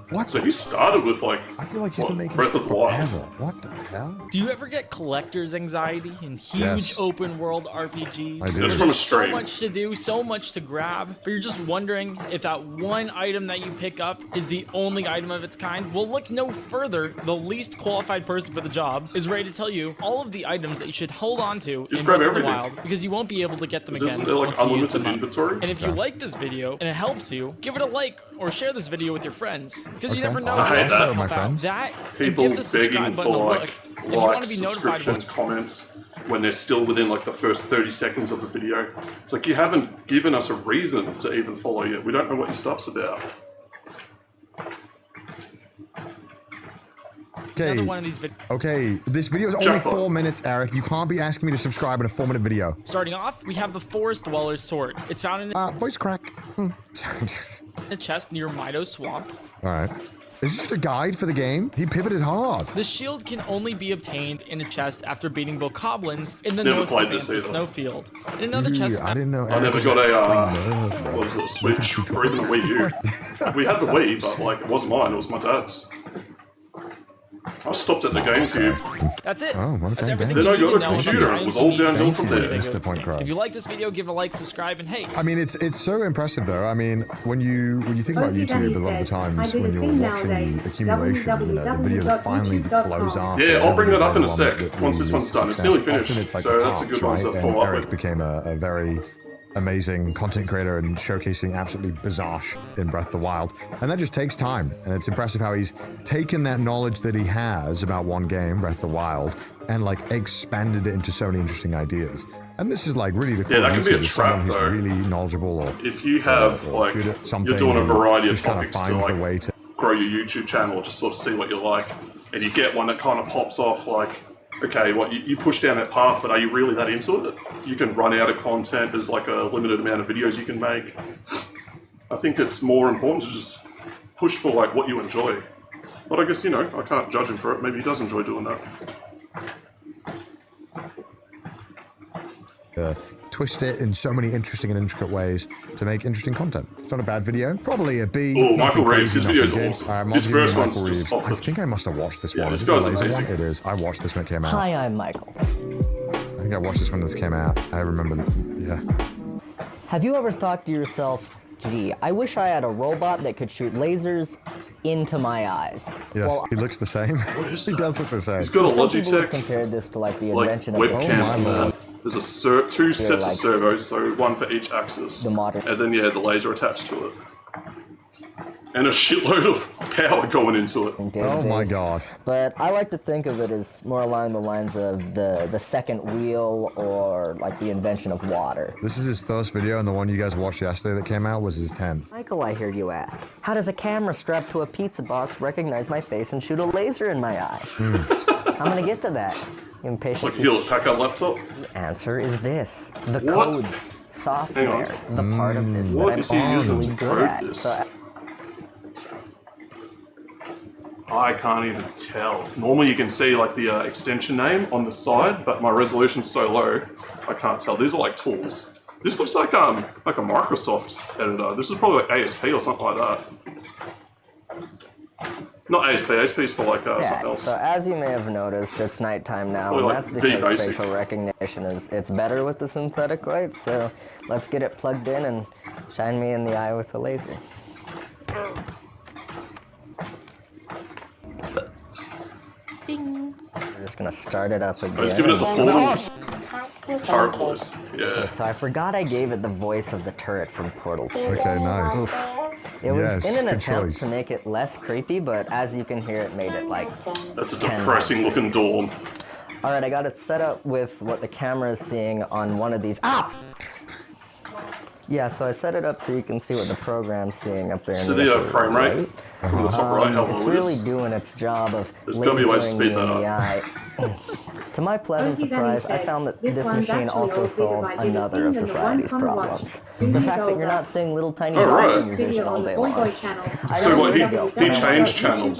What? So he started with like, I feel like he's been making Breath of the Wild. forever. What the hell? Do you ever get collector's anxiety in huge Yes. open world RPGs? I do. Where Just from a there's so stream. much to do, so much to grab, but you're just wondering if that one item that you pick up is the only item of its kind? Well, look no further. The least qualified person for the job is ready to tell you all of the items that you should hold on to Just in grab Breath of the everything. Wild because you won't be able to get them again Isn't there like once you use unlimited them up. inventory? And if you Yeah. like this video and it helps you, give it a like or share this video with your friends because you Okay. never know. I hate what's that. gonna My help out. friends. That People and give the begging subscribe button for a like look. If you want to likes, be notified subscriptions, comments when they're still within like the first 30 seconds of the video. It's like you haven't given us a reason to even follow yet. We don't know what your stuff's about. Okay. Another one of these videos. Okay, this video is only Jackpot. 4 minutes, Eric. You can't be asking me to subscribe in a 4-minute video. Starting off, we have the Forest Dweller's Sword. It's found in Voice crack. a chest near Mido Swamp. All right. Is this just a guide for the game? He pivoted hard. The shield can only be obtained in a chest after beating bokoblins in the Never north played of this the either. snowfield. In another Ooh, chest, I didn't know. I never Eric got was a, freaking nerd, what was it, a Switch or even a Wii U. We had the Wii, but like it wasn't mine, it was my dad's. I stopped at the GameCube. that's it. Oh, okay, That's everything Then you I need got to a know about computer. the It was items all you need to downhill make from your there. video Mr. Point extinct. Crow. If you like this video, give a like, subscribe, and hey. I mean, it's so impressive though. I mean, when you think about Ozzy Danny YouTube, a lot of the said, times "I do when the you're thing watching nowadays, the accumulation, you know, the video that finally www.youtube.com. blows off. Yeah, I'll bring that up in a the sec, one that once this really one's is done. It's success. nearly finished, Often it's like so the that's a parts, good one to right? follow And up Eric with. became a very amazing content creator and showcasing absolutely bizarre shit in Breath of the Wild. And that just takes time. And it's impressive how he's taken that knowledge that he has about one game, Breath of the Wild, and like expanded it into so many interesting ideas. And this is like really the cool. Yeah, that can be a trap who's though. Really knowledgeable, or if you have like you're doing a variety of topics to like the way to grow your YouTube channel, or just sort of see what you like, and you get one that kind of pops off like, okay, what you push down that path, but are you really that into it? You can run out of content. There's like a limited amount of videos you can make. I think it's more important to just push for like what you enjoy. But I guess, you know, I can't judge him for it. Maybe he does enjoy doing that. twist it in so many interesting and intricate ways to make interesting content. It's not a bad video. Probably a B. Oh, Michael Reeves, his video is awesome. His first one's just off the... I think I must have watched this one. This guy's amazing. It is. I watched this when it came out. Hi, I'm Michael. I think I watched this when this came out. I remember that. Yeah. Have you ever thought to yourself, gee, I wish I had a robot that could shoot lasers into my eyes? Yes, well, he looks the same. He does look the same. He's got a some people have Logitech, compared this to like the like invention of webcam. There's a two sets like of servos, so one for each axis. The modern. And then, yeah, the laser attached to it. And a shitload of power going into it. Oh my god. But I like to think of it as more along the lines of the second wheel, or like the invention of water. This is his first video, and the one you guys watched yesterday that came out was his 10th. Michael, I hear you ask, how does a camera strapped to a pizza box recognize my face and shoot a laser in my eye? I'm gonna get to that. It's like Hewlett Packard laptop. The answer is this: the What? codes, software, the part of this What that is I'm he using really to good code at. this? So I can't even tell. Normally you can see like the extension name on the side, but my resolution's so low, I can't tell. These are like tools. This looks like a Microsoft editor. This is probably like ASP or something like that. Not ASP, ASP's for like something else. So as you may have noticed, it's nighttime now, Probably and like that's because V-Basic. facial recognition it's better with the synthetic light. So let's get it plugged in and shine me in the eye with a laser. Ding. We're just gonna start it up again. Let's give it the Portal turret voice. Yeah. Okay, so I forgot I gave it the voice of the turret from Portal 2. Okay, nice. Oof. It was Yes, in an good attempt choice. to make it less creepy, but as you can hear, it made it like That's a 10 depressing looking dawn. Alright, I got it set up with what the camera is seeing on one of these. Ah! Yeah, so I set it up so you can see what the program's seeing up there. So the frame rate from the top right, how It's low it really is. doing its job of There's gotta be a way to lasering speed me that in the up. eye. To my pleasant Okie Danny surprise, I said, found that "This this one's machine actually also all figured solves by Jimmy another of King and the society's one come watch. problems. 2 The years fact that old you're not seeing little tiny Oh, dots right. in your vision all day Boy long. channel. I So know what, you he don't. changed channels?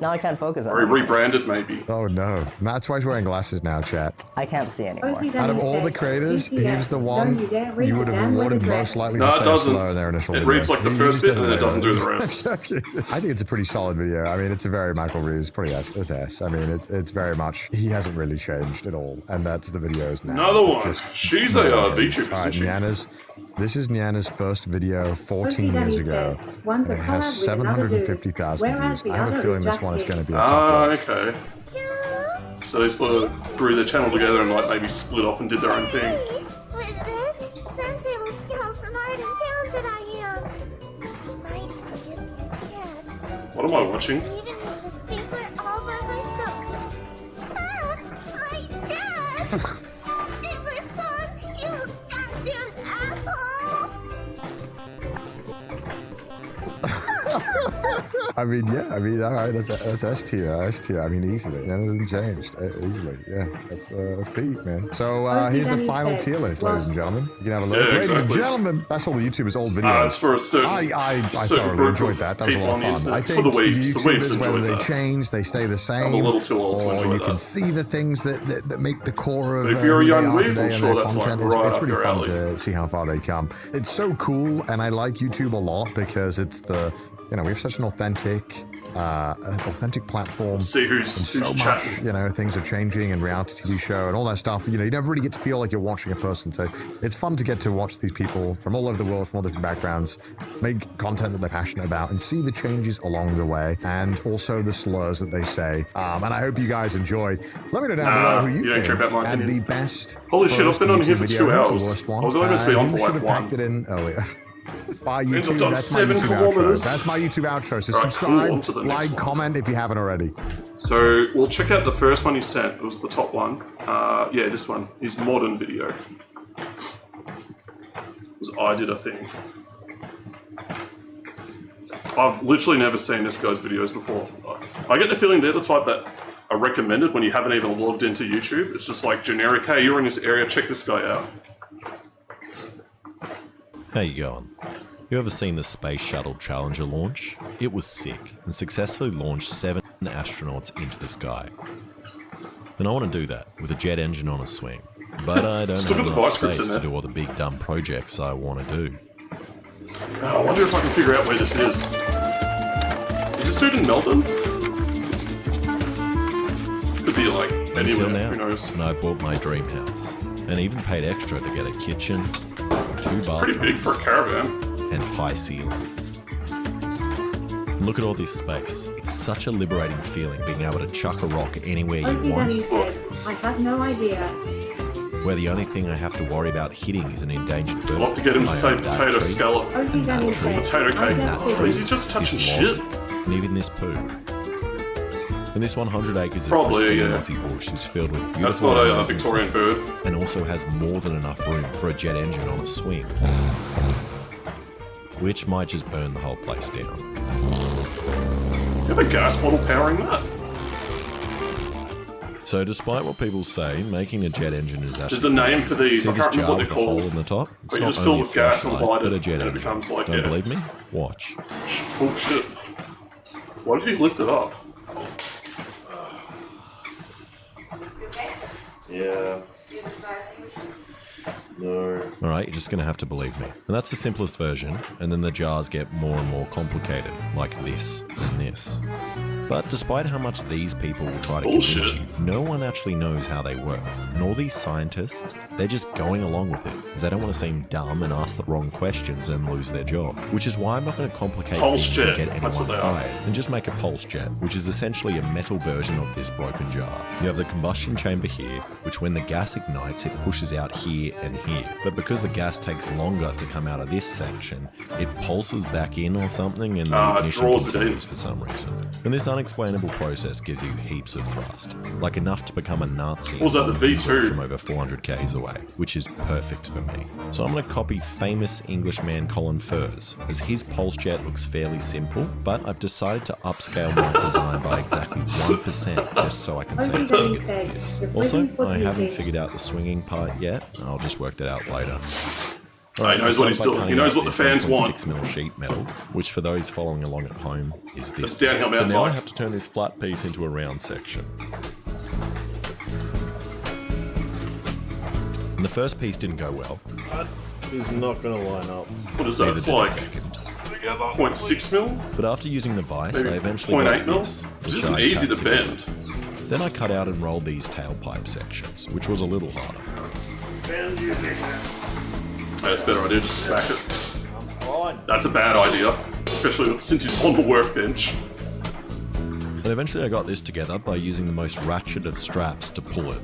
Now I can't focus Or on he it. rebranded maybe. Oh no. That's why he's wearing glasses now, chat. I can't see anymore. Out of all the creators, he was the one you would have awarded most likely No, to it say doesn't. slow in their initial It video. reads like the He first just bit and then it doesn't do the it. rest. Okay. I think it's a pretty solid video. I mean, it's a very Michael Reeves, pretty S. It's S. I mean, it's very much, he hasn't really changed at all. And that's the videos now. Another one. Just She's a VTuber, Alright, isn't she? Nyana's. This is Nyana's first video 14 Danny years ago. said, "One's And a it has collab with another dude, 750,000 whereas views. the I have a other feeling is this just one is him." going to be a tough watch. Okay. So they sort of threw their channel together and like maybe split off and did their own thing. With this, Sensei will see how smart and talented I am. He might even give me a kiss. What am I watching? Even use the stapler all by myself. Ah, my dad! Stapler son, you goddamned asshole! I mean, yeah. I mean, all right. That's S tier. S tier. I mean, easily. That hasn't changed. Easily. Yeah. That's Pete, man. So here's the final tier list, ladies and gentlemen. You can have a look. Yeah, Ladies and exactly. gentlemen, that's all the YouTubers' old videos. It's for a certain I certain thoroughly group enjoyed of that. That was a people lot on of the fun. I internet. It's think for the weebs. The weebs YouTubers, whether enjoy they that. change, they stay the same. I'm a little too old to or enjoy you that. can see the things that make the core of But if you're a young who they are weeb, today I'm and sure their that's like content. right It's up really your fun alley. to see how far they come. It's so cool, and I like YouTube a lot because it's the, we have such an authentic authentic platform. See who's so much, chatting. you know, things are changing and reality TV show and all that stuff. You know, you never really get to feel like you're watching a person. So it's fun to get to watch these people from all over the world, from all different backgrounds, make content that they're passionate about, and see the changes along the way, and also the slurs that they say. And I hope you guys enjoyed. Let me know down below who you don't think care about my had opinion. the best. Holy shit, I've been on here for YouTube 2 video, hours. The worst one. I was only meant to be on for You should like have packed 1. it in earlier. Bye Means I've YouTube, done that's my 7 YouTube kilometers. outro. That's my YouTube outro. So Right, cool, subscribe, on to the next like, one. comment if you haven't already. So we'll check out the first one he sent. It was the top one. Yeah, this one. His modern video. It was I did a thing. I've literally never seen this guy's videos before. I get the feeling they're the type that are recommended when you haven't even logged into YouTube. It's just like generic, hey, you're in this area, check this guy out. How you going? You ever seen the Space Shuttle Challenger launch? It was sick and successfully launched 7 astronauts into the sky. And I want to do that with a jet engine on a swing. But I don't Still have got the enough vice grips space in to there. do all the big dumb projects I want to do. Oh, I wonder if I can figure out where this is. Is this dude in Melbourne? Could be like Until anywhere, now, who knows. and I bought my dream house. And even paid extra to get a kitchen, 2 bathrooms, Pretty big for a caravan. and high ceilings. And look at all this space. It's such a liberating feeling being able to chuck a rock anywhere you Ozzy want, Bunny said, I have no idea. where the only thing I have to worry about hitting is an endangered bird. I'll have to get him to I say own that potato tree, scallop. Ozzy Bunny said, Potato I cake. love Oh, food. is he just touching is shit? long, and even this poo. And this 100 acres Probably, of pristine yeah. Aussie bush is filled with beautiful That's not a animals and Victorian plants, bird. and also has more than enough room for a jet engine on a swing, which might just burn the whole place down. You have a gas bottle powering that? So despite what people say, making a jet engine is actually There's a name for these, See I this can't remember jar what with they're a hole called. in the top? It's Where you not just fill only a with gas and flashlight, light but it, a jet and it engine. becomes like, Don't yeah. believe me? Watch. Oh shit. Why did he lift it up? Yeah. No. Alright, you're just gonna have to believe me. And that's the simplest version, and then the jars get more and more complicated, like this and this. But despite how much these people will try to convince Bullshit. you, no one actually knows how they work. And all these scientists, they're just going along with it, because they don't want to seem dumb and ask the wrong questions and lose their job. Which is why I'm not going to complicate Pulse things jet, and get that's anyone what they are. fired, and just make a pulse jet, which is essentially a metal version of this broken jar. You have the combustion chamber here, which when the gas ignites, it pushes out here and here. But because the gas takes longer to come out of this section, it pulses back in or something, and the ignition draws it in. continues for some reason. And this unexplainable process gives you heaps of thrust, like enough to become a Nazi Was that the V2? from over 400 k's away, which is perfect for me. So I'm going to copy famous Englishman Colin Furze, as his pulse jet looks fairly simple, but I've decided to upscale my design by exactly 1% just so I can say it's bigger than it is. Also, I haven't figured out the swinging part yet, I'll just work that out later. He knows what he's doing. He knows what the fans want. 6mm sheet metal, which for those following along at home is this. It's downhill But mountain now I bike. have to turn this flat piece into a round section. And the first piece didn't go well. That is not going to line up. What is that? Neither It's did the like second. 0.6 mil? But after using the vise, Maybe I eventually 0.8 got mil? this, This which isn't I easy cut to together. bend. Then I cut out and rolled these tailpipe sections, which was a little harder. That's a better idea, just smack it. That's a bad idea, especially since he's on the workbench. And eventually I got this together by using the most ratcheted straps to pull it.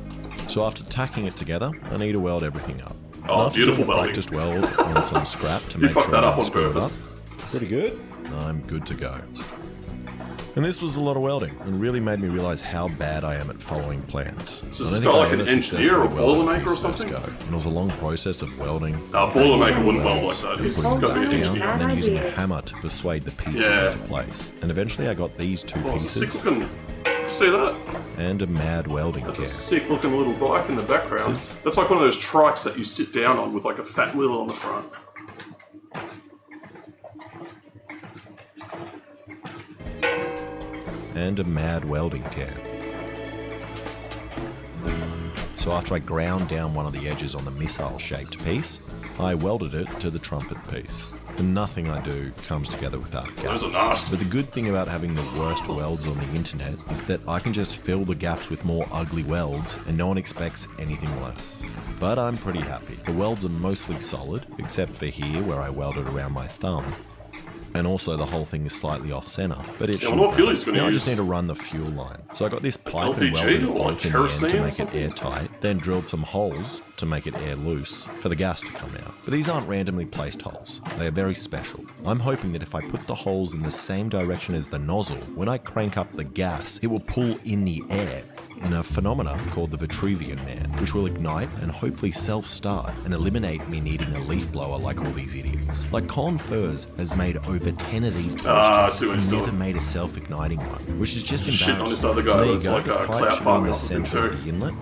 So after tacking it together, I need to weld everything up. Oh, And after beautiful doing a welding. practiced weld on some scrap to You make fucked sure that I up don't on screw it purpose. Pretty good. I'm good to go. And this was a lot of welding, and really made me realize how bad I am at following plans. So I is don't this think guy I like an ever engineer or successfully welded Boilermaker or these first something? go. And it was a long process of welding. Boilermaker wouldn't weld like that. He's putting got to be an it down, engineer. and then using a hammer to persuade the pieces Yeah. into place. And eventually I got these 2 Oh, it's a pieces sick looking. See that? and a mad welding That's a kit. sick looking little bike in the background. This is- That's like one of those trikes that you sit down on with like a fat wheel on the front. And a mad welding tan. So after I ground down one of the edges on the missile-shaped piece, I welded it to the trumpet piece. and nothing I do comes together without gaps. Those are nasty. But the good thing about having the worst welds on the internet is that I can just fill the gaps with more ugly welds and no one expects anything less. But I'm pretty happy. The welds are mostly solid, except for here where I welded around my thumb. And also the whole thing is slightly off center, but it Yeah, well, shouldn't. what fuel's gonna Now I use? just need to run the fuel line. So I got this pipe and LPG welded a or bolt in the end kerosene to or make it something? airtight, then drilled some holes to make it air loose for the gas to come out. But these aren't randomly placed holes. They are very special. I'm hoping that if I put the holes in the same direction as the nozzle, when I crank up the gas, it will pull in the air in a phenomena called the Vitruvian Man, which will ignite and hopefully self-start and eliminate me needing a leaf blower like all these idiots. Like Colin Furs has made over 10 of these I see what he's and never doing. made a self-igniting one, which is just Shit on embarrassing. this other guy There you that's go, like the a pipe cloud should be in farming the or something center of too. the inlet,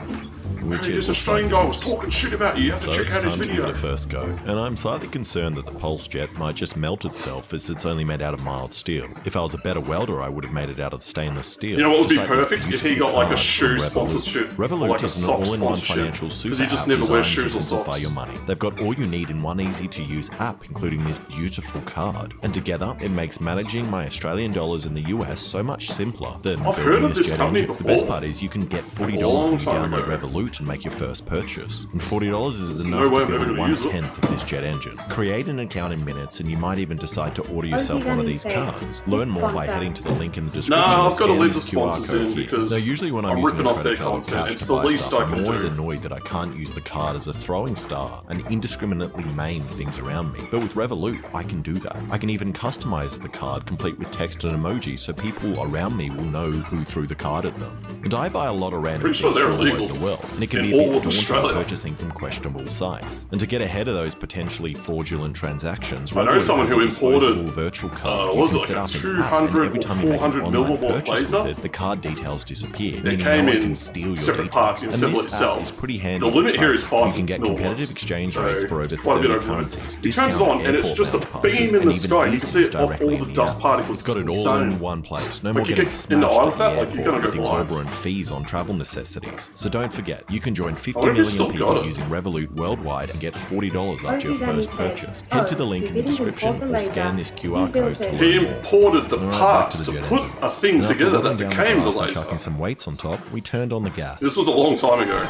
which Hey, it this looks Australian like guy it was is. talking shit about you. You have to So check it's out his time to give video. it a first go, and I'm slightly concerned that the pulse jet might just melt itself as it's only made out of mild steel. If I was a better welder, I would have made it out of stainless steel. You know what would just be like this perfect? If he beautiful got like a card shoe from Revolut. sponsorship. Revolut or like a is an sock all-in-one sponsorship. financial super Because he just app never wears designed shoes to or simplify socks. your money. They've got all you need in one easy-to-use app, including this beautiful card. And together, it makes managing my Australian dollars in the US so much simpler than I've heard building of this this jet company engine. before. The best part is you can get $40 long when you time download ago. Revolut and make your first purchase. And $40 is There's enough no way to I'm ever build gonna use it. 1/10 of this jet engine. Create an account in minutes and you might even decide to order yourself one of these cards. Learn more by heading to the link in the description. Nah, or I've got to scan leave the this QR sponsors code in here. because Now, usually when I'm I'm using ripping a off their credit card or content. cash It's to the buy least stuff, I can I'm always do. annoyed that I can't use the card as a throwing star and indiscriminately maim things around me. But with Revolut, I can do that. I can even customize the card complete with text and emojis so people around me will know who threw the card at them. And I buy a lot of random Pretty sure things they're from all over illegal the world, and it can in be a bit all of daunting Australia. purchasing from questionable sites. And to get ahead of those potentially fraudulent transactions, I know Revolut someone has who a disposable imported, virtual card what was you it, can like set a up an app, and 200 every or time you make an 400 online milliwatt purchase laser? with it, the card details disappear, They meaning came no one in can steal your separate details. parts in And Symbol this itself. app is pretty handy. The limit for here is that. 5 You can get milliwatts. competitive exchange So, rates for over quite a bit 30 over it. currencies. You turn it discount on and it's just a airport bound beam passes, in the and even sky. You can see it off directly all in the the dust app. particles. It's got it It's all in insane. one place. No Like, more you getting get in the smashed eye at with the that, like, you're airport gonna with go blind. exorbitant fees on travel necessities. So don't forget, you can join 50 wonder if million it's still people got it. using Revolut worldwide and get $40 after your Okie first dokie. purchase. Head to the link in the You didn't description import the or scan laser. this QR You built code to it. learn He more. imported the Alright, back parts the to jet put engine. a thing And after together that rolling down the became the glass and laser. chucking some weights on top, we turned on the gas. This was a long time ago.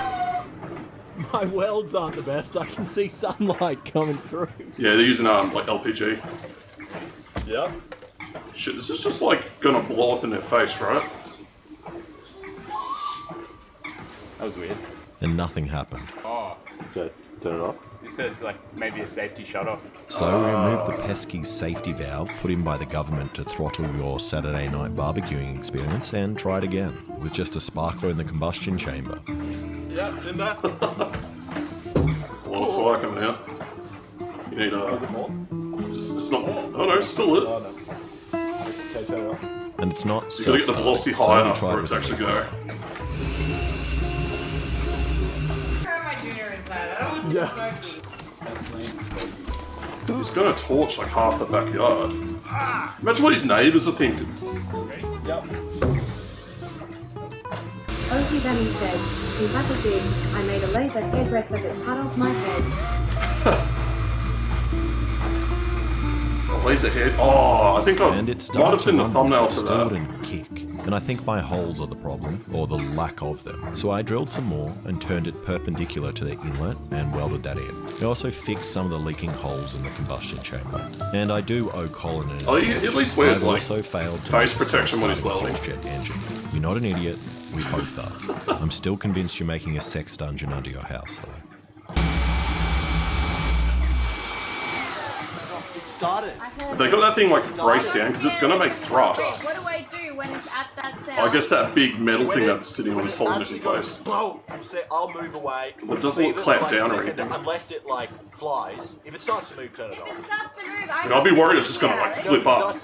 My welds aren't the best. I can see sunlight coming through. Yeah, they're using like LPG. Yep. Shit, this is just like gonna blow up in their face, right? That was weird. And nothing happened. Oh. Okay, turn it off. It says like maybe a safety shutoff. So we removed the pesky safety valve put in by the government to throttle your Saturday night barbecuing experience and tried again, with just a sparkler in the combustion chamber. Yeah, it's in there. There's a lot of fire coming out. You need it's not. Oh no, it's still lit. Oh, no. Okay, turn it off. And it's not So you gotta get the velocity self-starting, high so we enough tried for it to with actually the go. Yeah. He's gonna torch like half the backyard. Imagine what his neighbours are thinking. Yep. Okie Benny said, in packaging, I made a laser hairdresser that cut off my head. A laser head. Oh, I think I And it might have started seen the to thumbnail rumble, to still that. didn't kick. And I think my holes are the problem, or the lack of them. So I drilled some more and turned it perpendicular to the inlet and welded that in. I also fixed some of the leaking holes in the combustion chamber. And I do owe Colin an Oh, he at least wears, I've like, also failed to face make a protection when he's self-starting welding. Pulse jet engine. You're not an idiot, we both are. I'm still convinced you're making a sex dungeon under your house, though. It started. They got that thing like braced down because it's gonna make thrust. What do I do when it's at that sound? I guess that big metal thing that's sitting on is holding it in place. Boom! I'll move away. It doesn't look Leave it clamped for, like, down a or second, anything. Unless it like flies. If it starts to move, turn it off. If it starts to move, And I'll be worried it's just gonna like flip up.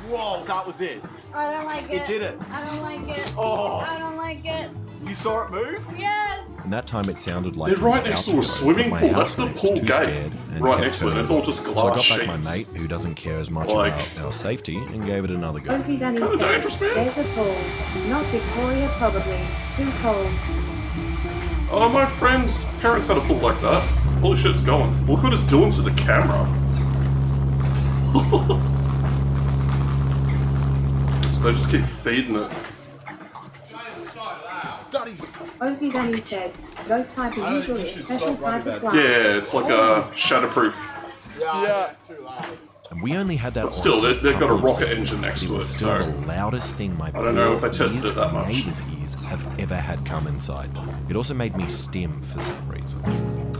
Whoa, that was it. I don't like it. It did it. I don't like it. Oh. I don't like it. You saw it move? Yes. And that time it sounded like They're it was right next about to a go, swimming but my pool. That's the housemate was pool too gate. scared and Right kept next to it. turning It's all over. just So I glass got back my sheets. mate, who doesn't care as much Like- about our safety, and gave it another go. Okie Benny said, there's a pool. Not Victoria, probably. Too cold. Oh, my friend's parents had a pool like that. Holy shit, it's going. Look what it's doing to the camera. So they just keep feeding it. Ozzy Danny said, those type are usually a special type of glass. Yeah, it's like a shatterproof. Yeah. And we only had that. But still, on for they've got a couple of rocket seconds, engine next but to was it, still so the loudest thing my I don't know if I poor tested ears it that and much. neighbors' ears have ever had come inside. It also made me stim for some reason.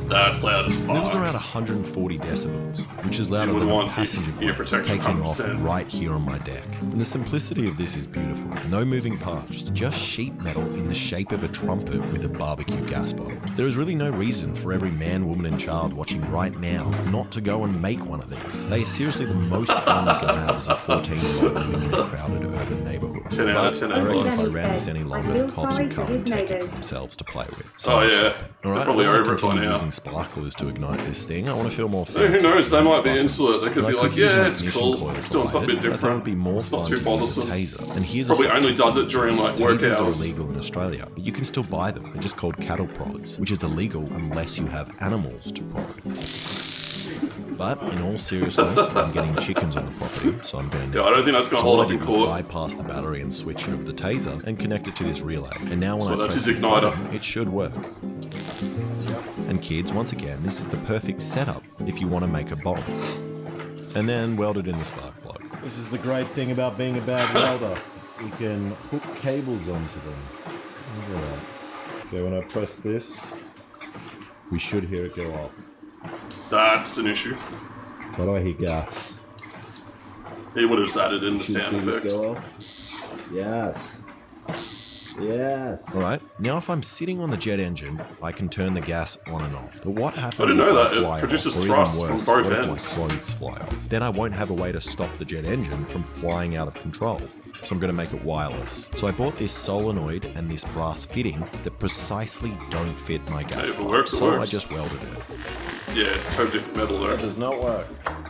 That's loud as It was fuck. around 140 decibels, which is louder You would than a want passenger ear plane protection, taking off 100%. right here on my deck. And the simplicity of this is beautiful. No moving parts, just sheet metal in the shape of a trumpet with a barbecue gas bottle. There is really no reason for every man, woman and child watching right now not to go and make one of these. They are seriously the most fun you can have as a 14-year-old living in a crowded urban neighborhood. 10 out of But 10 I reckon if I Ozzy ran this said, any "I longer, feel the cops sorry would come for and his take it neighbors." for themselves to play with. Oh, I'm yeah. stopping. They're Alright, I probably don't want over to it by continue now. using sparklers to ignite this thing. I want to feel more Hey, fancy. who knows? They might be buttons. into it. They could And be I like, use an yeah, it's ignition cool. coil It's doing something behind it, but that would different. be more It's not fun too to use a bothersome. taser. And here's Probably a hot only tip does for it during, you. like, work Tasers are hours. illegal in Australia, but you can still buy them. They're just called cattle prods, which is illegal unless you have animals to prod. But in all seriousness, I'm getting chickens on the property, so I'm going to. Yeah, I don't think that's gonna so hold all up I in did was court. bypass the battery and switch it of the taser and connect it to this relay. And now when So I that's press his this igniter. button, it should work. And kids, once again, this is the perfect setup if you want to make a bomb. And then weld it in the spark plug. This is the great thing about being a bad welder. You can hook cables onto them. Look at that. Okay, when I press this, we should hear it go off. That's an issue. Why do I hear gas? He would have just added in the Should sound see this effect. go off? Yes. Yes. Alright, now if I'm sitting on the jet engine, I can turn the gas on and off. But what happens I didn't know if that. I It fly produces off, or thrust even from worse, both what if ends. my clothes fly off? Then I won't have a way to stop the jet engine from flying out of control. So I'm going to make it wireless. So I bought this solenoid and this brass fitting that precisely don't fit my gas If it pipe. works, it so works. I just welded it. Yeah, it's totally different metal there. It does not work.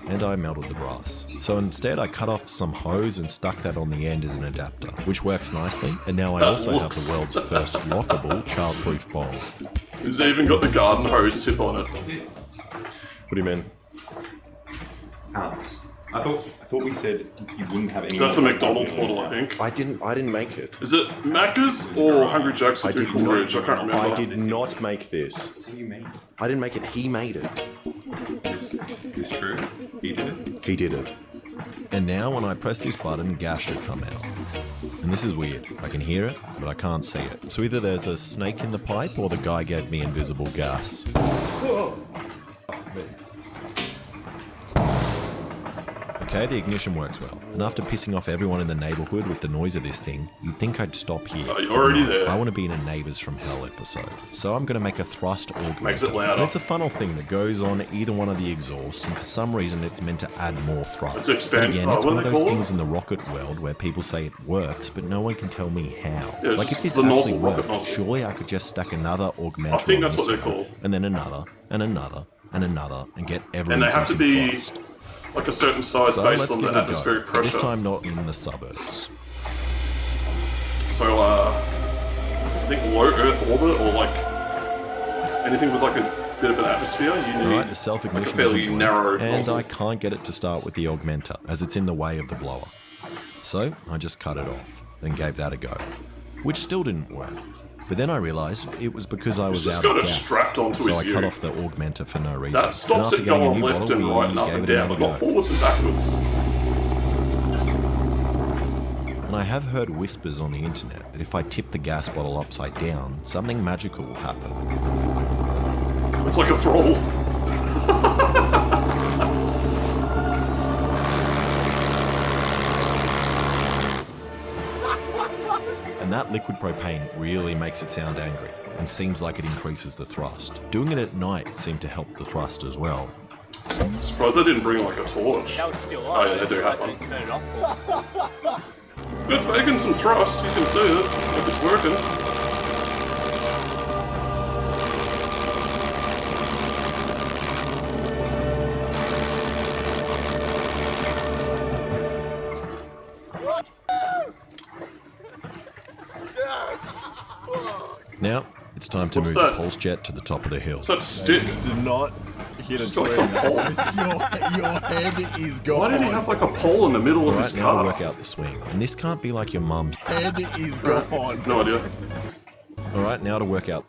And I melted the brass. So instead I cut off some hose and stuck that on the end as an adapter, which works nicely. And now I That also have looks- the world's first lockable childproof bomb. It's even got the garden hose tip on it. What do you mean? Alex, I thought we said you wouldn't have any. That's a McDonald's model, I think. I didn't make it. Is it Macca's or Hungry Jack's with Cool Ridge? I can't remember. I did not make this. What do you mean? I didn't make it. He made it. Is this true? He did it? He did it. And now when I press this button, gas should come out. And this is weird. I can hear it, but I can't see it. So either there's a snake in the pipe or the guy gave me invisible gas. Okay, the ignition works well. And after pissing off everyone in the neighborhood with the noise of this thing, you'd think I'd stop here. Oh, you're already No, there. I want to be in a Neighbors from Hell episode. So I'm going to make a thrust augmenter. Makes it louder. And it's a funnel thing that goes on either one of the exhausts, and for some reason it's meant to add more thrust. It's expand- But again, oh, it's what one do of they those call it? things in the rocket world where people say it works, but no one can tell me how. Yeah, it's like if just this the actually nozzle, rocket worked, nozzle. surely I could just stack another augmenter I think on that's this what they're one, called. and then another, and another, and another, and get every And they have to increasing be thrust. like a certain size So based let's on give the it a go. atmospheric But pressure. This time not in the suburbs. So, I think low Earth orbit or like anything with like a bit of an atmosphere, you need Alright, the self-ignition like a fairly doesn't work, narrow and nozzle. I can't get it to start with the augmenter, as it's in the way of the blower. So I just cut it off, and gave that a go, which still didn't work. But then I realised it was because I was He's just out got of it gas. strapped onto so his I ear. cut off the augmenter for no reason. That stops and it after getting a going new left bottle, and right and we up gave and it down, but another not go. forwards and backwards. And I have heard whispers on the internet that if I tip the gas bottle upside down, something magical will happen. It's like a thrall. And that liquid propane really makes it sound angry, and seems like it increases the thrust. Doing it at night seemed to help the thrust as well. Surprised they didn't bring like a torch. That was still Oh on. yeah, they do have Turn one. it off. It's making some thrust, you can see it, if it's working. Now, It's time to What's move that? the pulse jet to the top of the hill. What's that stick? Do not hit Just a got like tree. some pole. Your head is gone. Why did he have like a pole in the middle of his Alright, now to car? work out the swing. And this can't be like your mum's. Head is gone. No idea. Alright, now to work out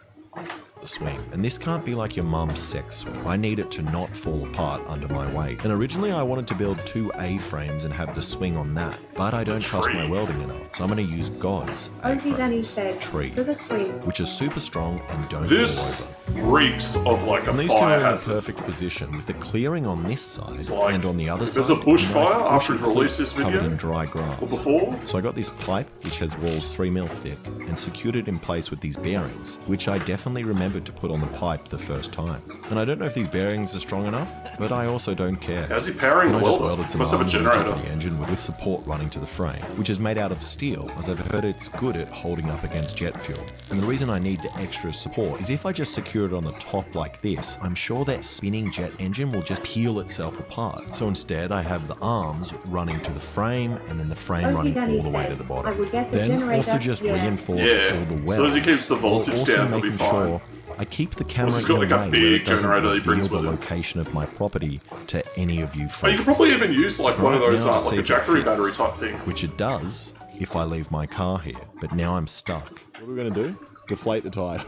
the swing. And this can't be like your mum's sex swing. I need it to not fall apart under my weight. And originally I wanted to build 2 A-frames and have the swing on that, but I don't trust my welding enough. So I'm going to use God's Okie Danny A-frames, said, trees, for the swing. which are super strong and don't This fall over. reeks of like a And these two fire are in a hazard. perfect position with the clearing on this side like, and on the other if side. there's a bushfire nice after bushy he's released cliff this video, covered in dry grass. or before? So I got this pipe which has walls 3mm thick and secured it in place with these bearings, which I definitely remembered to put on the pipe the first time. And I don't know if these bearings are strong enough, but I also don't care. How's he powering And the I just welder? welded some Must have a arms onto generator. the engine with support running to the frame, which is made out of steel, as I've heard it's good at holding up against jet fuel. And the reason I need the extra support is if I just secure it on the top like this, I'm sure that spinning jet engine will just peel itself apart. So instead I have the arms running to the frame and then the frame Okie running Danny all the way said, to the I bottom. would guess the Then generator, also just yeah. reinforced Yeah, all the welds. as long as he keeps the while voltage also down, he'll be making fine. sure I keep the camera he's in got a like a way where big it doesn't generator he reveal brings the with him. location of my property to any of you Oh, folks. you could probably even use like one of Right, those, now to like see a if it Jackery fits, battery type thing. Which it does if I leave my car here, but now I'm stuck. What are we going to do? Deflate the tires.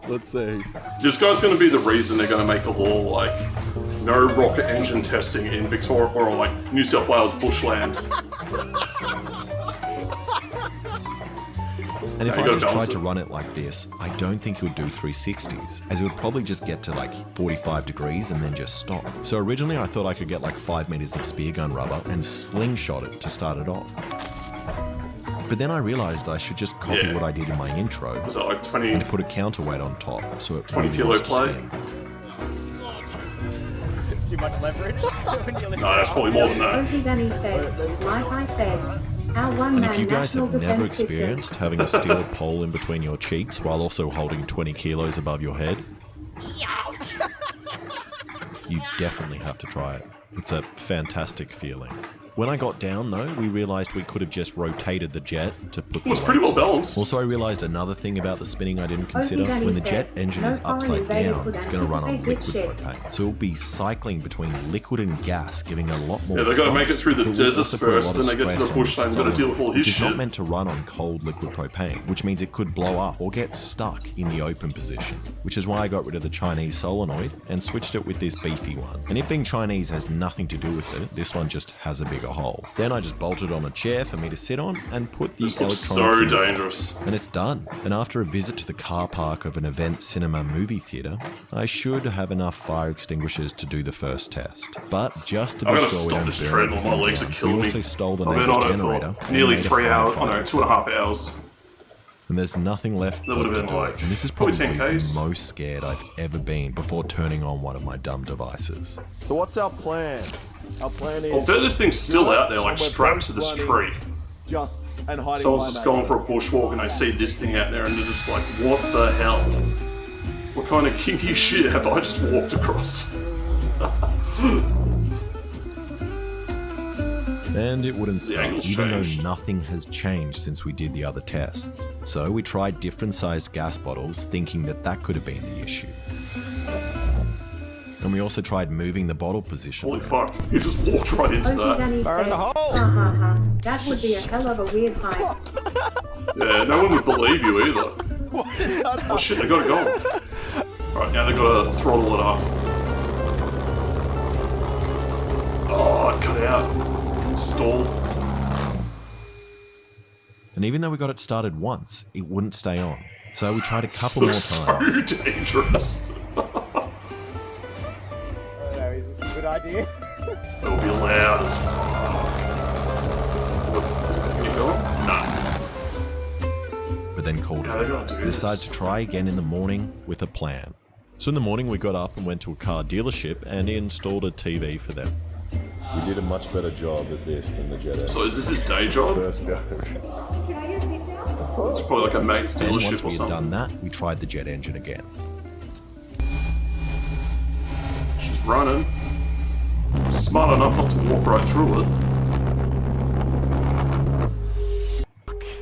Let's see. This guy's going to be the reason they're going to make a law like no rocket engine testing in Victoria or like New South Wales bushland. And if Now I you gotta just balance tried to it. run it like this, I don't think it would do 360s, as it would probably just get to like 45 degrees and then just stop. So originally I thought I could get like 5 meters of spear gun rubber and slingshot it to start it off. But then I realized I should just copy Yeah. what I did in my intro Was that like 20 and put a counterweight on top so it 20 really kilo wants to play? spin. Too much leverage? No, that's probably more than that. Okie Danny said, like I said, our And one-man if you guys national have never defense system. experienced having a steel pole in between your cheeks while also holding 20 kilos above your head, you definitely have to try it. It's a fantastic feeling. When I got down though, we realized we could have just rotated the jet to put the Well, it's pretty weights well on. balanced. Also, I realized another thing about the spinning I didn't consider. Danny When the jet said, engine no is foreign upside invader down, could it's going to run on anticipate this liquid shit. propane. So it'll be cycling between liquid and gas, giving a lot more Yeah, they gotta make it thrust, through the but will deserts also put a first, lot then of they get to stress the on bushland, stone, gotta deal with all his which is not shit. meant to run on cold liquid propane, which means it could blow up or get stuck in the open position, which is why I got rid of the Chinese solenoid and switched it with this beefy one. And it being Chinese has nothing to do with it, this one just has a bigger hole. Then I just bolted on a chair for me to sit on and put the This looks electronics so in the dangerous. and it's done. And after a visit to the car park of an event cinema movie theater, I should have enough fire extinguishers to do the first test. But just to be I gotta sure we stop don't this burn treadmill, my everything legs are down, killing we me. also stole the I've been neighbor's on it generator for and nearly made a 3 hours, firefighter. 2.5 hours. And there's nothing left That but would've to been do like it. And this is probably probably 10 the Ks. most scared I've ever been before turning on one of my dumb devices. So what's our plan? Our plan is... I bet this thing's still out there, like we're strapped to both this running tree. Just and hiding Someone's behind just that going for a bushwalk and they see this thing out there and they're just like, what the hell? What kind of kinky shit have I just walked across? And it wouldn't stop, angle's even changed. though nothing has changed since we did the other tests. So we tried different sized gas bottles, thinking that that could have been the issue. And we also tried moving the bottle position. Holy fuck, you just walked right into Okie that. Danny said, ha ha ha, that would be a hell of a weird height. Yeah, no one would believe you either. Oh shit, they gotta go. Right, now they gotta throttle it up. Oh, it cut out. Stalled. And even though we got it started once, it wouldn't stay on. So we tried a couple more Looks times. so dangerous. Is this a good idea? It'll be loud as fuck. Can you go? Nah. But then called Yeah, they gotta it. do Decided this. to try again in the morning with a plan. So in the morning we got up and went to a car dealership and installed a TV for them. We did a much better job at this than the Jet. So is this his day job? First go. It's probably like a mate's Then once dealership or we had something. done that, we tried the jet engine again. She's running. Smart enough not to walk right through it.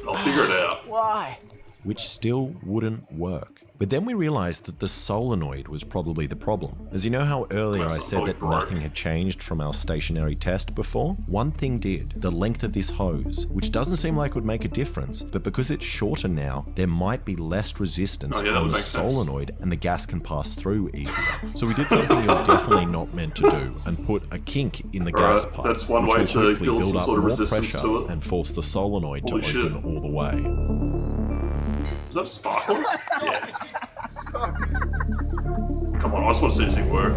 I'll figure it out. Why? which still wouldn't work. But then we realized that the solenoid was probably the problem. As you know how earlier I said that nothing had changed from our stationary test before? One thing did, the length of this hose, which doesn't seem like it would make a difference, but because it's shorter now, there might be less resistance on the solenoid and the gas can pass through easier. So we did something you're definitely not meant to do and put a kink in the gas pipe, that's one which way will to hopefully build build some up sort of more resistance pressure to it. and force the solenoid Holy to open all the way. Is that a sparkle? Yeah. Come on, I just want to see this thing work.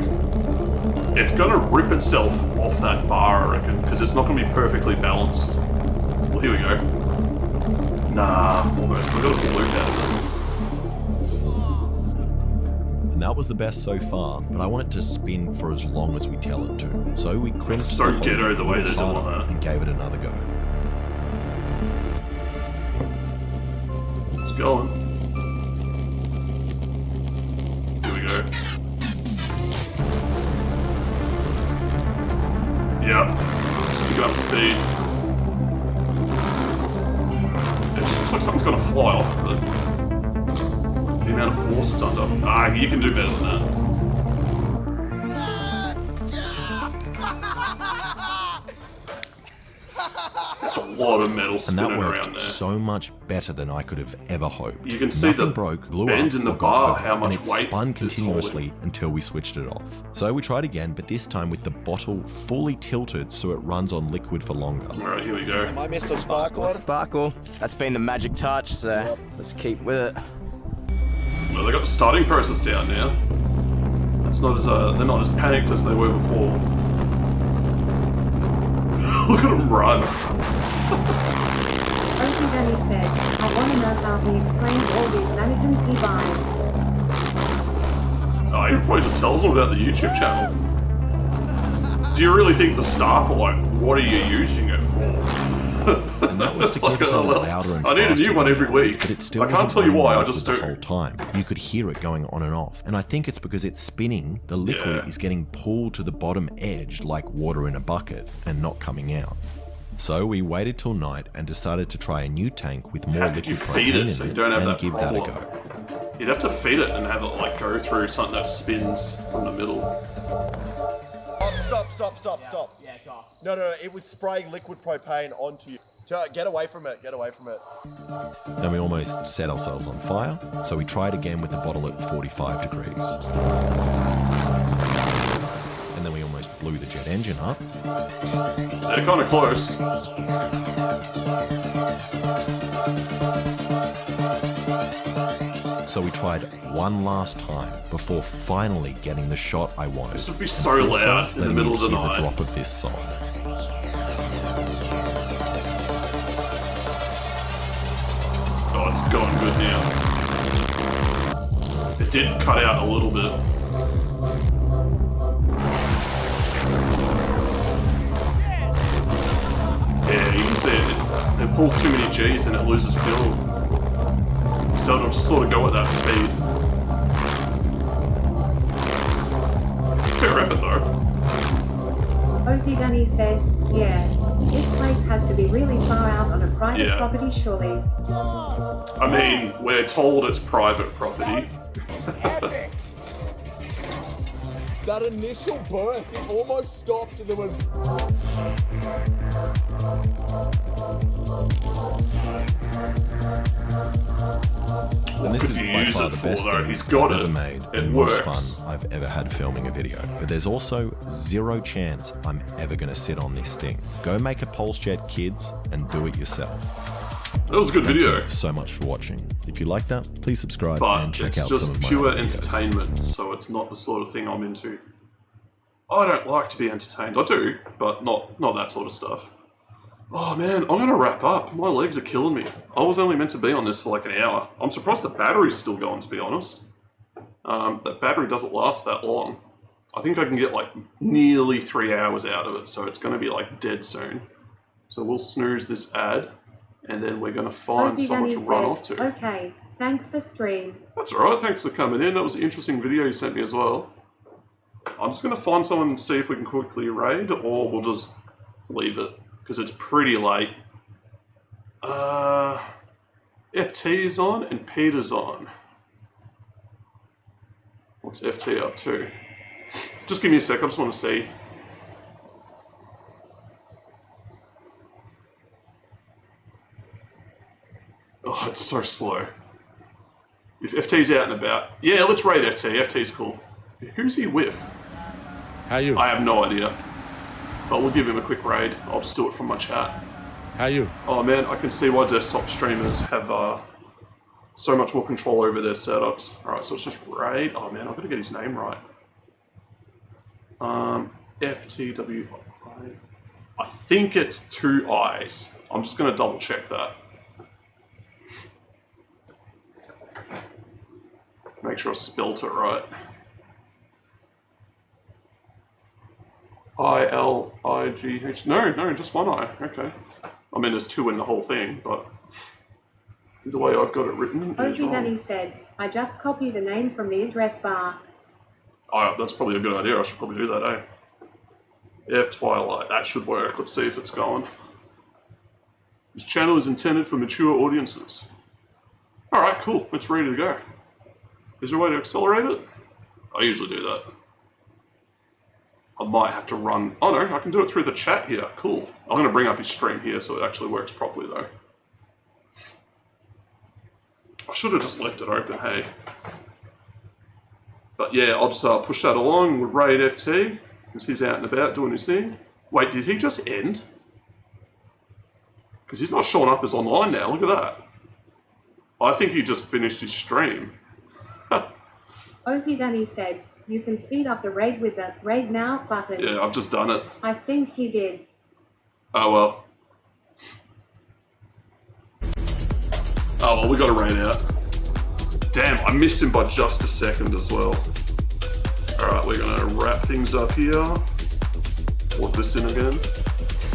It's gonna rip itself off that bar, I reckon, because it's not gonna be perfectly balanced. Well, here we go. Nah, almost. We got a full loop out of it. And that was the best so far, but I want it to spin for as long as we tell it to. So we crimped So the hose ghetto the a way little they're doing harder that. and gave it another go. It's going. Here we go. Yep. Just picking up speed. It just looks like something's gonna fly off of it. The amount of force it's under. Ah, you can do better than that. That's a lot of metal And spinning that around worked there. so much better than I could have ever hoped. You can see Nothing the broke, blew bend up, in the or got bar, burned, how much and it weight spun it's continuously until we switched it off. So we tried again, but this time with the bottle fully tilted so it runs on liquid for longer. Alright, here we go. Am I Mr. Sparkle? Sparkle. That's been the magic touch, so let's keep with it. Well, they got the starting process down now. It's not as they're not as panicked as they were before. Look at them run. Ocean Danny said, I want to know how he explains all these mannequins he buys. Oh, he probably just tells them about the YouTube channel. Do you really think the staff are like, what are you using it for? And that was significantly louder and I need a new one every week. But it still I can't wasn't tell you running why, I liquid just the do. whole time. You could hear it going on and off. And I think it's because it's spinning, the liquid is getting pulled to the bottom edge like water in a bucket and not coming out. So we waited till night and decided to try a new tank with more How could you liquid feed propane it in so you it don't have and that give that a problem? go. You'd have to feed it and have it like go through something that spins from the middle. Stop. Yeah, it's off. No, it was spraying liquid propane onto you. Get away from it, And we almost set ourselves on fire, so we tried again with the bottle at 45 degrees. And then we almost blew the jet engine up. They're kind of close. So we tried one last time before finally getting the shot I wanted. This would be so Also, loud in the letting middle you of the hear night. the drop of this song. Oh, it's going good now. It did cut out a little bit. Yeah, you can see it pulls too many G's and it loses fuel. So it'll just sort of go at that speed. Fair effort though. Ozzy Dunny said, yeah, this place has to be really far out on a private Yeah. property surely. I mean, we're told it's private property. That initial burst, it almost stopped and there was... And this is by far the best thing He's got I've it. ever made It and most works. fun I've ever had filming a video. But there's also zero chance I'm ever going to sit on this thing. Go make a pulse jet, kids, and do it yourself. That was a good Thank video. you so much for watching. If you like that, please subscribe But and check it's out some just of my pure other videos. entertainment, so it's not the sort of thing I'm into. I don't like to be entertained. I do, but not that sort of stuff. Oh man, I'm gonna wrap up. My legs are killing me. I was only meant to be on this for like an hour. I'm surprised the battery's still going, to be honest. That battery doesn't last that long. I think I can get like nearly 3 hours out of it, so it's gonna be like dead soon. So we'll snooze this ad, and then we're gonna find Ozzy someone Dunny to run said, off to. okay, thanks for stream. That's alright, thanks for coming in. That was an interesting video you sent me as well. I'm just going to find someone and see if we can quickly raid, or we'll just leave it, because it's pretty late. FT is on and Peter's on. What's FT up to? Just give me a sec, I just want to see. Oh, it's so slow. If FT's out and about, yeah, let's raid FT. FT's cool. Who's he with? How you? I have no idea. But we'll give him a quick raid. I'll just do it from my chat. How you? Oh man, I can see why desktop streamers have so much more control over their setups. Alright, so it's just raid. Oh man, I've got to get his name right. FTW. I think it's 2 I's. I'm just going to double check that. Make sure I spelt it right. I-L-I-G-H. No, just 1 I. Okay. I mean, there's 2 in the whole thing, but the way I've got it written is wrong. Danny said, I just copied the name from the address bar. Oh, that's probably a good idea. I should probably do that, eh? F Twilight. That should work. Let's see if it's going. This channel is intended for mature audiences. Alright, cool. It's ready to go. Is there a way to accelerate it? I usually do that. I might have to run... Oh no, I can do it through the chat here. Cool. I'm going to bring up his stream here so it actually works properly though. I should have just left it open, hey. But yeah, I'll just push that along with Raid FT, because he's out and about doing his thing. Wait, did he just end? Because he's not showing up as online now, look at that. I think he just finished his stream. Ozzy Danny said, you can speed up the raid with the raid now button. Yeah, I've just done it. I think he did. Oh well. Oh well, we got a raid out. Damn, I missed him by just a second as well. Alright, we're gonna wrap things up here. Plug this in again.